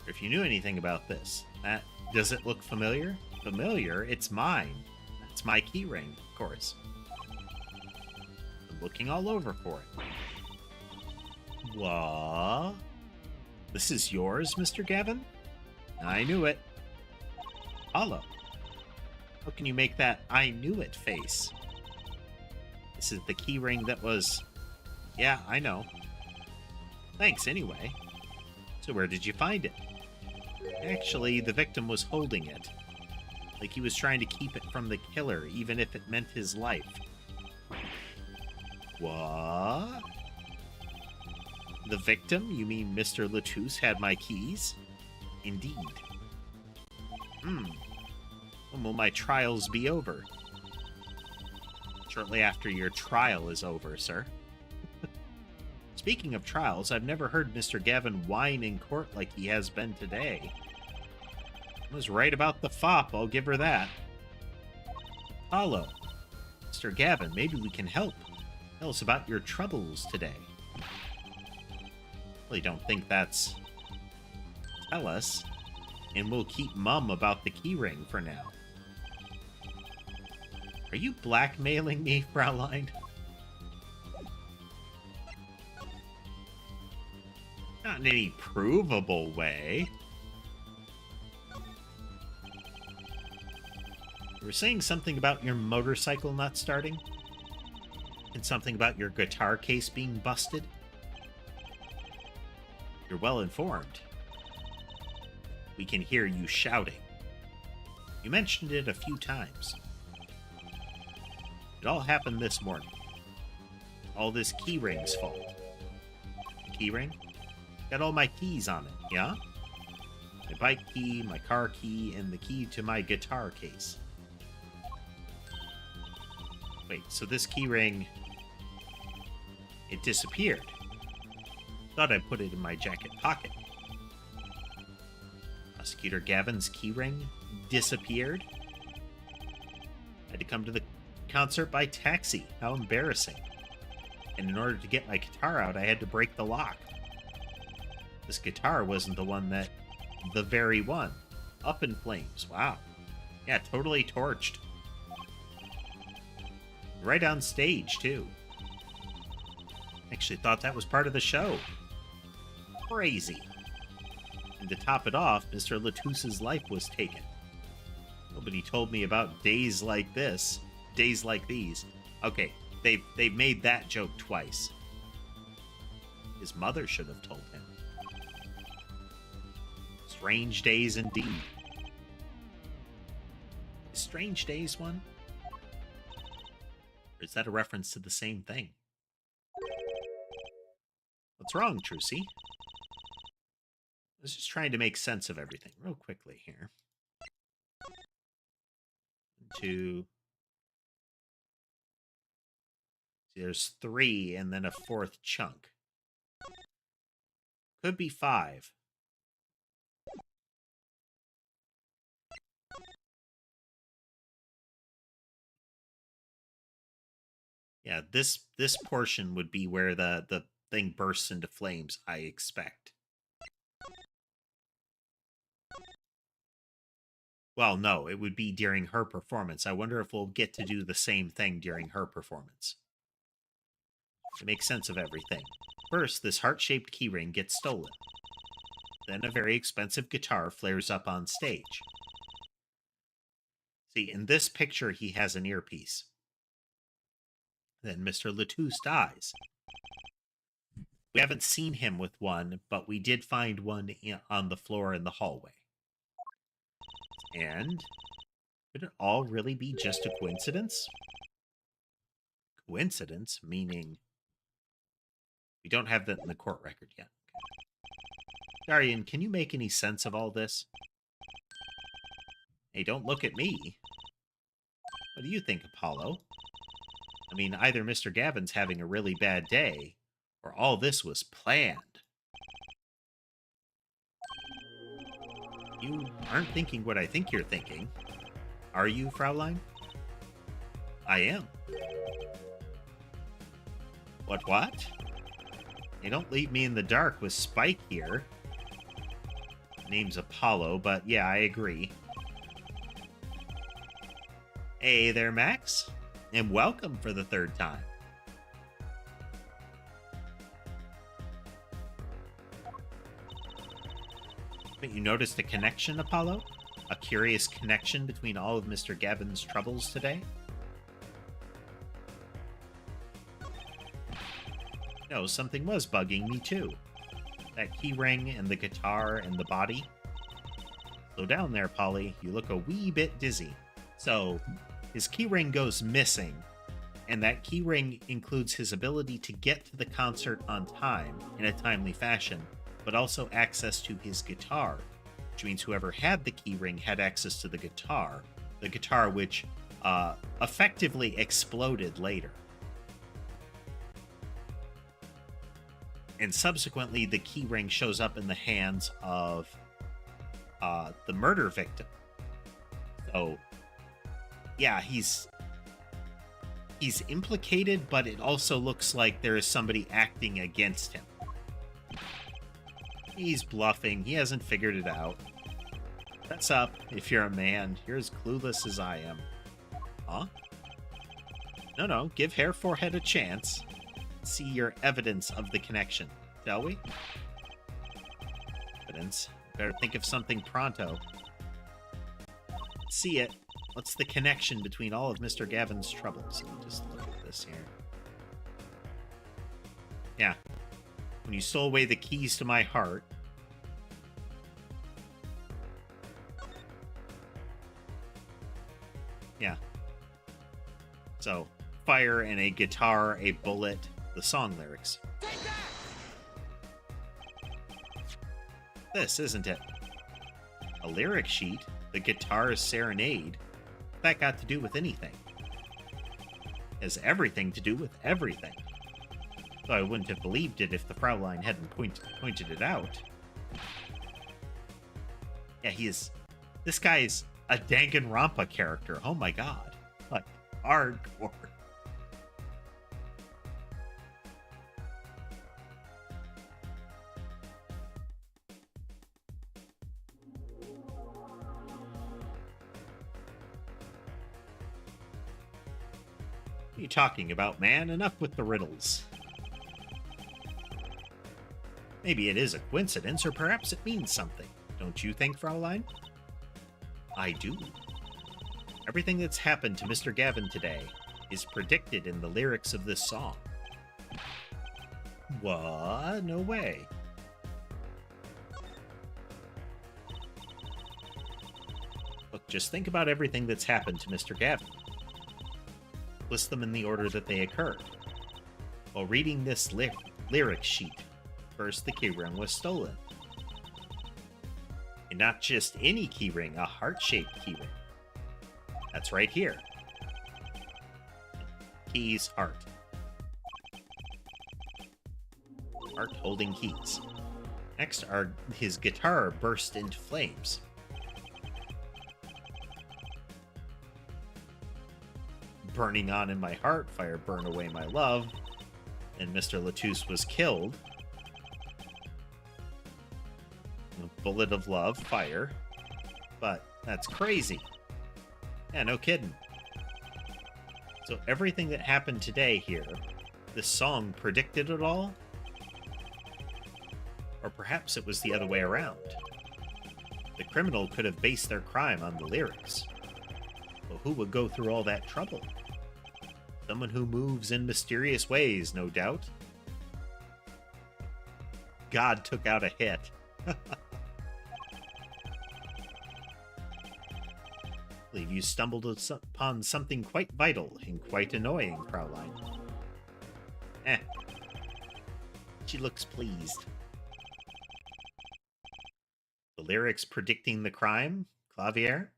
If you knew anything about this, does it look familiar? Familiar? It's mine. That's my keyring, of course. I'm looking all over for it. What? This is yours, Mr. Gavin? I knew it. Hollow. How can you make that I knew it face? This is the keyring that was... Yeah, I know. Thanks, anyway. So where did you find it? Actually, the victim was holding it. Like he was trying to keep it from the killer, even if it meant his life. What? The victim? You mean Mr. Latouche had my keys? Indeed. When will my trials be over? Shortly after your trial is over, sir. Speaking of trials, I've never heard Mr. Gavin whine in court like he has been today. I was right about the fop, I'll give her that. Hollow. Mr. Gavin, maybe we can help. Tell us about your troubles today. Really don't think that's... Tell us, and we'll keep mum about the keyring for now. Are you blackmailing me, Fraulein? Not in any provable way. You were saying something about your motorcycle not starting? And something about your guitar case being busted? You're well informed. We can hear you shouting. You mentioned it a few times. It all happened this morning. All this key ring's fault. Key ring? Got all my keys on it, yeah? My bike key, my car key, and the key to my guitar case. Wait, so this key ring... It disappeared. Thought I put it in my jacket pocket. Prosecutor Gavin's keyring disappeared? Had to come to the concert by taxi. How embarrassing. And in order to get my guitar out, I had to break the lock. This guitar wasn't the one that... The very one. Up in flames. Wow. Yeah, totally torched. Right on stage, too. Actually thought that was part of the show. Crazy. And to top it off, Mr. Latusse's life was taken. Nobody told me about days like this. Days like these. Okay, they've made that joke twice. His mother should have told him. Strange days indeed. Is Strange Days one? Or is that a reference to the same thing? What's wrong, Trucy? I was just trying to make sense of everything real quickly here. 2. There's 3 and then a 4th chunk. Could be 5. Yeah, this portion would be where the thing bursts into flames, I expect. Well, no, it would be during her performance. I wonder if we'll get to do the same thing during her performance. To make sense of everything. First, this heart-shaped keyring gets stolen. Then a very expensive guitar flares up on stage. See, in this picture, he has an earpiece. Then Mr. Latouche dies. We haven't seen him with one, but we did find one on the floor in the hallway. And could it all really be just a coincidence? Coincidence, meaning we don't have that in the court record yet. Darian, can you make any sense of all this? Hey, don't look at me. What do you think, Apollo? I mean, either Mr. Gavin's having a really bad day, or all this was planned. You aren't thinking what I think you're thinking. Are you, Fraulein? I am. What? Hey, don't leave me in the dark with Spike here. Name's Apollo, but yeah, I agree. Hey there, Max. And welcome for the 3rd time. But you noticed a connection, Apollo? A curious connection between all of Mr. Gavin's troubles today? No, something was bugging me too. That key ring and the guitar and the body. Slow down there, Polly. You look a wee bit dizzy. So, his keyring goes missing, and that keyring includes his ability to get to the concert on time in a timely fashion, but also access to his guitar, which means whoever had the keyring had access to the guitar which effectively exploded later. And subsequently, the keyring shows up in the hands of the murder victim. So, yeah, he's implicated, but it also looks like there is somebody acting against him. He's bluffing. He hasn't figured it out. Fess up if you're a man. You're as clueless as I am. Huh? No, give Hair Forehead a chance. See your evidence of the connection, shall we? Evidence. Better think of something pronto. See it. What's the connection between all of Mr. Gavin's troubles? Let me just look at this here. Yeah. When you stole away the keys to my heart. Yeah. So, fire and a guitar, a bullet, the song lyrics. This, isn't it? A lyric sheet, the guitar's serenade. What that got to do with anything? It has everything to do with everything. Though I wouldn't have believed it if the Fraulein hadn't pointed it out. Yeah, this guy is a Danganronpa character. Oh my god. Like, hardcore. What are you talking about, man? Enough with the riddles. Maybe it is a coincidence, or perhaps it means something. Don't you think, Fraulein? I do. Everything that's happened to Mr. Gavin today is predicted in the lyrics of this song. What? No way. Look, just think about everything that's happened to Mr. Gavin. List them in the order that they occurred. While reading this lyric sheet, first the keyring was stolen. And not just any keyring, a heart-shaped keyring. That's right here. Keys, heart. Heart holding keys. Next, his guitar burst into flames. Burning on in my heart, fire burn away my love. And Mr. Latouche was killed. A bullet of love, fire. But that's crazy. Yeah, no kidding. So everything that happened today here, this song predicted it all? Or perhaps it was the other way around. The criminal could have based their crime on the lyrics. But who would go through all that trouble? Someone who moves in mysterious ways, no doubt. God took out a hit. I believe you stumbled upon something quite vital and quite annoying, Fraulein. She looks pleased. The lyrics predicting the crime, Clavier?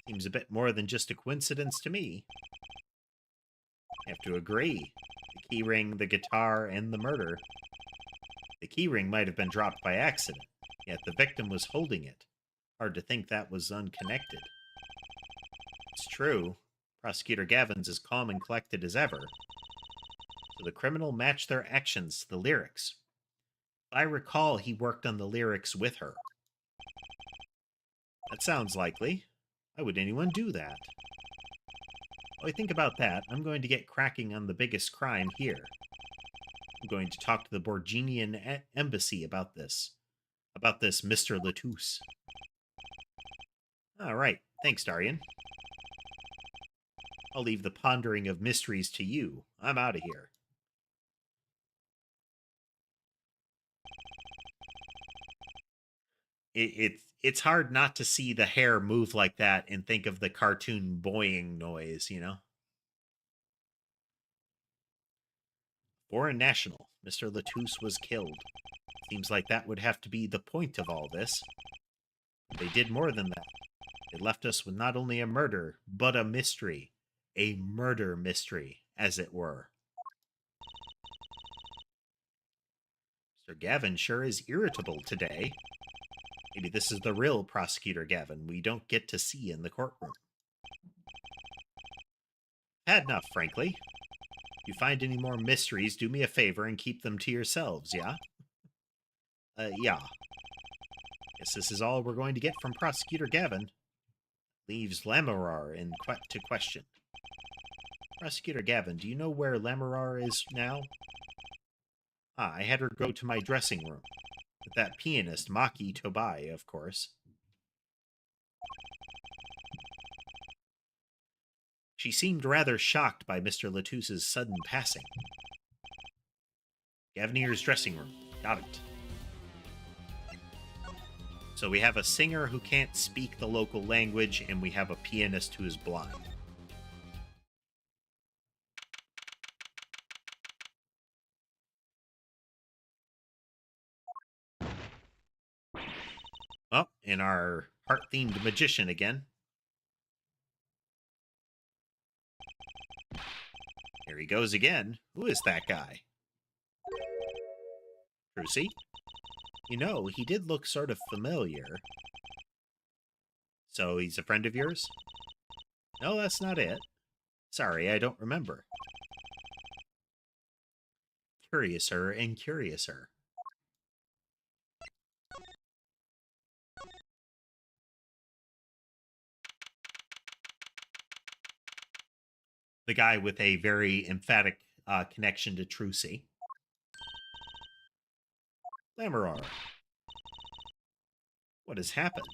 Seems a bit more than just a coincidence to me. I have to agree. The keyring, the guitar, and the murder. The keyring might have been dropped by accident, yet the victim was holding it. Hard to think that was unconnected. It's true. Prosecutor Gavin's as calm and collected as ever. So the criminal matched their actions to the lyrics. I recall he worked on the lyrics with her. That sounds likely. Why would anyone do that? While I think about that, I'm going to get cracking on the biggest crime here. I'm going to talk to the Borginian embassy about this. About this Mr. Latouche. All right. Thanks, Darian. I'll leave the pondering of mysteries to you. I'm out of here. It's hard not to see the hair move like that and think of the cartoon boing noise, you know? Foreign national. Mr. Latouche was killed. Seems like that would have to be the point of all this. They did more than that. They left us with not only a murder, but a mystery. A murder mystery, as it were. Mr. Gavin sure is irritable today. Maybe this is the real Prosecutor Gavin we don't get to see in the courtroom. Had enough, frankly. If you find any more mysteries, do me a favor and keep them to yourselves, yeah? Yeah. Guess this is all we're going to get from Prosecutor Gavin. Leaves Lamorar to question. Prosecutor Gavin, do you know where Lamorar is now? I had her go to my dressing room. With that pianist, Maki Tobai, of course. She seemed rather shocked by Mr. Latouche's sudden passing. Gavinier's dressing room. Got it. So we have a singer who can't speak the local language, and we have a pianist who is blind. Oh, and our heart-themed magician again. Here he goes again. Who is that guy? Trucy? You know, he did look sort of familiar. So he's a friend of yours? No, that's not it. Sorry, I don't remember. Curiouser and curiouser. The guy with a very emphatic connection to Trucy. Lamorar. What has happened?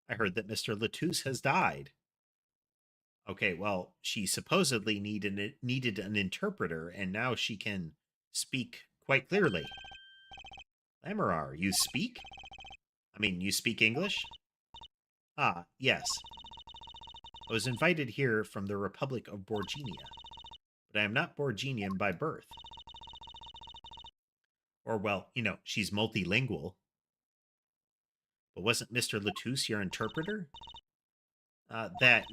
I heard that Mr. Latouche has died. Okay, well, she supposedly needed an interpreter, and now she can speak quite clearly. Lamorar, you speak? I mean, you speak English? Ah, yes. I was invited here from the Republic of Borginia, but I am not Borginian by birth. Or, well, you know, she's multilingual. But wasn't Mr. Latouche your interpreter?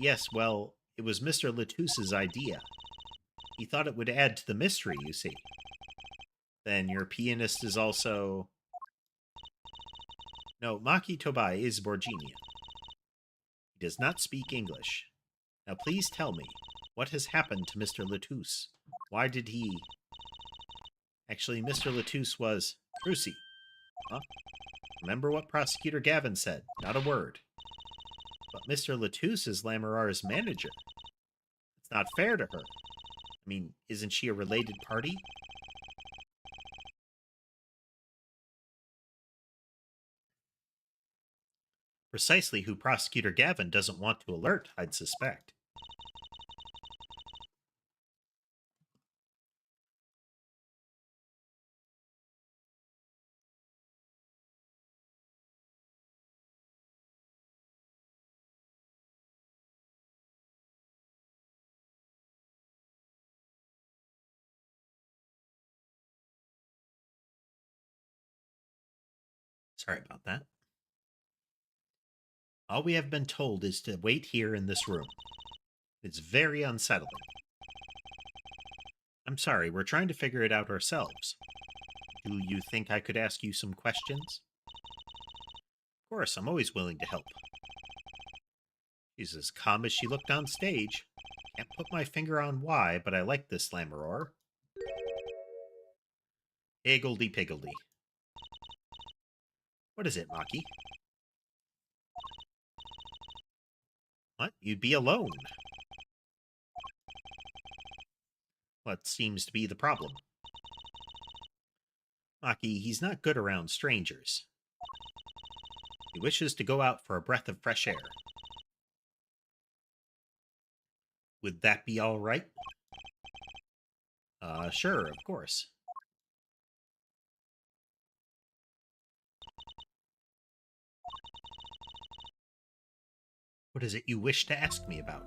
Yes, well, it was Mr. Latouche's idea. He thought it would add to the mystery, you see. Then your pianist is also... No, Maki Tobai is Borginian. He does not speak English. Now please tell me, what has happened to Mr. Latouche? Why did he... Actually, Mr. Latouche was... Trucy. Huh? Remember what Prosecutor Gavin said. Not a word. But Mr. Latouche is Lamorar's manager. It's not fair to her. I mean, isn't she a related party? Precisely who Prosecutor Gavin doesn't want to alert, I'd suspect. Sorry about that. All we have been told is to wait here in this room. It's very unsettling. I'm sorry, we're trying to figure it out ourselves. Do you think I could ask you some questions? Of course, I'm always willing to help. She's as calm as she looked on stage. Can't put my finger on why, but I like this Lamorar. Higgledy-piggledy. What is it, Maki? What? You'd be alone. What seems to be the problem? Maki, he's not good around strangers. He wishes to go out for a breath of fresh air. Would that be all right? Sure, of course. What is it you wish to ask me about?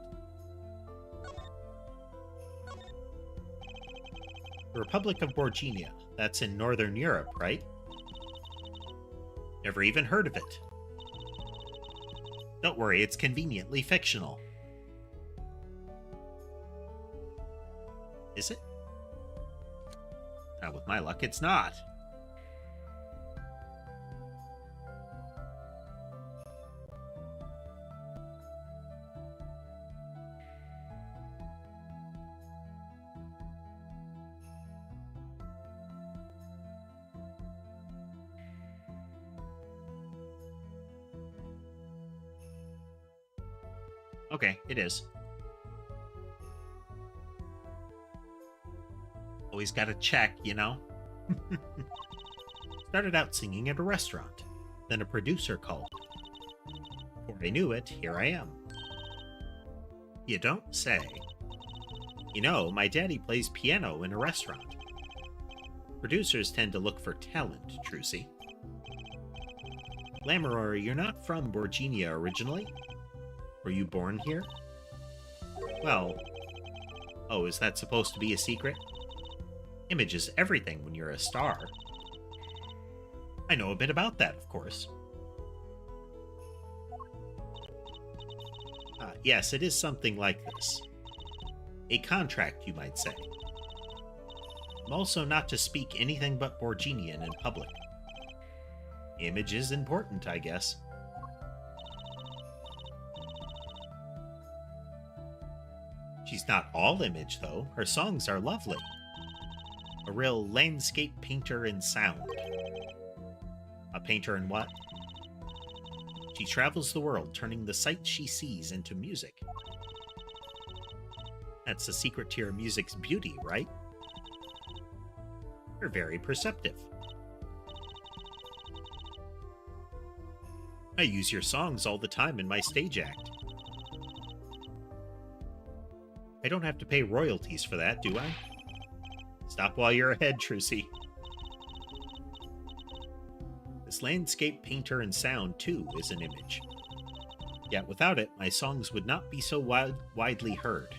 The Republic of Borginia. That's in Northern Europe, right? Never even heard of it. Don't worry, it's conveniently fictional. Is it? With my luck, it's not. Okay, it is. Always gotta check, you know? Started out singing at a restaurant. Then a producer called. Before I knew it, here I am. You don't say. You know, my daddy plays piano in a restaurant. Producers tend to look for talent, Trucy. Lamorar, you're not from Borginia originally? Were you born here? Well... Oh, is that supposed to be a secret? Image is everything when you're a star. I know a bit about that, of course. Yes, it is something like this. A contract, you might say. I'm also not to speak anything but Borginian in public. Image is important, I guess. She's not all image, though. Her songs are lovely. A real landscape painter in sound. A painter in what? She travels the world, turning the sights she sees into music. That's the secret to your music's beauty, right? You're very perceptive. I use your songs all the time in my stage act. I don't have to pay royalties for that, do I? Stop while you're ahead, Trucy. This landscape painter and sound, too, is an image. Yet without it, my songs would not be so widely heard.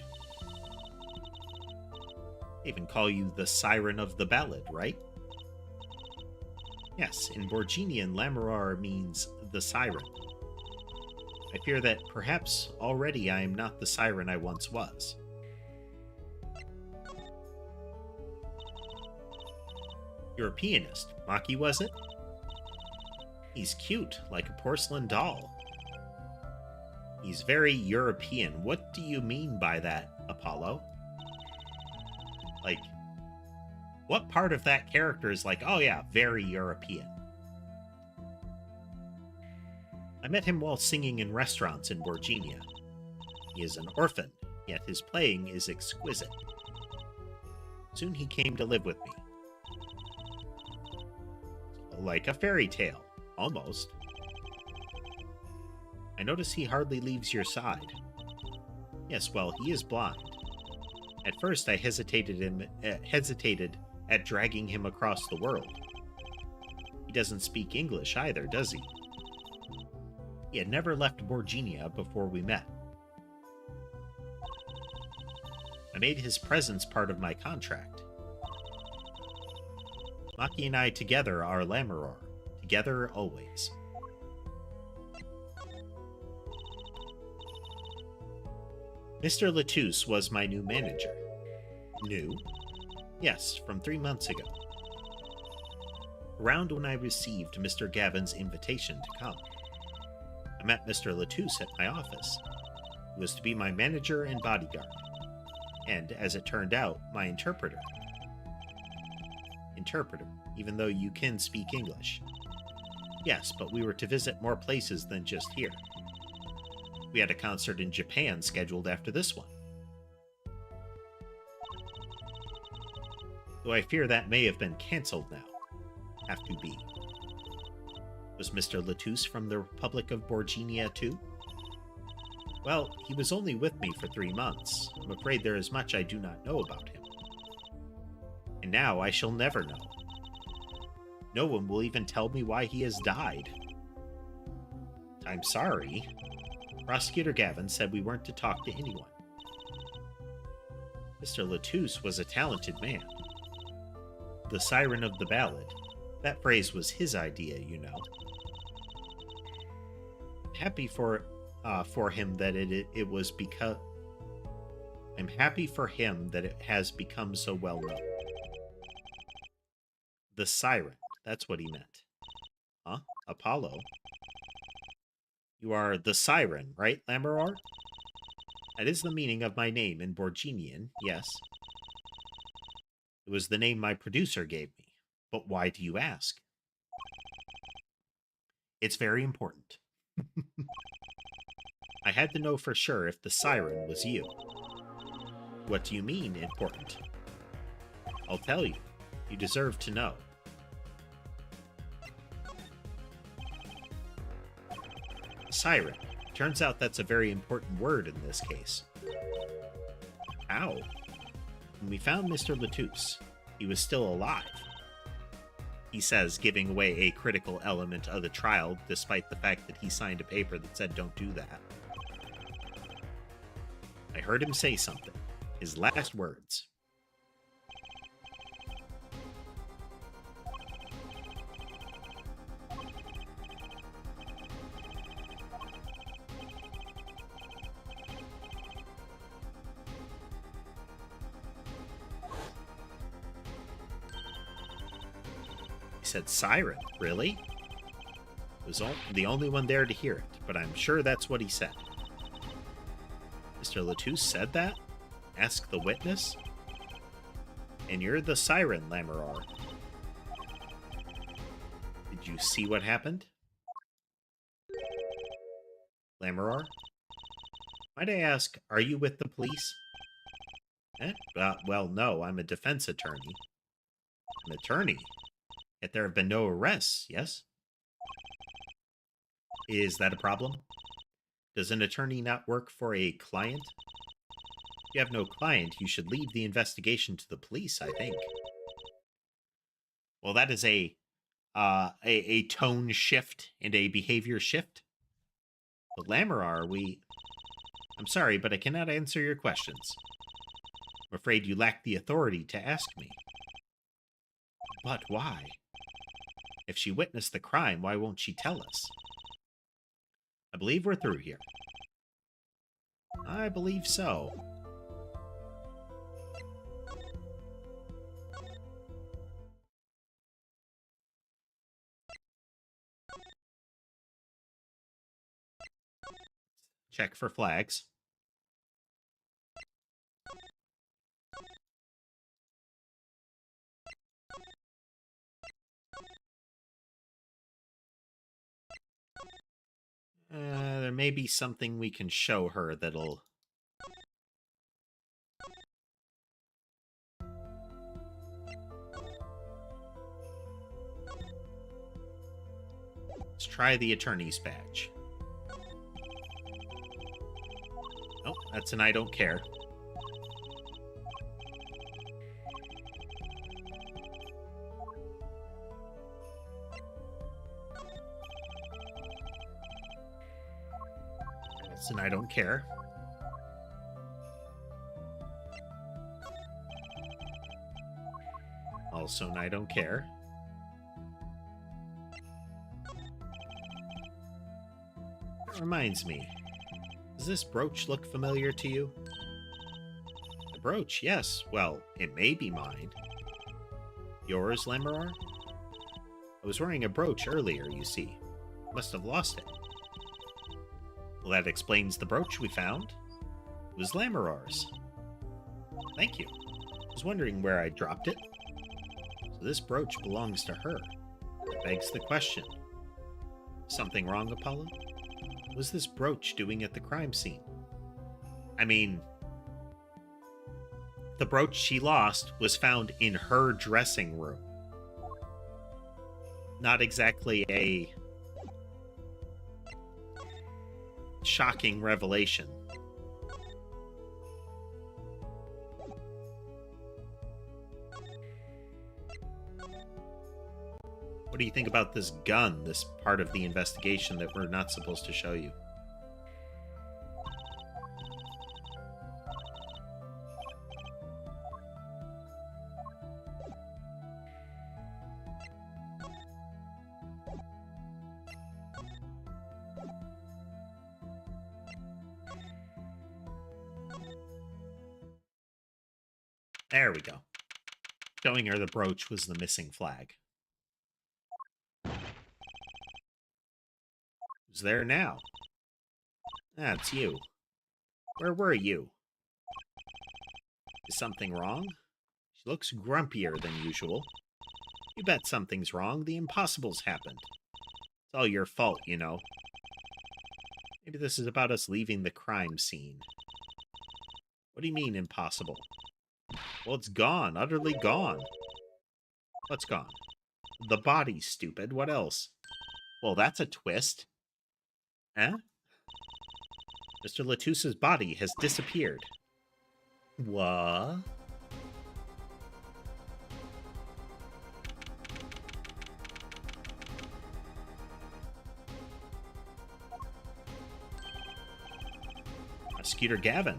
They even call you the Siren of the Ballad, right? Yes, in Borginian, Lamorar means the Siren. I fear that perhaps already I am not the Siren I once was. You're a pianist. Maki, was it? He's cute, like a porcelain doll. He's very European. What do you mean by that, Apollo? Like, what part of that character is like, oh yeah, very European? I met him while singing in restaurants in Borginia. He is an orphan, yet his playing is exquisite. Soon he came to live with me. Like a fairy tale, almost. I notice he hardly leaves your side. Yes, well, he is blind. At first I hesitated at dragging him across the world. He doesn't speak English either, does he? He had never left Borginia before we met. I made his presence part of my contract. Maki and I together are Lamorar. Together always. Mr. Latouche was my new manager. New? Yes, from 3 months ago. Around when I received Mr. Gavin's invitation to come. I met Mr. Latouche at my office. He was to be my manager and bodyguard. And, as it turned out, my interpreter. Interpreter, even though you can speak English. Yes, but we were to visit more places than just here. We had a concert in Japan scheduled after this one. Though I fear that may have been cancelled now. Have to be. Was Mr. Latouche from the Republic of Borginia too? Well, he was only with me for 3 months. I'm afraid there is much I do not know about him. And now I shall never know. No one will even tell me why he has died. I'm sorry. Prosecutor Gavin said we weren't to talk to anyone. Mr. Latouche was a talented man. The Siren of the Ballad. That phrase was his idea, you know. I'm happy for him that it was because... I'm happy for him that it has become so well known. The Siren. That's what he meant. Huh? Apollo? You are the Siren, right, Lamorar? That is the meaning of my name in Borginian, yes. It was the name my producer gave me. But why do you ask? It's very important. I had to know for sure if the Siren was you. What do you mean, important? I'll tell you. You deserve to know. Siren. Turns out that's a very important word in this case. How? When we found Mr. Latouche, he was still alive. He says, giving away a critical element of the trial, despite the fact that he signed a paper that said don't do that. I heard him say something. His last words. said siren. Really? Was the only one there to hear it, but I'm sure that's what he said. Mr. Latouche said that? Ask the witness? And you're the siren, Lamorar. Did you see what happened? Lamorar? Might I ask, are you with the police? Well, no, I'm a defense attorney. An attorney? Yet there have been no arrests, yes? Is that a problem? Does an attorney not work for a client? If you have no client, you should leave the investigation to the police, I think. Well, that is a tone shift and a behavior shift. But Lamorar, I'm sorry, but I cannot answer your questions. I'm afraid you lack the authority to ask me. But why? If she witnessed the crime, why won't she tell us? I believe we're through here. I believe so. Check for flags. There may be something we can show her that'll... Let's try the attorney's badge. Oh, that's an I don't care. That's an I don't care. Also an I don't care. That reminds me. Does this brooch look familiar to you? The brooch, yes. Well, it may be mine. Yours, Lamorar? I was wearing a brooch earlier, you see. Must have lost it. Well, that explains the brooch we found. It was Lamorar's. Thank you. I was wondering where I dropped it. So this brooch belongs to her. That begs the question. Something wrong, Apollo? What was this brooch doing at the crime scene? I mean, the brooch she lost was found in her dressing room. Not exactly a shocking revelation. What do you think about this gun, this part of the investigation that we're not supposed to show you? There we go. Showing her the brooch was the missing flag. Who's there now? That's you. Where were you? Is something wrong? She looks grumpier than usual. You bet something's wrong. The impossible's happened. It's all your fault, you know. Maybe this is about us leaving the crime scene. What do you mean, impossible? Well, it's gone. Utterly gone. What's gone? The body, stupid. What else? Well, that's a twist. Eh? Mr. Latouche's body has disappeared. What? Prosecutor Gavin.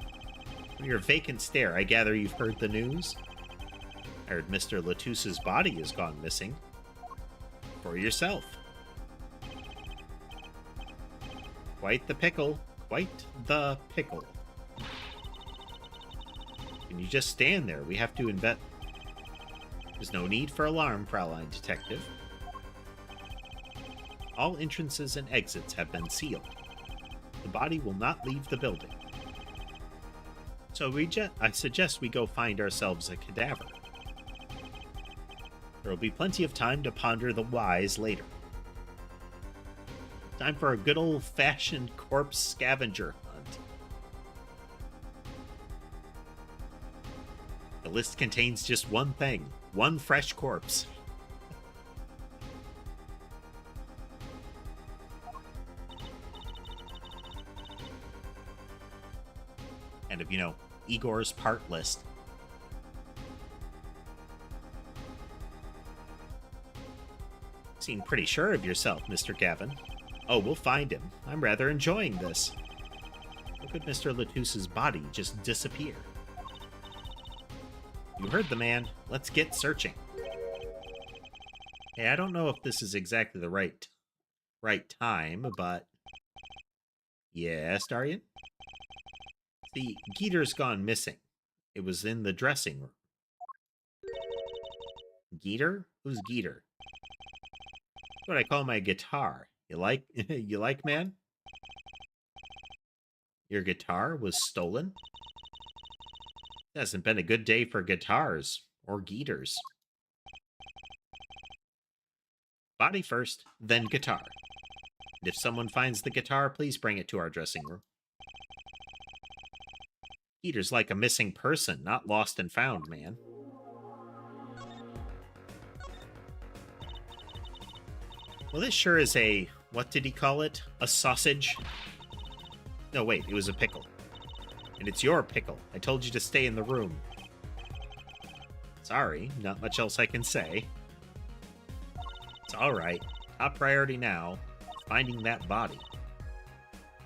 From your vacant stare, I gather you've heard the news? I heard Mr. Latouche's body has gone missing. For yourself. Quite the pickle. Quite the pickle. Can you just stand there? We have to invent... There's no need for alarm, Fraulein Detective. All entrances and exits have been sealed. The body will not leave the building. So I suggest we go find ourselves a cadaver. There will be plenty of time to ponder the whys later. Time for a good old-fashioned corpse scavenger hunt. The list contains just one thing. One fresh corpse. Kind of, Igor's part list. Seem pretty sure of yourself, Mr. Gavin. Oh, we'll find him. I'm rather enjoying this. How could Mr. Latusse's body just disappear? You heard the man. Let's get searching. Hey, I don't know if this is exactly the right time, but... Yes, Darian? See, Geeter's gone missing. It was in the dressing room. Geeter? Who's Geeter? That's what I call my guitar. You like? You like, man? Your guitar was stolen? It hasn't been a good day for guitars. Or Geeters. Body first, then guitar. And if someone finds the guitar, please bring it to our dressing room. Geeter's like a missing person, not lost and found, man. Well, this sure is a... What did he call it? A sausage? No, wait, it was a pickle. And it's your pickle. I told you to stay in the room. Sorry, not much else I can say. It's alright. Top priority now, finding that body.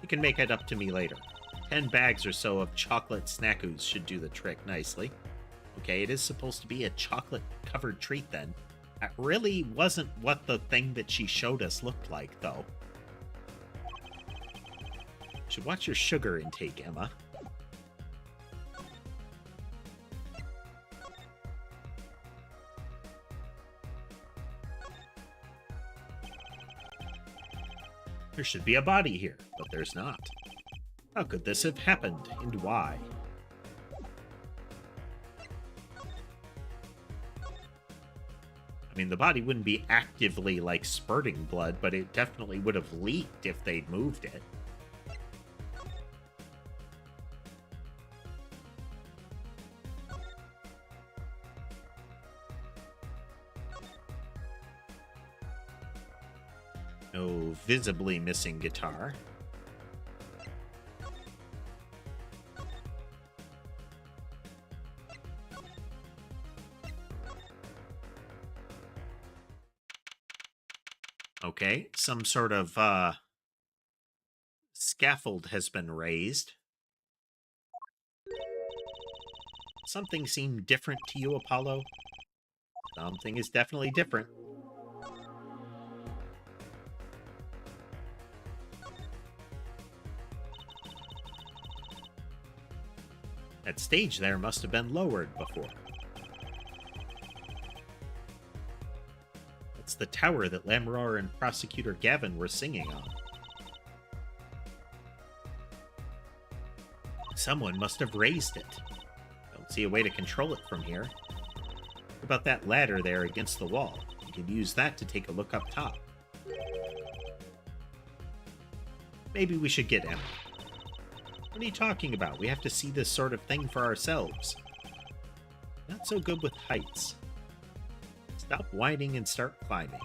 You can make it up to me later. 10 bags or so of chocolate snackoos should do the trick nicely. Okay, it is supposed to be a chocolate-covered treat then. That really wasn't what the thing that she showed us looked like, though. Should watch your sugar intake, Emma. There should be a body here, but there's not. How could this have happened, and why? I mean, the body wouldn't be actively, like, spurting blood, but it definitely would have leaked if they'd moved it. No visibly missing guitar. Okay, some sort of scaffold has been raised. Something seemed different to you, Apollo? Something is definitely different. That stage there must have been lowered before. That's the tower that Lamroar and Prosecutor Gavin were singing on. Someone must have raised it. Don't see a way to control it from here. What about that ladder there against the wall? You could use that to take a look up top. Maybe we should get Emma. What are you talking about? We have to see this sort of thing for ourselves. Not so good with heights. Stop whining and start climbing.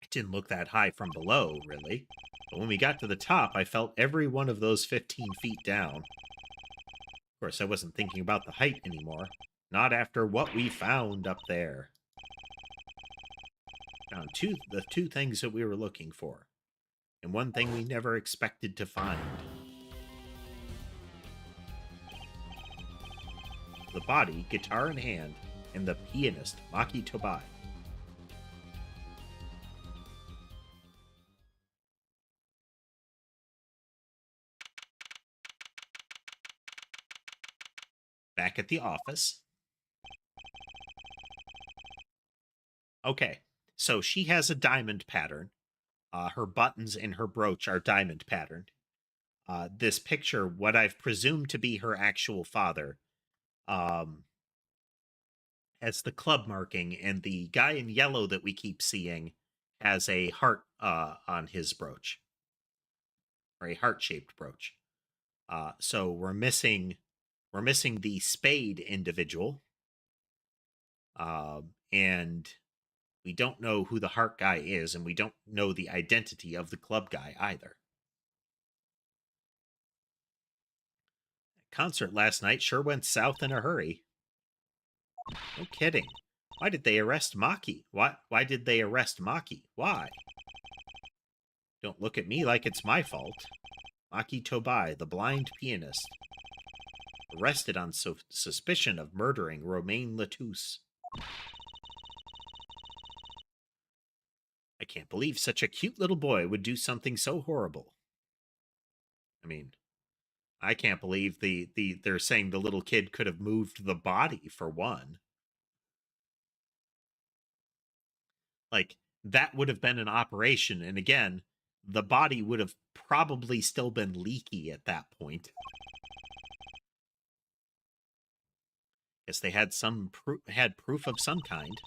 It didn't look that high from below, really. But when we got to the top, I felt every one of those 15 feet down. Of course, I wasn't thinking about the height anymore. Not after what we found up there. Found the two things that we were looking for. And one thing we never expected to find. The body, guitar in hand, and the pianist, Maki Tobai. back at the office. Okay, so she has a diamond pattern. Her buttons and her brooch are diamond patterned. This picture, what I've presumed to be her actual father, has the club marking, and the guy in yellow that we keep seeing has a heart on his brooch, or a heart-shaped brooch. So we're missing the spade individual, and we don't know who the heart guy is, and we don't know the identity of the club guy either. Concert last night sure went south in a hurry. No kidding. Why did they arrest Maki? Why did they arrest Maki? Why? Don't look at me like it's my fault. Maki Tobai, the blind pianist. Arrested on suspicion of murdering Romain Latouche. I can't believe such a cute little boy would do something so horrible. I mean, I can't believe they're saying the little kid could have moved the body, for one. Like, that would have been an operation, and again, the body would have probably still been leaky at that point. Guess they had proof of some kind.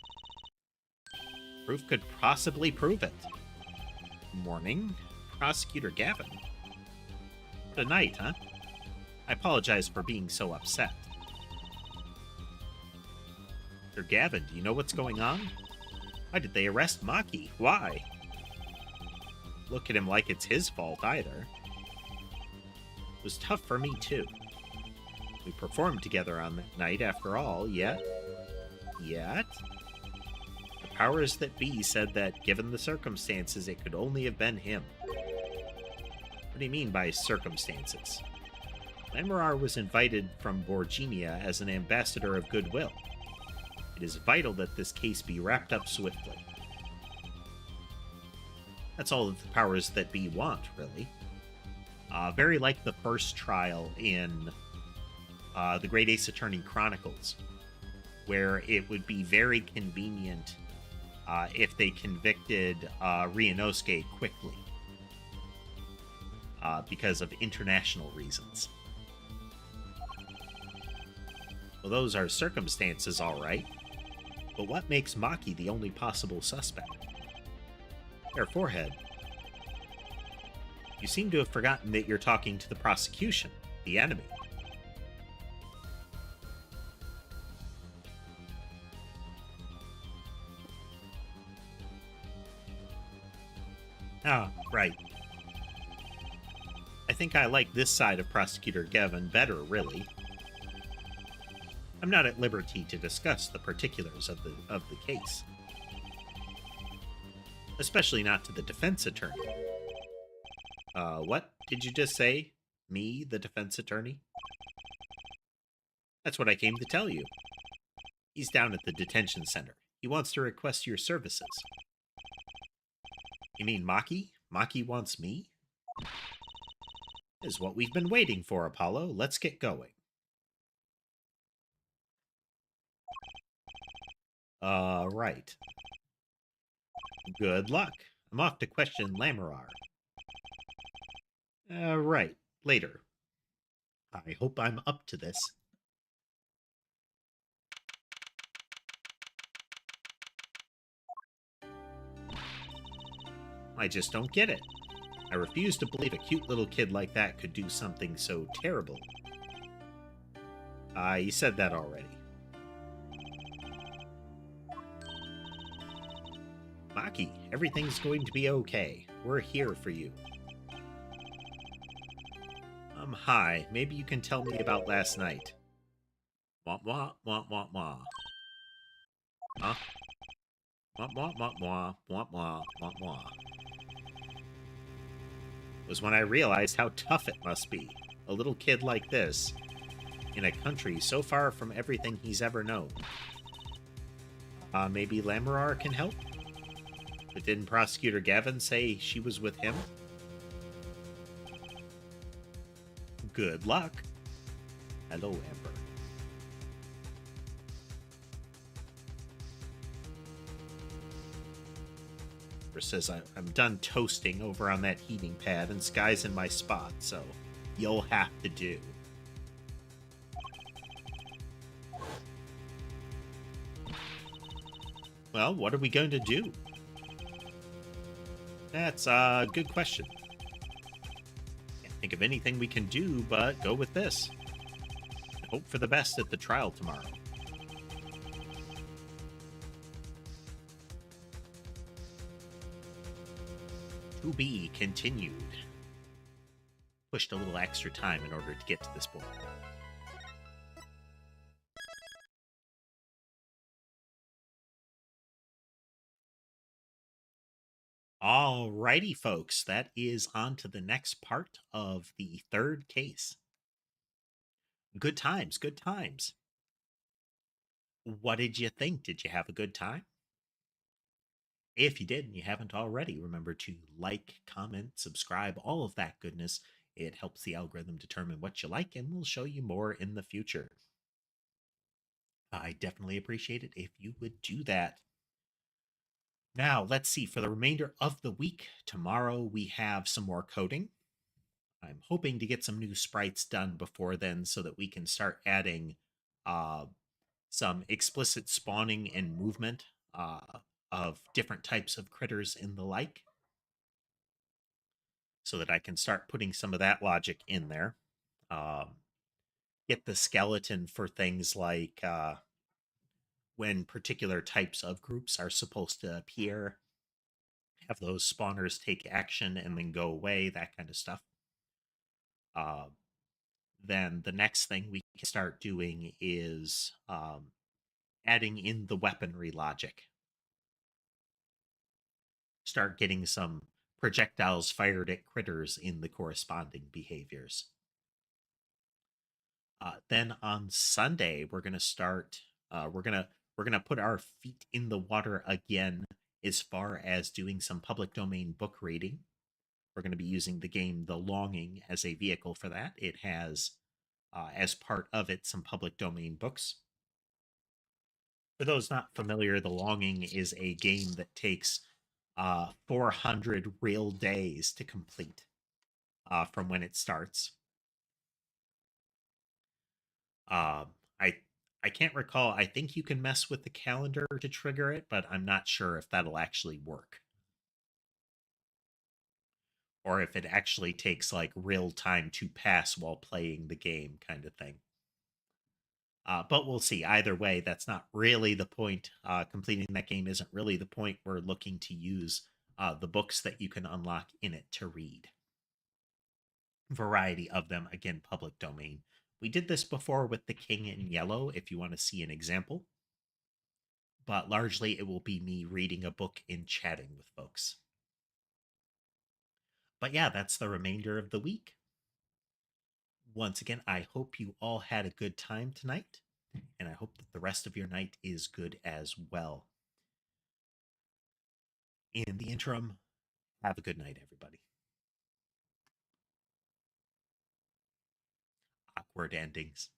Proof could possibly prove it. Morning, Prosecutor Gavin. What a night, huh? I apologize for being so upset. Sir Gavin, do you know what's going on? Why did they arrest Maki? Why? Look at him like it's his fault either. It was tough for me too. We performed together on that night after all, yet... The powers that be said that, given the circumstances, it could only have been him. What do you mean by circumstances? Lamorar was invited from Borginia as an ambassador of goodwill. It is vital that this case be wrapped up swiftly. That's all that the powers that be want, really. Very like the first trial in the Great Ace Attorney Chronicles, where it would be very convenient if they convicted Ryunosuke quickly because of international reasons. Well, those are circumstances, all right. But what makes Maki the only possible suspect? Their forehead. You seem to have forgotten that you're talking to the prosecution, the enemy. Ah, right. I think I like this side of Prosecutor Gavin better, really. I'm not at liberty to discuss the particulars of the case. Especially not to the defense attorney. What did you just say? Me, the defense attorney? That's what I came to tell you. He's down at the detention center. He wants to request your services. You mean Maki? Maki wants me? Is what we've been waiting for, Apollo. Let's get going. Right. Good luck. I'm off to question Lamorar. Right. Later. I hope I'm up to this. I just don't get it. I refuse to believe a cute little kid like that could do something so terrible. You said that already. Maki, everything's going to be okay. We're here for you. Hi. Maybe you can tell me about last night. Wah wah wah wah wah. Huh? Wah wah wah wah wah wah wah wah. Was when I realized how tough it must be. A little kid like this, in a country so far from everything he's ever known. Maybe Lamorar can help? But didn't Prosecutor Gavin say she was with him? Good luck. Hello, Amber. vtuber says I'm done toasting over on that heating pad and Sky's in my spot, so you'll have to do. Well, what are we going to do? That's a good question. Can't think of anything we can do but go with this. Hope for the best at the trial tomorrow. To be continued. Pushed a little extra time in order to get to this point. Alrighty, folks, that is on to the next part of the third case. Good times, good times. What did you think? Did you have a good time? If you did and you haven't already, remember to like, comment, subscribe, all of that goodness. It helps the algorithm determine what you like and will show you more in the future. I definitely appreciate it if you would do that. Now, let's see. For the remainder of the week, tomorrow we have some more coding. I'm hoping to get some new sprites done before then so that we can start adding some explicit spawning and movement of different types of critters and the like, so that I can start putting some of that logic in there. Get the skeleton for things like when particular types of groups are supposed to appear, have those spawners take action and then go away, that kind of stuff. Then the next thing we can start doing is adding in the weaponry logic. Start getting some projectiles fired at critters in the corresponding behaviors. Then on Sunday, we're gonna start. We're gonna put our feet in the water again as far as doing some public domain book reading. We're going to be using the game The Longing as a vehicle for that. It has, as part of it, some public domain books. For those not familiar, The Longing is a game that takes 400 real days to complete from when it starts. Uh, I I can't recall. I think you can mess with the calendar to trigger it, but I'm not sure if that'll actually work. Or if it actually takes like real time to pass while playing the game, kind of thing. But we'll see. Either way, that's not really the point. Completing that game isn't really the point. We're looking to use the books that you can unlock in it to read. Variety of them, again, public domain. We did this before with The King in Yellow, if you want to see an example. But largely, it will be me reading a book and chatting with folks. But yeah, that's the remainder of the week. Once again, I hope you all had a good time tonight, and I hope that the rest of your night is good as well. In the interim, have a good night, everybody. Awkward endings.